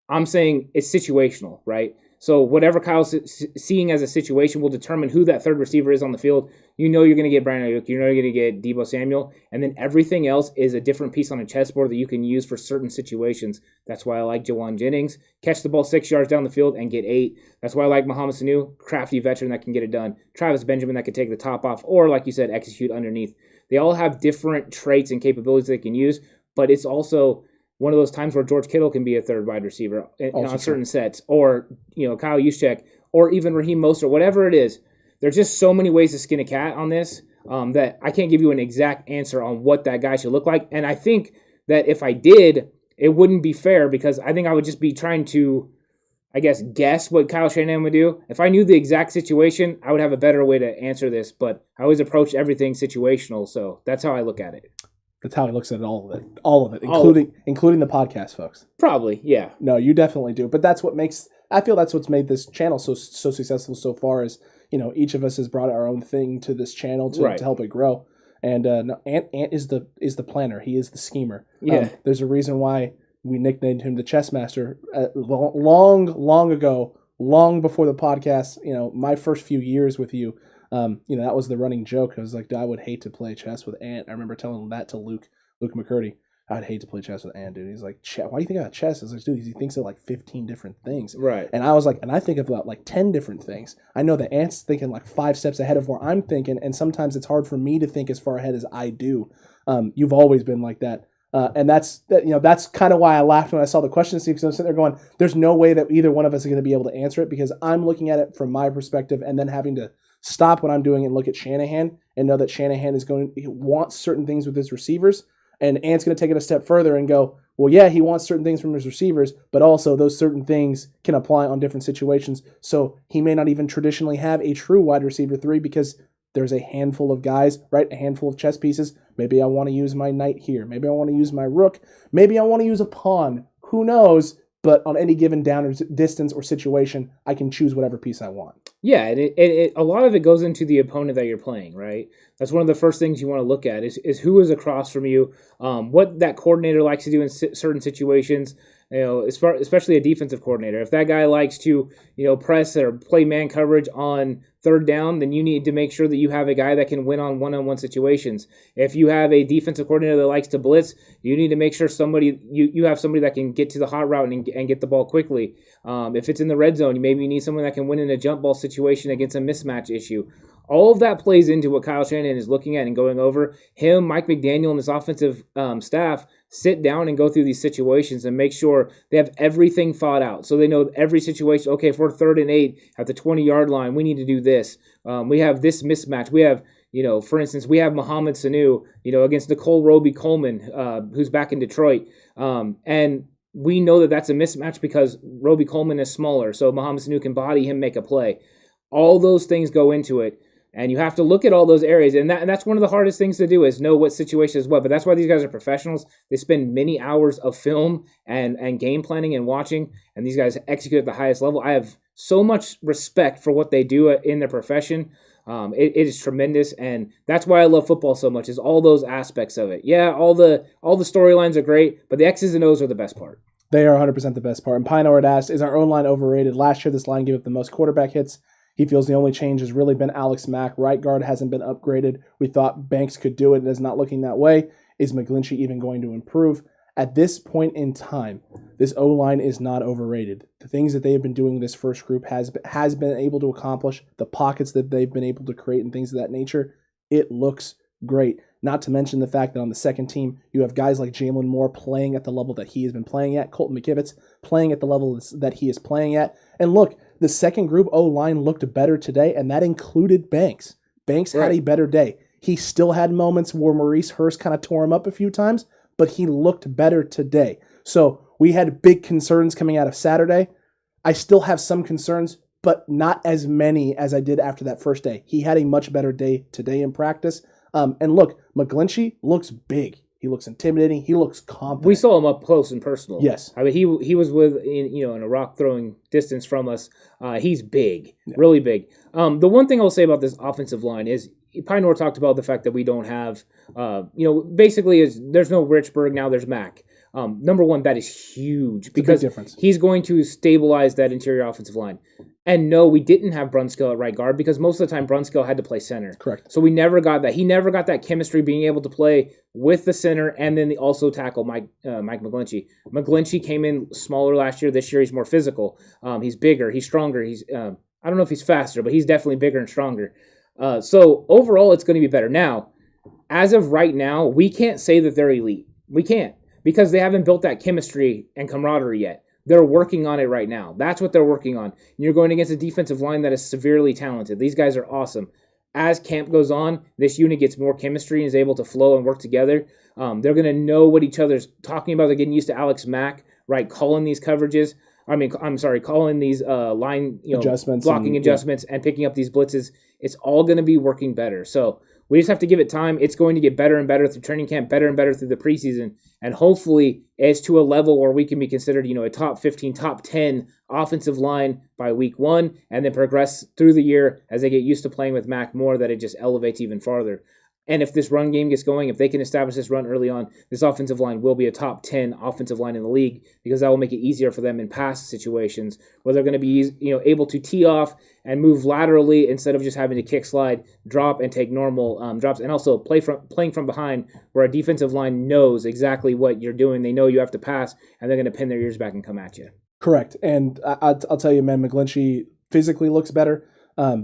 I'm saying it's situational, right? So whatever Kyle's seeing as a situation will determine who that third receiver is on the field. You're going to get Brandon Ayuk. You're going to get Deebo Samuel. And then everything else is a different piece on a chessboard that you can use for certain situations. That's why I like Jawan Jennings. Catch the ball 6 yards down the field and get 8. That's why I like Mohamed Sanu, crafty veteran that can get it done. Travis Benjamin that can take the top off or, like you said, execute underneath. They all have different traits and capabilities they can use, but it's also one of those times where George Kittle can be a third wide receiver on certain sets, or Kyle Juszczyk, or even Raheem Mostert, whatever it is. There's just so many ways to skin a cat on this that I can't give you an exact answer on what that guy should look like. And I think that if I did, it wouldn't be fair because I think I would just be trying to, guess what Kyle Shanahan would do. If I knew the exact situation, I would have a better way to answer this. But I always approach everything situational, so that's how I look at it. That's how he looks at all of it, including the podcast, folks. Probably, yeah. No, you definitely do. But that's I feel that's what's made this channel so successful so far. Is each of us has brought our own thing to this channel to help it grow. And Ant is the planner. He is the schemer. Yeah. There's a reason why we nicknamed him the Chess Master long ago, long before the podcast. My first few years with you. That was the running joke. I was like, I would hate to play chess with Ant. I remember telling that to Luke McCurdy. I'd hate to play chess with Ant, dude. He's like, why do you think about chess? I was like, dude, he thinks of like 15 different things. Right. And I was like, and I think about like 10 different things. I know that Ant's thinking like 5 steps ahead of where I'm thinking, and sometimes it's hard for me to think as far ahead as I do. You've always been like that. And that's kind of why I laughed when I saw the question, because I was sitting there going, there's no way that either one of us is going to be able to answer it because I'm looking at it from my perspective and then having to stop what I'm doing and look at Shanahan and know that Shanahan he wants certain things with his receivers, and Ant's going to take it a step further and go, well, yeah, he wants certain things from his receivers, but also those certain things can apply on different situations. So he may not even traditionally have a true wide receiver 3 because there's a handful of guys, right? A handful of chess pieces. Maybe I want to use my knight here. Maybe I want to use my rook. Maybe I want to use a pawn. Who knows? But on any given down or distance or situation, I can choose whatever piece I want. Yeah, a lot of it goes into the opponent that you're playing, right? That's one of the first things you want to look at is who is across from you, what that coordinator likes to do in certain situations. Especially a defensive coordinator. If that guy likes to, press or play man coverage on third down, then you need to make sure that you have a guy that can win on one-on-one situations. If you have a defensive coordinator that likes to blitz, you need to make sure you have somebody that can get to the hot route and get the ball quickly. If it's in the red zone, maybe you need someone that can win in a jump ball situation against a mismatch issue. All of that plays into what Kyle Shanahan is looking at and going over. Him, Mike McDaniel, and this offensive staff sit down and go through these situations and make sure they have everything thought out. So they know every situation. Okay, if we're 3rd and 8 at the 20-yard line, we need to do this. We have this mismatch. We have, for instance, we have Mohamed Sanu, against Nicole Roby-Coleman, who's back in Detroit. And we know that that's a mismatch because Roby-Coleman is smaller, so Mohamed Sanu can body him, make a play. All those things go into it. And you have to look at all those areas, and that's one of the hardest things to do is know what situation is what. But that's why these guys are professionals. They spend many hours of film and game planning and watching, and these guys execute at the highest level. I have so much respect for what they do in their profession. It is tremendous, and that's why I love football so much. Is all those aspects of it. Yeah, all the storylines are great, but the X's and O's are the best part. They are 100% the best part. And Pine Howard asked, "Is our own line overrated? Last year, this line gave up the most quarterback hits." He feels the only change has really been Alex Mack. Right guard hasn't been upgraded. We thought Banks could do it, and it's not looking that way. Is McGlinchey even going to improve? At this point in time, this O-line is not overrated. The things that they have been doing with this first group has been able to accomplish, the pockets that they've been able to create and things of that nature, it looks great. Not to mention the fact that on the second team, you have guys like Jalen Moore playing at the level that he has been playing at, Colton McKivitz playing at the level that he is playing at. And look, the second group O-line looked better today, and that included Banks. Banks had a better day. He still had moments where Maurice Hurst kind of tore him up a few times, but he looked better today. So we had big concerns coming out of Saturday. I still have some concerns but not as many as I did after that first day. He had a much better day today in practice. And look, McGlinchey looks big. He looks intimidating. He looks confident. We saw him up close and personal. Yes. I mean, he was in a rock throwing distance from us. He's big, really big. The one thing I'll say about this offensive line is Pine Nor talked about the fact that we don't have, basically there's no Richburg now. There's Mack. Number one, that is huge because he's going to stabilize that interior offensive line. And no, we didn't have Brunskill at right guard because most of the time Brunskill had to play center. Correct. So we never got that. He never got that chemistry being able to play with the center and then also tackle Mike McGlinchey. McGlinchey came in smaller last year. This year he's more physical. He's bigger. He's stronger. He's I don't know if he's faster, but he's definitely bigger and stronger. So overall, it's going to be better. Now, as of right now, we can't say that they're elite. We can't because they haven't built that chemistry and camaraderie yet. They're working on it right now. That's what they're working on. You're going against a defensive line that is severely talented. These guys are awesome. As camp goes on, this unit gets more chemistry and is able to flow and work together. They're going to know what each other's talking about. They're getting used to Alex Mack, right, calling these coverages. Calling these line adjustments, blocking adjustments, and picking up these blitzes. It's all going to be working better. So we just have to give it time. It's going to get better and better through training camp, better and better through the preseason, and hopefully it's to a level where we can be considered, a top 15, top 10 offensive line by week 1, and then progress through the year as they get used to playing with Mac more, that it just elevates even farther. And if this run game gets going, if they can establish this run early on, this offensive line will be a top 10 offensive line in the league because that will make it easier for them in pass situations where they're going to be able to tee off and move laterally instead of just having to kick, slide, drop, and take normal drops. And also playing from behind where a defensive line knows exactly what you're doing. They know you have to pass, and they're going to pin their ears back and come at you. Correct. And I'll tell you, man, McGlinchey physically looks better.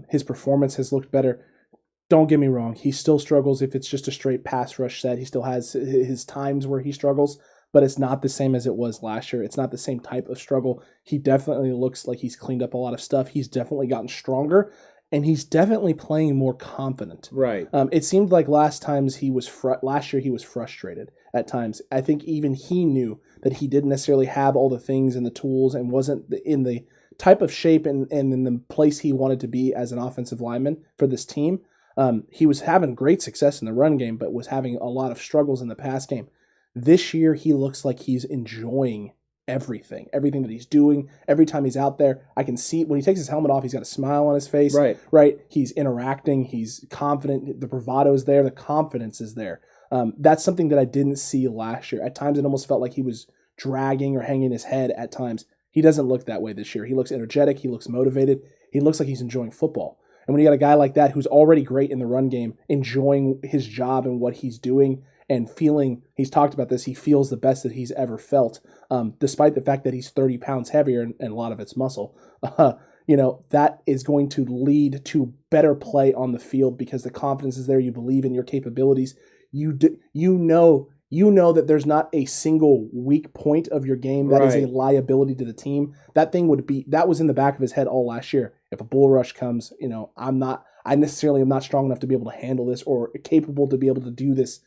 His performance has looked better. Don't get me wrong. He still struggles if it's just a straight pass rush set. He still has his times where he struggles, but it's not the same as it was last year. It's not the same type of struggle. He definitely looks like he's cleaned up a lot of stuff. He's definitely gotten stronger, and he's definitely playing more confident. Right. It seemed like last year he was frustrated at times. I think even he knew that he didn't necessarily have all the things and the tools and wasn't in the type of shape and in the place he wanted to be as an offensive lineman for this team. He was having great success in the run game, but was having a lot of struggles in the pass game. This year, he looks like he's enjoying everything that he's doing. Every time he's out there, I can see when he takes his helmet off, he's got a smile on his face. Right. He's interacting. He's confident. The bravado is there. The confidence is there. That's something that I didn't see last year. At times, it almost felt like he was dragging or hanging his head at times. He doesn't look that way this year. He looks energetic. He looks motivated. He looks like he's enjoying football. And when you got a guy like that who's already great in the run game, enjoying his job and what he's doing and feeling, he's talked about this, he feels the best that he's ever felt, despite the fact that he's 30 pounds heavier and a lot of it's muscle. That is going to lead to better play on the field because the confidence is there. You believe in your capabilities. You know that there's not a single weak point of your game that is a liability to the team. That was in the back of his head all last year. If a bull rush comes, I necessarily am not strong enough to be able to handle this or capable to be able to do this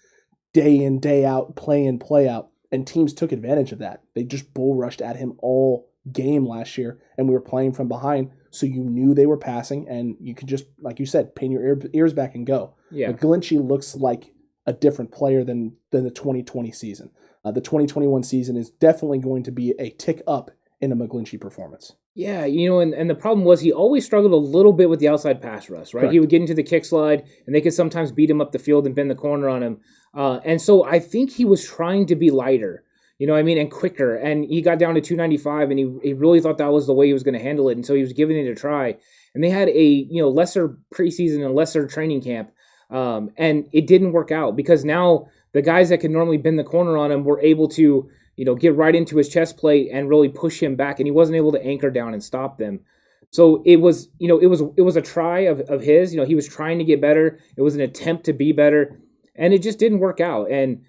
day in, day out, play in, play out. And teams took advantage of that. They just bull rushed at him all game last year, and we were playing from behind, so you knew they were passing, and you could just, like you said, pin your ears back and go. Yeah. McGlinchey looks like a different player than the 2020 season. The 2021 season is definitely going to be a tick up in a McGlinchey performance. Yeah, and the problem was he always struggled a little bit with the outside pass rush, right? Correct. He would get into the kick slide, and they could sometimes beat him up the field and bend the corner on him. And so I think he was trying to be lighter, and quicker. And he got down to 295, and he really thought that was the way he was going to handle it. And so he was giving it a try. And they had a lesser preseason and lesser training camp. And it didn't work out because now the guys that could normally bend the corner on him were able to, get right into his chest plate and really push him back, and he wasn't able to anchor down and stop them. So it was, it was a try of his. He was trying to get better. It was an attempt to be better, and it just didn't work out. And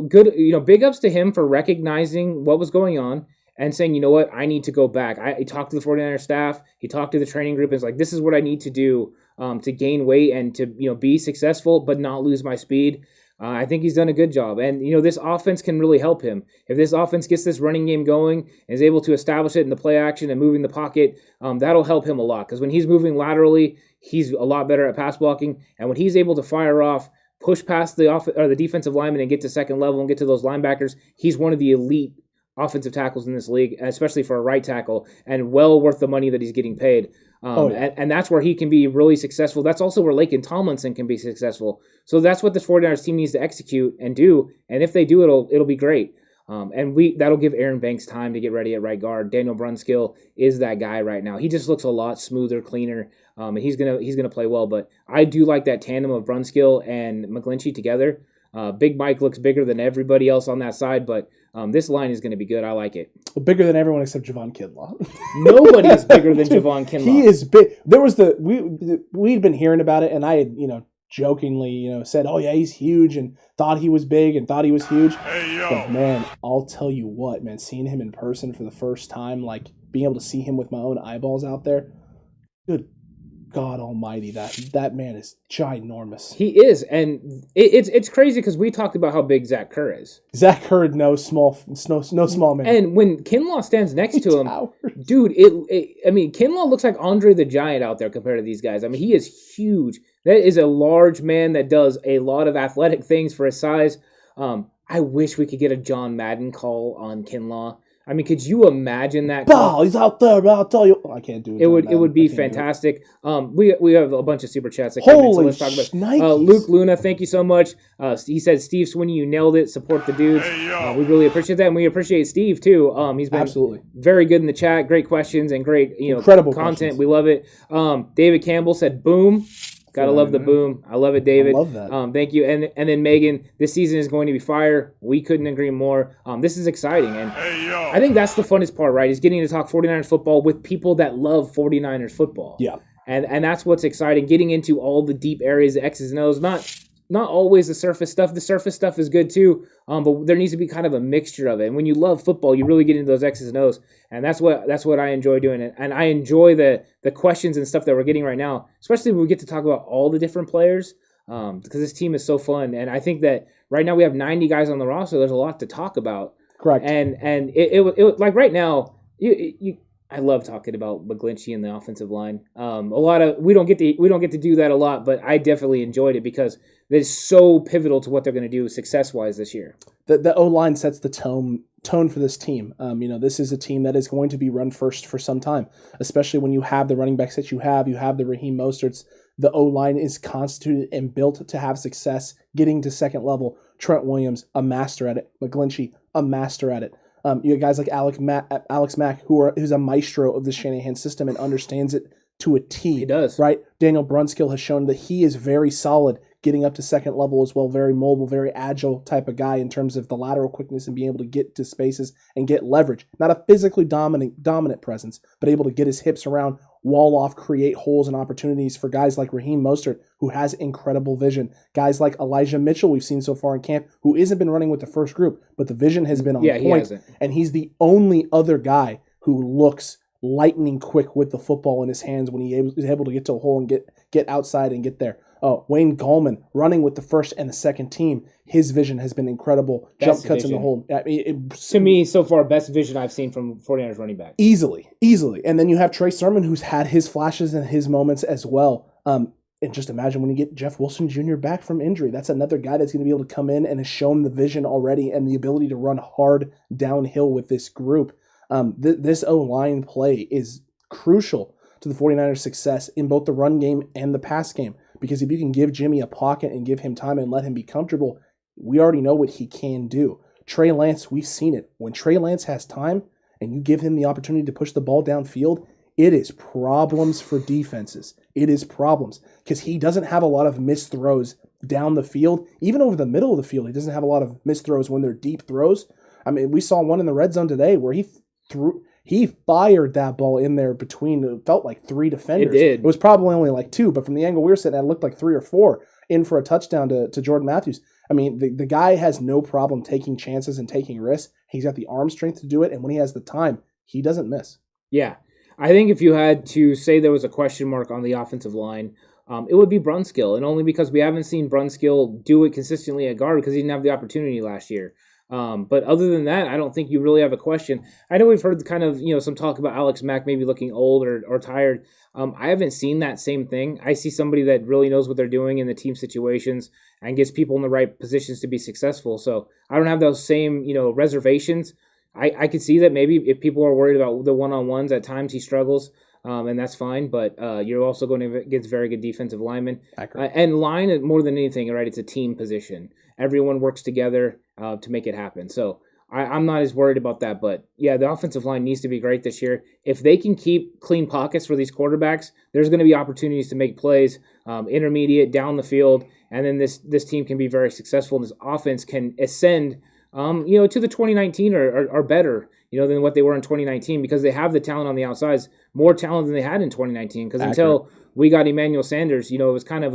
good, big ups to him for recognizing what was going on and saying, you know what, I need to go back. He talked to the 49ers staff. He talked to the training group and was like, this is what I need to do to gain weight and to be successful but not lose my speed. I think he's done a good job. And, this offense can really help him. If this offense gets this running game going and is able to establish it in the play action and moving the pocket, that'll help him a lot. Because when he's moving laterally, he's a lot better at pass blocking. And when he's able to fire off, push past the defensive lineman and get to second level and get to those linebackers, he's one of the elite offensive tackles in this league, especially for a right tackle, and well worth the money that he's getting paid. And that's where he can be really successful. That's also where Laken Tomlinson can be successful. So that's what this 49ers team needs to execute and do. And if they do, it'll be great. And that'll give Aaron Banks time to get ready at right guard. Daniel Brunskill is that guy right now. He just looks a lot smoother, cleaner, and he's gonna play well. But I do like that tandem of Brunskill and McGlinchey together. Big Mike looks bigger than everybody else on that side, but this line is going to be good. I like it. Well, bigger than everyone except Javon Kinlaw. Nobody's bigger than Javon Kinlaw. He is big. There was we'd been hearing about it, and I had jokingly said, "Oh yeah, he's huge," and thought he was big and thought he was huge. Hey, yo. But man, I'll tell you what, man, seeing him in person for the first time, like being able to see him with my own eyeballs out there, good God Almighty, that man is ginormous. He is, and it's crazy because we talked about how big Zach Kerr is. Zach Kerr, no small man. And when Kinlaw stands next to him, dude, Kinlaw looks like Andre the Giant out there compared to these guys. I mean, he is huge. That is a large man that does a lot of athletic things for his size. I wish we could get a John Madden call on Kinlaw. I mean, could you imagine that? He's out there. I'll tell you. I can't do it. It would be fantastic. We have a bunch of super chats that came in, so let's talk about Luke Luna, thank you so much. He said, Steve Swinney, you nailed it. Support the dudes. Hey, we really appreciate that, and we appreciate Steve too. He's been absolutely very good in the chat. Great questions and great incredible content. Questions. We love it. David Campbell said, boom. Gotta love the boom. I love it, David. I love that. Thank you. And then Megan, this season is going to be fire. We couldn't agree more. This is exciting. And I think that's the funnest part, right, is getting to talk 49ers football with people that love 49ers football. Yeah. And that's what's exciting, getting into all the deep areas, the X's and O's, not always the surface stuff. The surface stuff is good too, but there needs to be kind of a mixture of it. And when you love football, you really get into those X's and O's, and that's what I enjoy doing. And I enjoy the questions and stuff that we're getting right now, especially when we get to talk about all the different players, because this team is so fun. And I think that right now we have 90 guys on the roster. There's a lot to talk about. Correct. And it like right now, I love talking about McGlinchey and the offensive line. We don't get to do that a lot, but I definitely enjoyed it because it's so pivotal to what they're going to do success-wise this year. The O-line sets the tone for this team. This is a team that is going to be run first for some time, especially when you have the running backs that you have the Raheem Mosterts. The O-line is constituted and built to have success getting to second level. Trent Williams, a master at it. McGlinchey, a master at it. You have guys like Alex Mack, who's a maestro of the Shanahan system and understands it to a T. He does. Right? Daniel Brunskill has shown that he is very solid getting up to second level as well, very mobile, very agile type of guy in terms of the lateral quickness and being able to get to spaces and get leverage. Not a physically dominant presence, but able to get his hips around, wall off, create holes and opportunities for guys like Raheem Mostert, who has incredible vision. Guys like Elijah Mitchell we've seen so far in camp, who isn't been running with the first group, but the vision has been on point. He hasn't. And he's the only other guy who looks lightning quick with the football in his hands when he is able to get to a hole and get outside and get there. Wayne Gallman running with the first and the second team. His vision has been incredible. Jump cuts in the hole. I mean, to me, so far, best vision I've seen from 49ers running back. Easily. And then you have Trey Sermon, who's had his flashes and his moments as well. And just imagine when you get Jeff Wilson Jr. back from injury. That's another guy that's going to be able to come in and has shown the vision already and the ability to run hard downhill with this group. This O-line play is crucial to the 49ers' success in both the run game and the pass game. Because if you can give Jimmy a pocket and give him time and let him be comfortable, we already know what he can do. Trey Lance, we've seen it. When Trey Lance has time and you give him the opportunity to push the ball downfield, it is problems for defenses. It is problems because he doesn't have a lot of missed throws down the field. Even over the middle of the field, he doesn't have a lot of missed throws when they're deep throws. I mean, we saw one in the red zone today where he fired that ball in there between, it felt like 3 defenders. It did. It was probably only like 2, but from the angle we were sitting at, it looked like 3 or 4 in for a touchdown to Jordan Matthews. I mean, the guy has no problem taking chances and taking risks. He's got the arm strength to do it, and when he has the time, he doesn't miss. Yeah. I think if you had to say there was a question mark on the offensive line, it would be Brunskill, and only because we haven't seen Brunskill do it consistently at guard because he didn't have the opportunity last year. But other than that, I don't think you really have a question. I know we've heard kind of, some talk about Alex Mack maybe looking old or tired. I haven't seen that same thing. I see somebody that really knows what they're doing in the team situations and gets people in the right positions to be successful. So I don't have those same, reservations. I could see that maybe if people are worried about the one-on-ones, at times he struggles, and that's fine. But you're also going to get very good defensive linemen. And line, more than anything, right, it's a team position. Everyone works together to make it happen. So I'm not as worried about that. But, yeah, the offensive line needs to be great this year. If they can keep clean pockets for these quarterbacks, there's going to be opportunities to make plays, intermediate, down the field, and then this team can be very successful, and this offense can ascend to the 2019 or better, than what they were in 2019 because they have the talent on the outsides, more talent than they had in 2019. Because until we got Emmanuel Sanders, it was kind of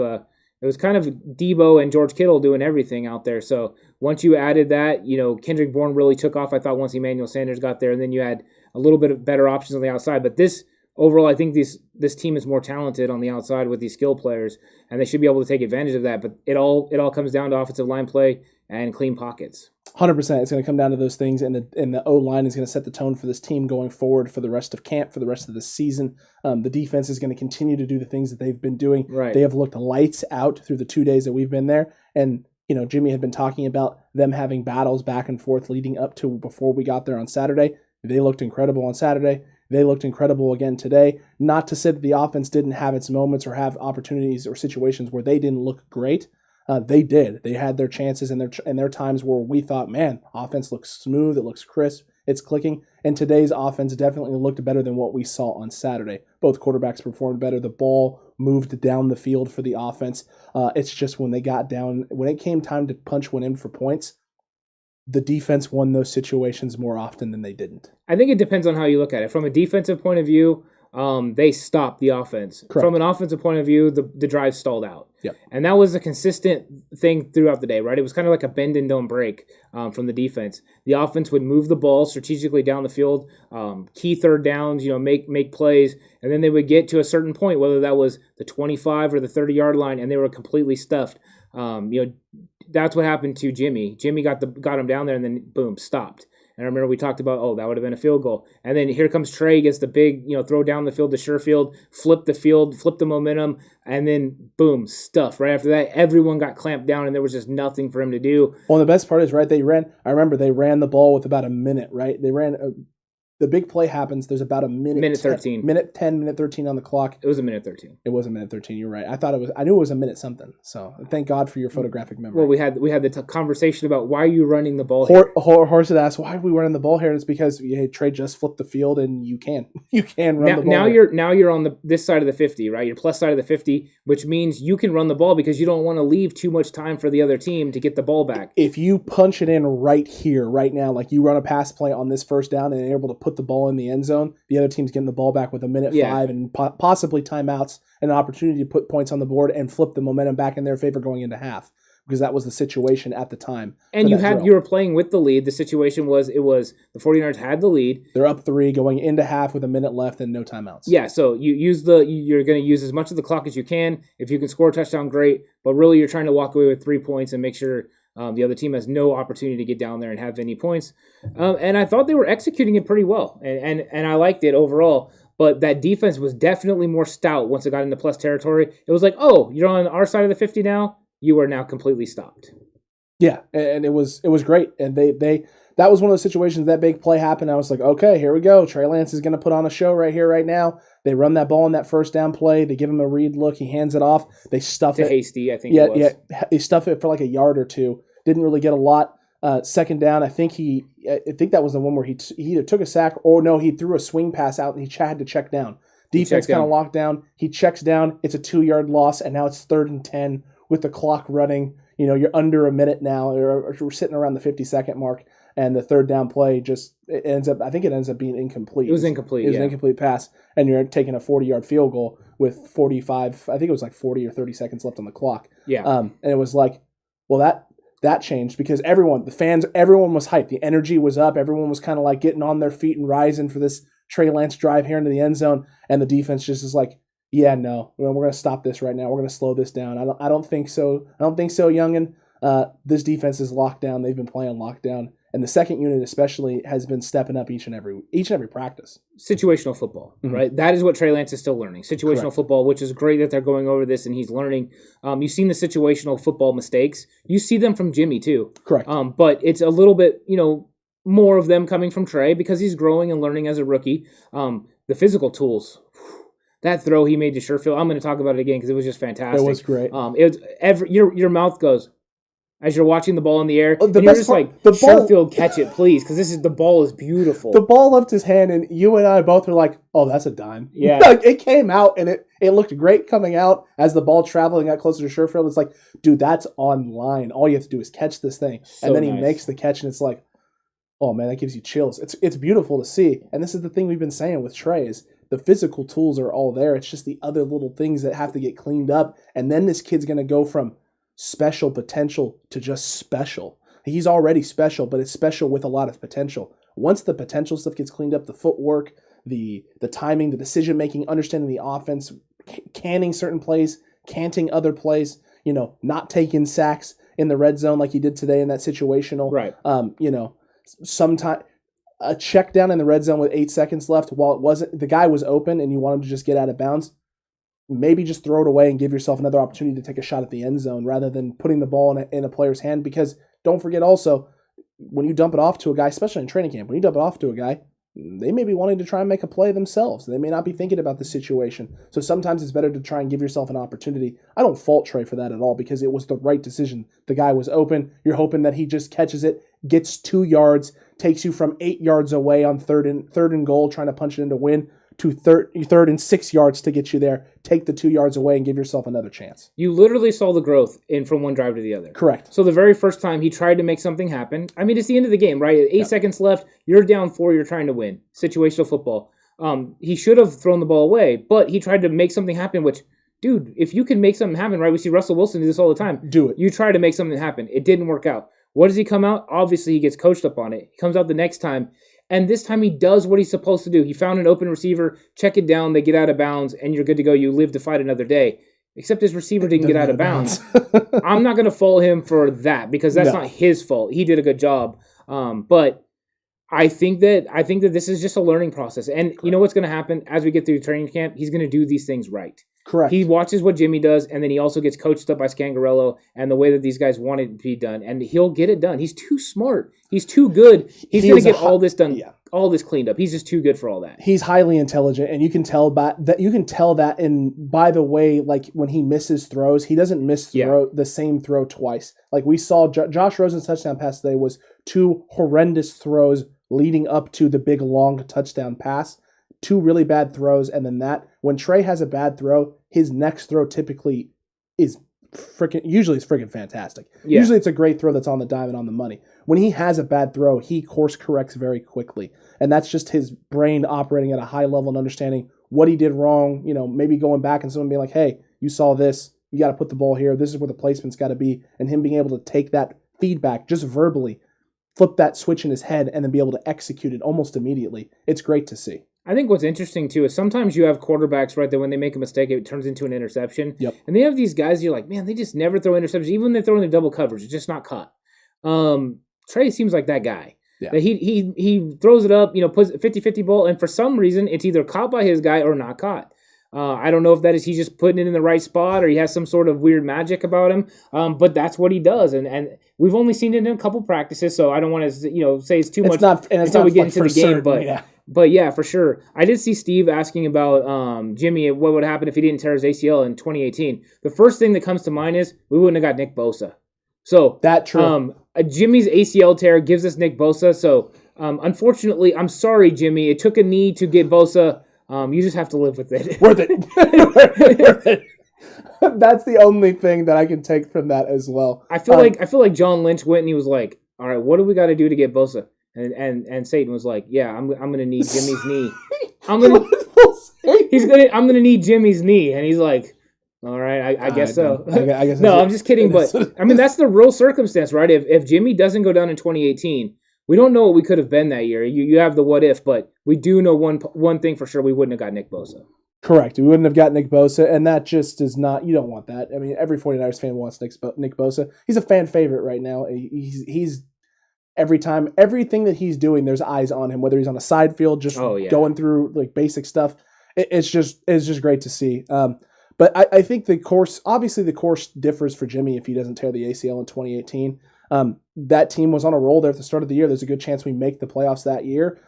Debo and George Kittle doing everything out there. So once you added that, Kendrick Bourne really took off, I thought, once Emmanuel Sanders got there, and then you had a little bit of better options on the outside. But overall, I think this team is more talented on the outside with these skill players, and they should be able to take advantage of that. But it all comes down to offensive line play and clean pockets. 100%. It's going to come down to those things, and the O-line is going to set the tone for this team going forward for the rest of camp, for the rest of the season. The defense is going to continue to do the things that they've been doing. Right. They have looked lights out through the 2 days that we've been there, and Jimmy had been talking about them having battles back and forth leading up to before we got there on Saturday. They looked incredible on Saturday. They looked incredible again today. Not to say that the offense didn't have its moments or have opportunities or situations where they didn't look great. They did. They had their chances and their times where we thought, man, offense looks smooth, it looks crisp, it's clicking. And today's offense definitely looked better than what we saw on Saturday. Both quarterbacks performed better. The ball moved down the field for the offense. It's just when it came time to punch one in for points, the defense won those situations more often than they didn't. I think it depends on how you look at it. From a defensive point of view, they stopped the offense. Correct. From an offensive point of view, the drive stalled out. Yep. And that was a consistent thing throughout the day, right? It was kind of like a bend and don't break from the defense. The offense would move the ball strategically down the field, key third downs, make plays, and then they would get to a certain point, whether that was the 25 or the 30-yard line, and they were completely stuffed. That's what happened to Jimmy. Jimmy got him down there, and then boom, stopped. And I remember we talked about, that would have been a field goal. And then here comes Trey, gets the big, throw down the field to Sherfield, flip the momentum, and then boom, stuff. Right after that, everyone got clamped down, and there was just nothing for him to do. Well, the best part is, right, they ran the ball with about a minute, right? They ran the big play happens. There's about a minute. Minute 13. Minute 13 on the clock. It was a minute 13. It was a minute 13. You're right. I knew it was a minute something. So thank God for your photographic memory. Well, we had the conversation about why are you running the ball here? Horse had asked, why are we running the ball here? And it's because Trey just flipped the field and you can run the ball. Now you're on this side of the 50, right? Your plus side of the 50, which means you can run the ball because you don't want to leave too much time for the other team to get the ball back. If you punch it in right here, right now, like you run a pass play on this first down and you're able to put the ball in the end zone, the other team's getting the ball back with a minute 5 and possibly timeouts and an opportunity to put points on the board and flip the momentum back in their favor going into half, because that was the situation at the time. And you were playing with the lead. The situation was the 49ers had the lead. They're up 3 going into half with a minute left and no timeouts. Yeah, so you're going to use as much of the clock as you can. If you can score a touchdown, great. But really, you're trying to walk away with 3 points and make sure the other team has no opportunity to get down there and have any points. And I thought they were executing it pretty well, and I liked it overall. But that defense was definitely more stout once it got into plus territory. It was like, you're on our side of the 50 now. You are now completely stopped. Yeah, and it was great. And that was one of those situations, that big play happened. I was like, okay, here we go. Trey Lance is going to put on a show right here, right now. They run that ball in that first down play. They give him a read look. He hands it off. They stuff it. Hasty, I think it was. Yeah, they stuff it for like a yard or two. Didn't really get a lot. Second down, I think that was the one where he either took a sack or no, he threw a swing pass out and he had to check down. Defense kind of locked down. He checks down. It's a 2-yard loss, and now it's 3rd and 10 with the clock running. You're under a minute now, or we're sitting around the 50-second mark, and the third down play ends up being incomplete. It was incomplete. It was an incomplete pass, and you're taking a 40-yard field goal with 45. I think it was like 40 or 30 seconds left on the clock. Yeah. And it was like, well, that changed because everyone was hyped. The energy was up. Everyone was kind of like getting on their feet and rising for this Trey Lance drive here into the end zone, and the defense just is like, yeah, no, we're going to stop this right now. We're going to slow this down. I don't think so. I don't think so, youngin. This defense is locked down. They've been playing lockdown, and the second unit especially has been stepping up each and every practice. Situational football, right? That is what Trey Lance is still learning. Situational Correct. football, which is great that they're going over this and he's learning. You've seen the situational football mistakes. You see them from Jimmy too. Correct. But it's a little bit, more of them coming from Trey because he's growing and learning as a rookie. The physical tools. That throw he made to Sherfield, I'm going to talk about it again because it was just fantastic. It was great. Your mouth goes as you're watching the ball in the air, The and you're best just part- like, the ball- Sherfield, catch it, please, because the ball is beautiful. The ball left his hand, and you and I both were like, "Oh, that's a dime." Yeah. Like, it came out, and it looked great coming out as the ball traveled and got closer to Sherfield. It's like, dude, that's on line. All you have to do is catch this thing, So and then he nice. makes the catch, and it's like, oh man, that gives you chills. It's beautiful to see, and this is the thing we've been saying with Trey is the physical tools are all there. It's just the other little things that have to get cleaned up, and then this kid's gonna go from special potential to just special. He's already special, but it's special with a lot of potential. Once the potential stuff gets cleaned up, the footwork, the timing, the decision making, understanding the offense, canning certain plays, canting other plays, not taking sacks in the red zone like he did today in that situational. Right. Sometime a check down in the red zone with 8 seconds left while it wasn't the guy was open and you want him to just get out of bounds. Maybe just throw it away and give yourself another opportunity to take a shot at the end zone rather than putting the ball in a player's hand. Because don't forget also, when you dump it off to a guy, especially in training camp, when you dump it off to a guy, they may be wanting to try and make a play themselves. They may not be thinking about the situation. So sometimes it's better to try and give yourself an opportunity. I don't fault Trey for that at all because it was the right decision. The guy was open. You're hoping that he just catches it, gets 2 yards, takes you from 8 yards away on third and goal, trying to punch it in to win, to third and 6 yards to get you there. Take the 2 yards away and give yourself another chance. You literally saw the growth from one drive to the other. Correct. So the very first time he tried to make something happen, I mean, it's the end of the game, right? 8 seconds left, you're down 4, you're trying to win. Situational football. He should have thrown the ball away, but he tried to make something happen, which, dude, if you can make something happen, right? We see Russell Wilson do this all the time. Do it. You try to make something happen. It didn't work out. What does he come out? Obviously, he gets coached up on it. He comes out the next time, and this time he does what he's supposed to do. He found an open receiver, check it down, they get out of bounds, and you're good to go. You live to fight another day. Except his receiver didn't get out of bounds. I'm not going to fault him for that because that's not his fault. He did a good job. But I think that this is just a learning process. And you know what's going to happen as we get through training camp? He's going to do these things right. Correct. He watches what Jimmy does, and then he also gets coached up by Scangarello and the way that these guys want it to be done, and he'll get it done. He's too smart. He's too good. He's going to get all this done, all this cleaned up. He's just too good for all that. He's highly intelligent, and you can tell that. You can tell that. And by the way, like when he misses throws, he doesn't miss the same throw twice. Like we saw, Josh Rosen's touchdown pass today was 2 horrendous throws leading up to the big long touchdown pass. 2 really bad throws, and then that. When Trey has a bad throw, his next throw typically is usually it's freaking fantastic. Yeah. Usually it's a great throw that's on the dime and on the money. When he has a bad throw, he course corrects very quickly. And that's just his brain operating at a high level and understanding what he did wrong, maybe going back and someone being like, hey, you saw this, you got to put the ball here, this is where the placement's got to be, and him being able to take that feedback just verbally, flip that switch in his head, and then be able to execute it almost immediately. It's great to see. I think what's interesting, too, is sometimes you have quarterbacks, right, that when they make a mistake, it turns into an interception. Yep. And they have these guys, you're like, man, they just never throw interceptions. Even when they throw in the double coverage, it's just not caught. Trey seems like that guy. Yeah. That he throws it up, puts a 50-50 ball, and for some reason, it's either caught by his guy or not caught. I don't know if that is he's just putting it in the right spot or he has some sort of weird magic about him, but that's what he does. And we've only seen it in a couple practices, so I don't want to say it's too much until we get into the game. But yeah, for sure. I did see Steve asking about Jimmy, what would happen if he didn't tear his ACL in 2018. The first thing that comes to mind is we wouldn't have got Nick Bosa. So that's true. Jimmy's ACL tear gives us Nick Bosa. So unfortunately, I'm sorry, Jimmy. It took a knee to get Bosa. You just have to live with it. Worth it. That's the only thing that I can take from that as well. I feel like John Lynch went and he was like, "All right, what do we got to do to get Bosa?" And Satan was like, "Yeah, I'm gonna need Jimmy's knee. I'm gonna need Jimmy's knee." And he's like, "All right, I guess so." I guess no, I'm just kidding. But I mean, that's the real circumstance, right? If Jimmy doesn't go down in 2018. We don't know what we could have been that year. You have the what if, but we do know one thing for sure: we wouldn't have got Nick Bosa. Correct. We wouldn't have got Nick Bosa, and that just is not – you don't want that. I mean, every 49ers fan wants Nick Bosa. He's a fan favorite right now. He's every time – everything that he's doing, there's eyes on him, whether he's on a side field, just going through like basic stuff. It's just great to see. But I think the course differs for Jimmy if he doesn't tear the ACL in 2018. That team was on a roll there at the start of the year. There's a good chance we make the playoffs that year.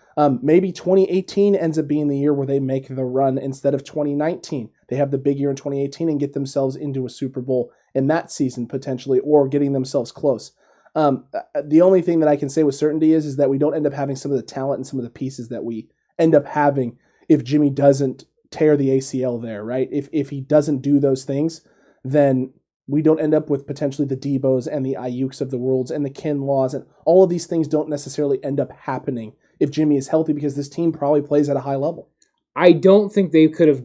Maybe 2018 ends up being the year where they make the run instead of 2019. They have the big year in 2018 and get themselves into a Super Bowl in that season potentially, or getting themselves close. The only thing that I can say with certainty is that we don't end up having some of the talent and some of the pieces that we end up having if Jimmy doesn't tear the ACL there, right? If he doesn't do those things, then we don't end up with potentially the Debos and the Ayuks of the worlds and the Kinlaws, and all of these things don't necessarily end up happening if Jimmy is healthy, because this team probably plays at a high level. I don't think they could have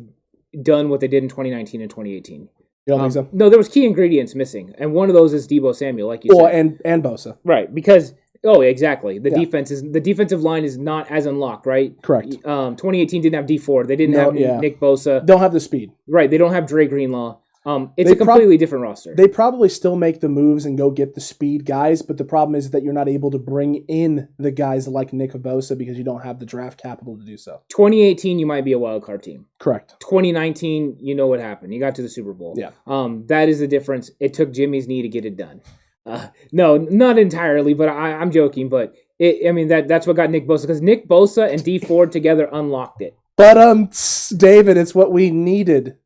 done what they did in 2019 and 2018. You don't think so? No, there was key ingredients missing, and one of those is Deebo Samuel, like you said. And Bosa. Right, because exactly. The defensive line is not as unlocked, right? Correct. 2018 didn't have D4. They didn't have Nick Bosa. Don't have the speed. Right, they don't have Dre Greenlaw. It's a completely different roster. They probably still make the moves and go get the speed guys, but the problem is that you're not able to bring in the guys like Nick Bosa because you don't have the draft capital to do so. 2018, you might be a wild card team. Correct. 2019, you know what happened. You got to the Super Bowl. Yeah. That is the difference. It took Jimmy's knee to get it done. No, not entirely, but I'm joking. But that's what got Nick Bosa, because Nick Bosa and D Ford together unlocked it. But David, it's what we needed.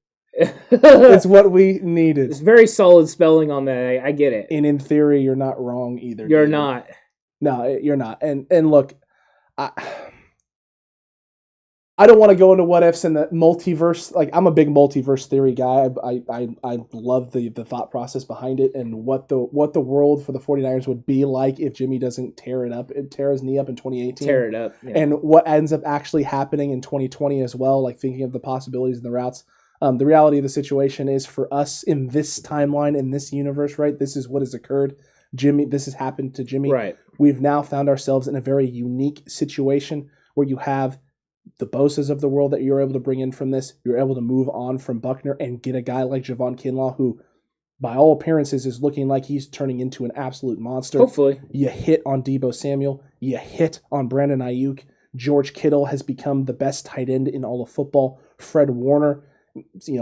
It's what we needed. It's very solid spelling on that. I get it. And in theory, you're not wrong either. You're not. No, you're not. And look, I don't want to go into what ifs and the multiverse. Like, I'm a big multiverse theory guy. I love the thought process behind it and what the world for the 49ers would be like if Jimmy doesn't tear his knee up in 2018. Tear it up. Yeah. And what ends up actually happening in 2020 as well, like thinking of the possibilities and the routes. The reality of the situation is, for us in this timeline, in this universe, right, this is what has occurred. This has happened to Jimmy. Right. We've now found ourselves in a very unique situation where you have the Bosas of the world that you're able to bring in from this. You're able to move on from Buckner and get a guy like Javon Kinlaw, who, by all appearances, is looking like he's turning into an absolute monster. Hopefully. You hit on Deebo Samuel. You hit on Brandon Ayuk. George Kittle has become the best tight end in all of football. Fred Warner.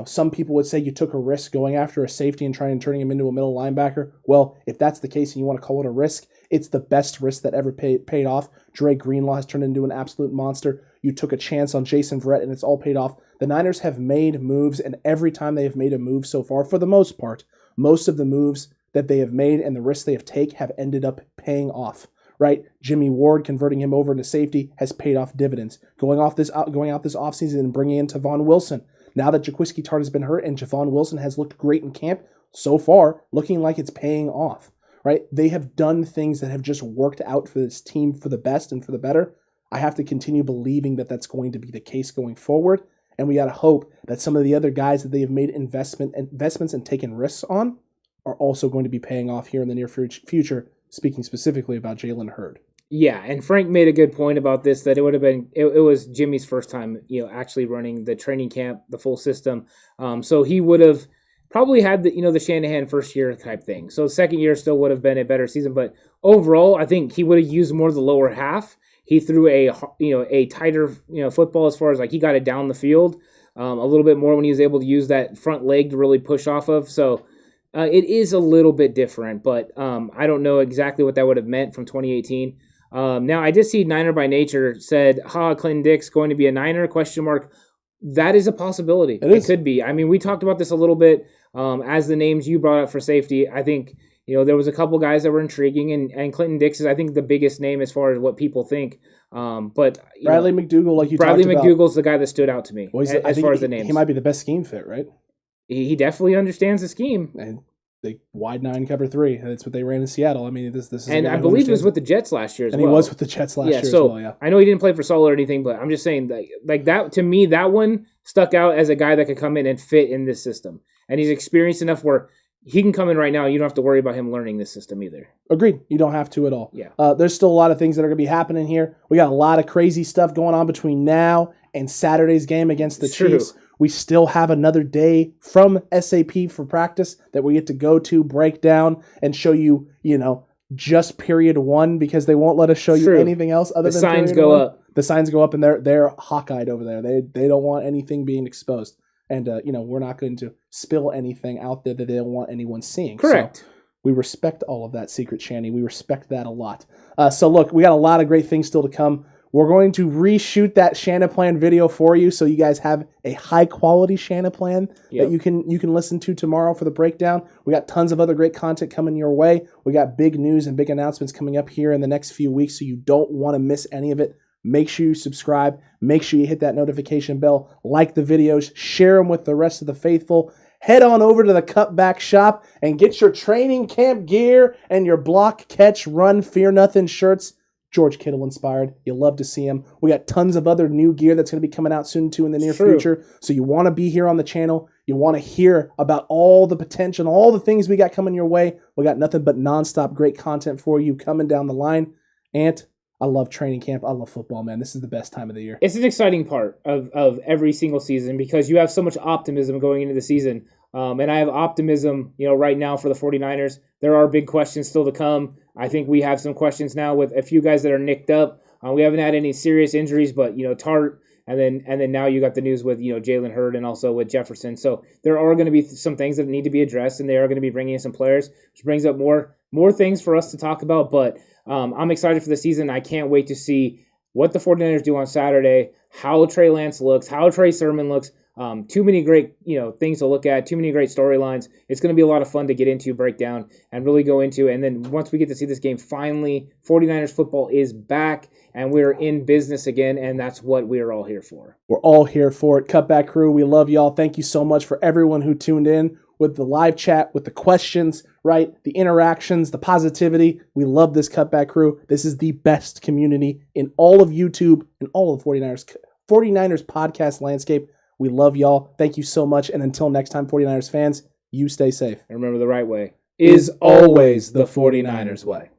Some people would say you took a risk going after a safety and turning him into a middle linebacker. Well, if that's the case and you want to call it a risk, it's the best risk that ever paid off. Dre Greenlaw has turned into an absolute monster. You took a chance on Jason Verrett, and it's all paid off. The Niners have made moves, and every time they have made a move so far, for the most part, most of the moves that they have made and the risks they have taken have ended up paying off. Right? Jimmy Ward, converting him over into safety, has paid off dividends. Going out this offseason and bringing in Tavon Wilson. Now that Jaquiski Tartt has been hurt and Javon Wilson has looked great in camp, so far, looking like it's paying off, right? They have done things that have just worked out for this team for the best and for the better. I have to continue believing that that's going to be the case going forward, and we got to hope that some of the other guys that they have made investments and taken risks on are also going to be paying off here in the near future, speaking specifically about Jalen Hurd. Yeah, and Frank made a good point about this, that it would have been, it was Jimmy's first time, actually running the training camp, the full system. So he would have probably had the Shanahan first year type thing. So the second year still would have been a better season, but overall, I think he would have used more of the lower half. He threw a tighter, football, as far as like he got it down the field a little bit more when he was able to use that front leg to really push off of. So it is a little bit different, but I don't know exactly what that would have meant from 2018. Now, I did see Niner by Nature said, Clinton Dix going to be a Niner, ? That is a possibility. It could be. I mean, we talked about this a little bit as the names you brought up for safety. I think, there was a couple guys that were intriguing, and Clinton Dix is, I think, the biggest name as far as what people think. But Bradley McDougall, like you Bradley talked about. McDoughal's the guy that stood out to me as far as the names. He might be the best scheme fit, right? He definitely understands the scheme. And they wide 9 cover 3. That's what they ran in Seattle. I mean, this is. And I believe he was with the Jets last year as well. And he was with the Jets last year as well. Yeah. I know he didn't play for Saul or anything, but I'm just saying like that to me, that one stuck out as a guy that could come in and fit in this system. And he's experienced enough where he can come in right now. You don't have to worry about him learning this system either. Agreed. You don't have to at all. Yeah. There's still a lot of things that are going to be happening here. We got a lot of crazy stuff going on between now and Saturday's game against the Chiefs. We still have another day from SAP for practice that we get to go to, break down, and show you, just period 1 because they won't let us show you anything else other than signs period go 1. up. The signs go up, and they're hawk-eyed over there. They don't want anything being exposed. And, we're not going to spill anything out there that they don't want anyone seeing. Correct. So we respect all of that, Secret Shanny. We respect that a lot. So, look, we got a lot of great things still to come. We're going to reshoot that Shanaplan video for you so you guys have a high-quality Shanaplan that you can listen to tomorrow for the breakdown. We got tons of other great content coming your way. We got big news and big announcements coming up here in the next few weeks, so you don't want to miss any of it. Make sure you subscribe. Make sure you hit that notification bell. Like the videos. Share them with the rest of the faithful. Head on over to the Cutback shop and get your training camp gear and your block, catch, run, fear nothing shirts. George Kittle inspired. You'll love to see them. We got tons of other new gear that's going to be coming out soon too in the near future. So you want to be here on the channel. You want to hear about all the potential, all the things we got coming your way. We got nothing but nonstop great content for you coming down the line. And I love training camp. I love football, man. This is the best time of the year. It's an exciting part of every single season because you have so much optimism going into the season. And I have optimism, right now for the 49ers. There are big questions still to come. I think we have some questions now with a few guys that are nicked up. We haven't had any serious injuries, but, Tart, and then now you got the news with, Jalen Hurd and also with Jefferson. So there are going to be some things that need to be addressed, and they are going to be bringing in some players, which brings up more things for us to talk about. But I'm excited for the season. I can't wait to see what the 49ers do on Saturday, how Trey Lance looks, how Trey Sermon looks. Too many great, things to look at, too many great storylines. It's going to be a lot of fun to get into, break down, and really go into. And then once we get to see this game, finally, 49ers football is back, and we're in business again, and that's what we're all here for. We're all here for it. Cutback crew, we love y'all. Thank you so much for everyone who tuned in with the live chat, with the questions, right? The interactions, the positivity. We love this Cutback crew. This is the best community in all of YouTube and all of the 49ers podcast landscape. We love y'all. Thank you so much. And until next time, 49ers fans, you stay safe. And remember, the right way is always the 49ers way.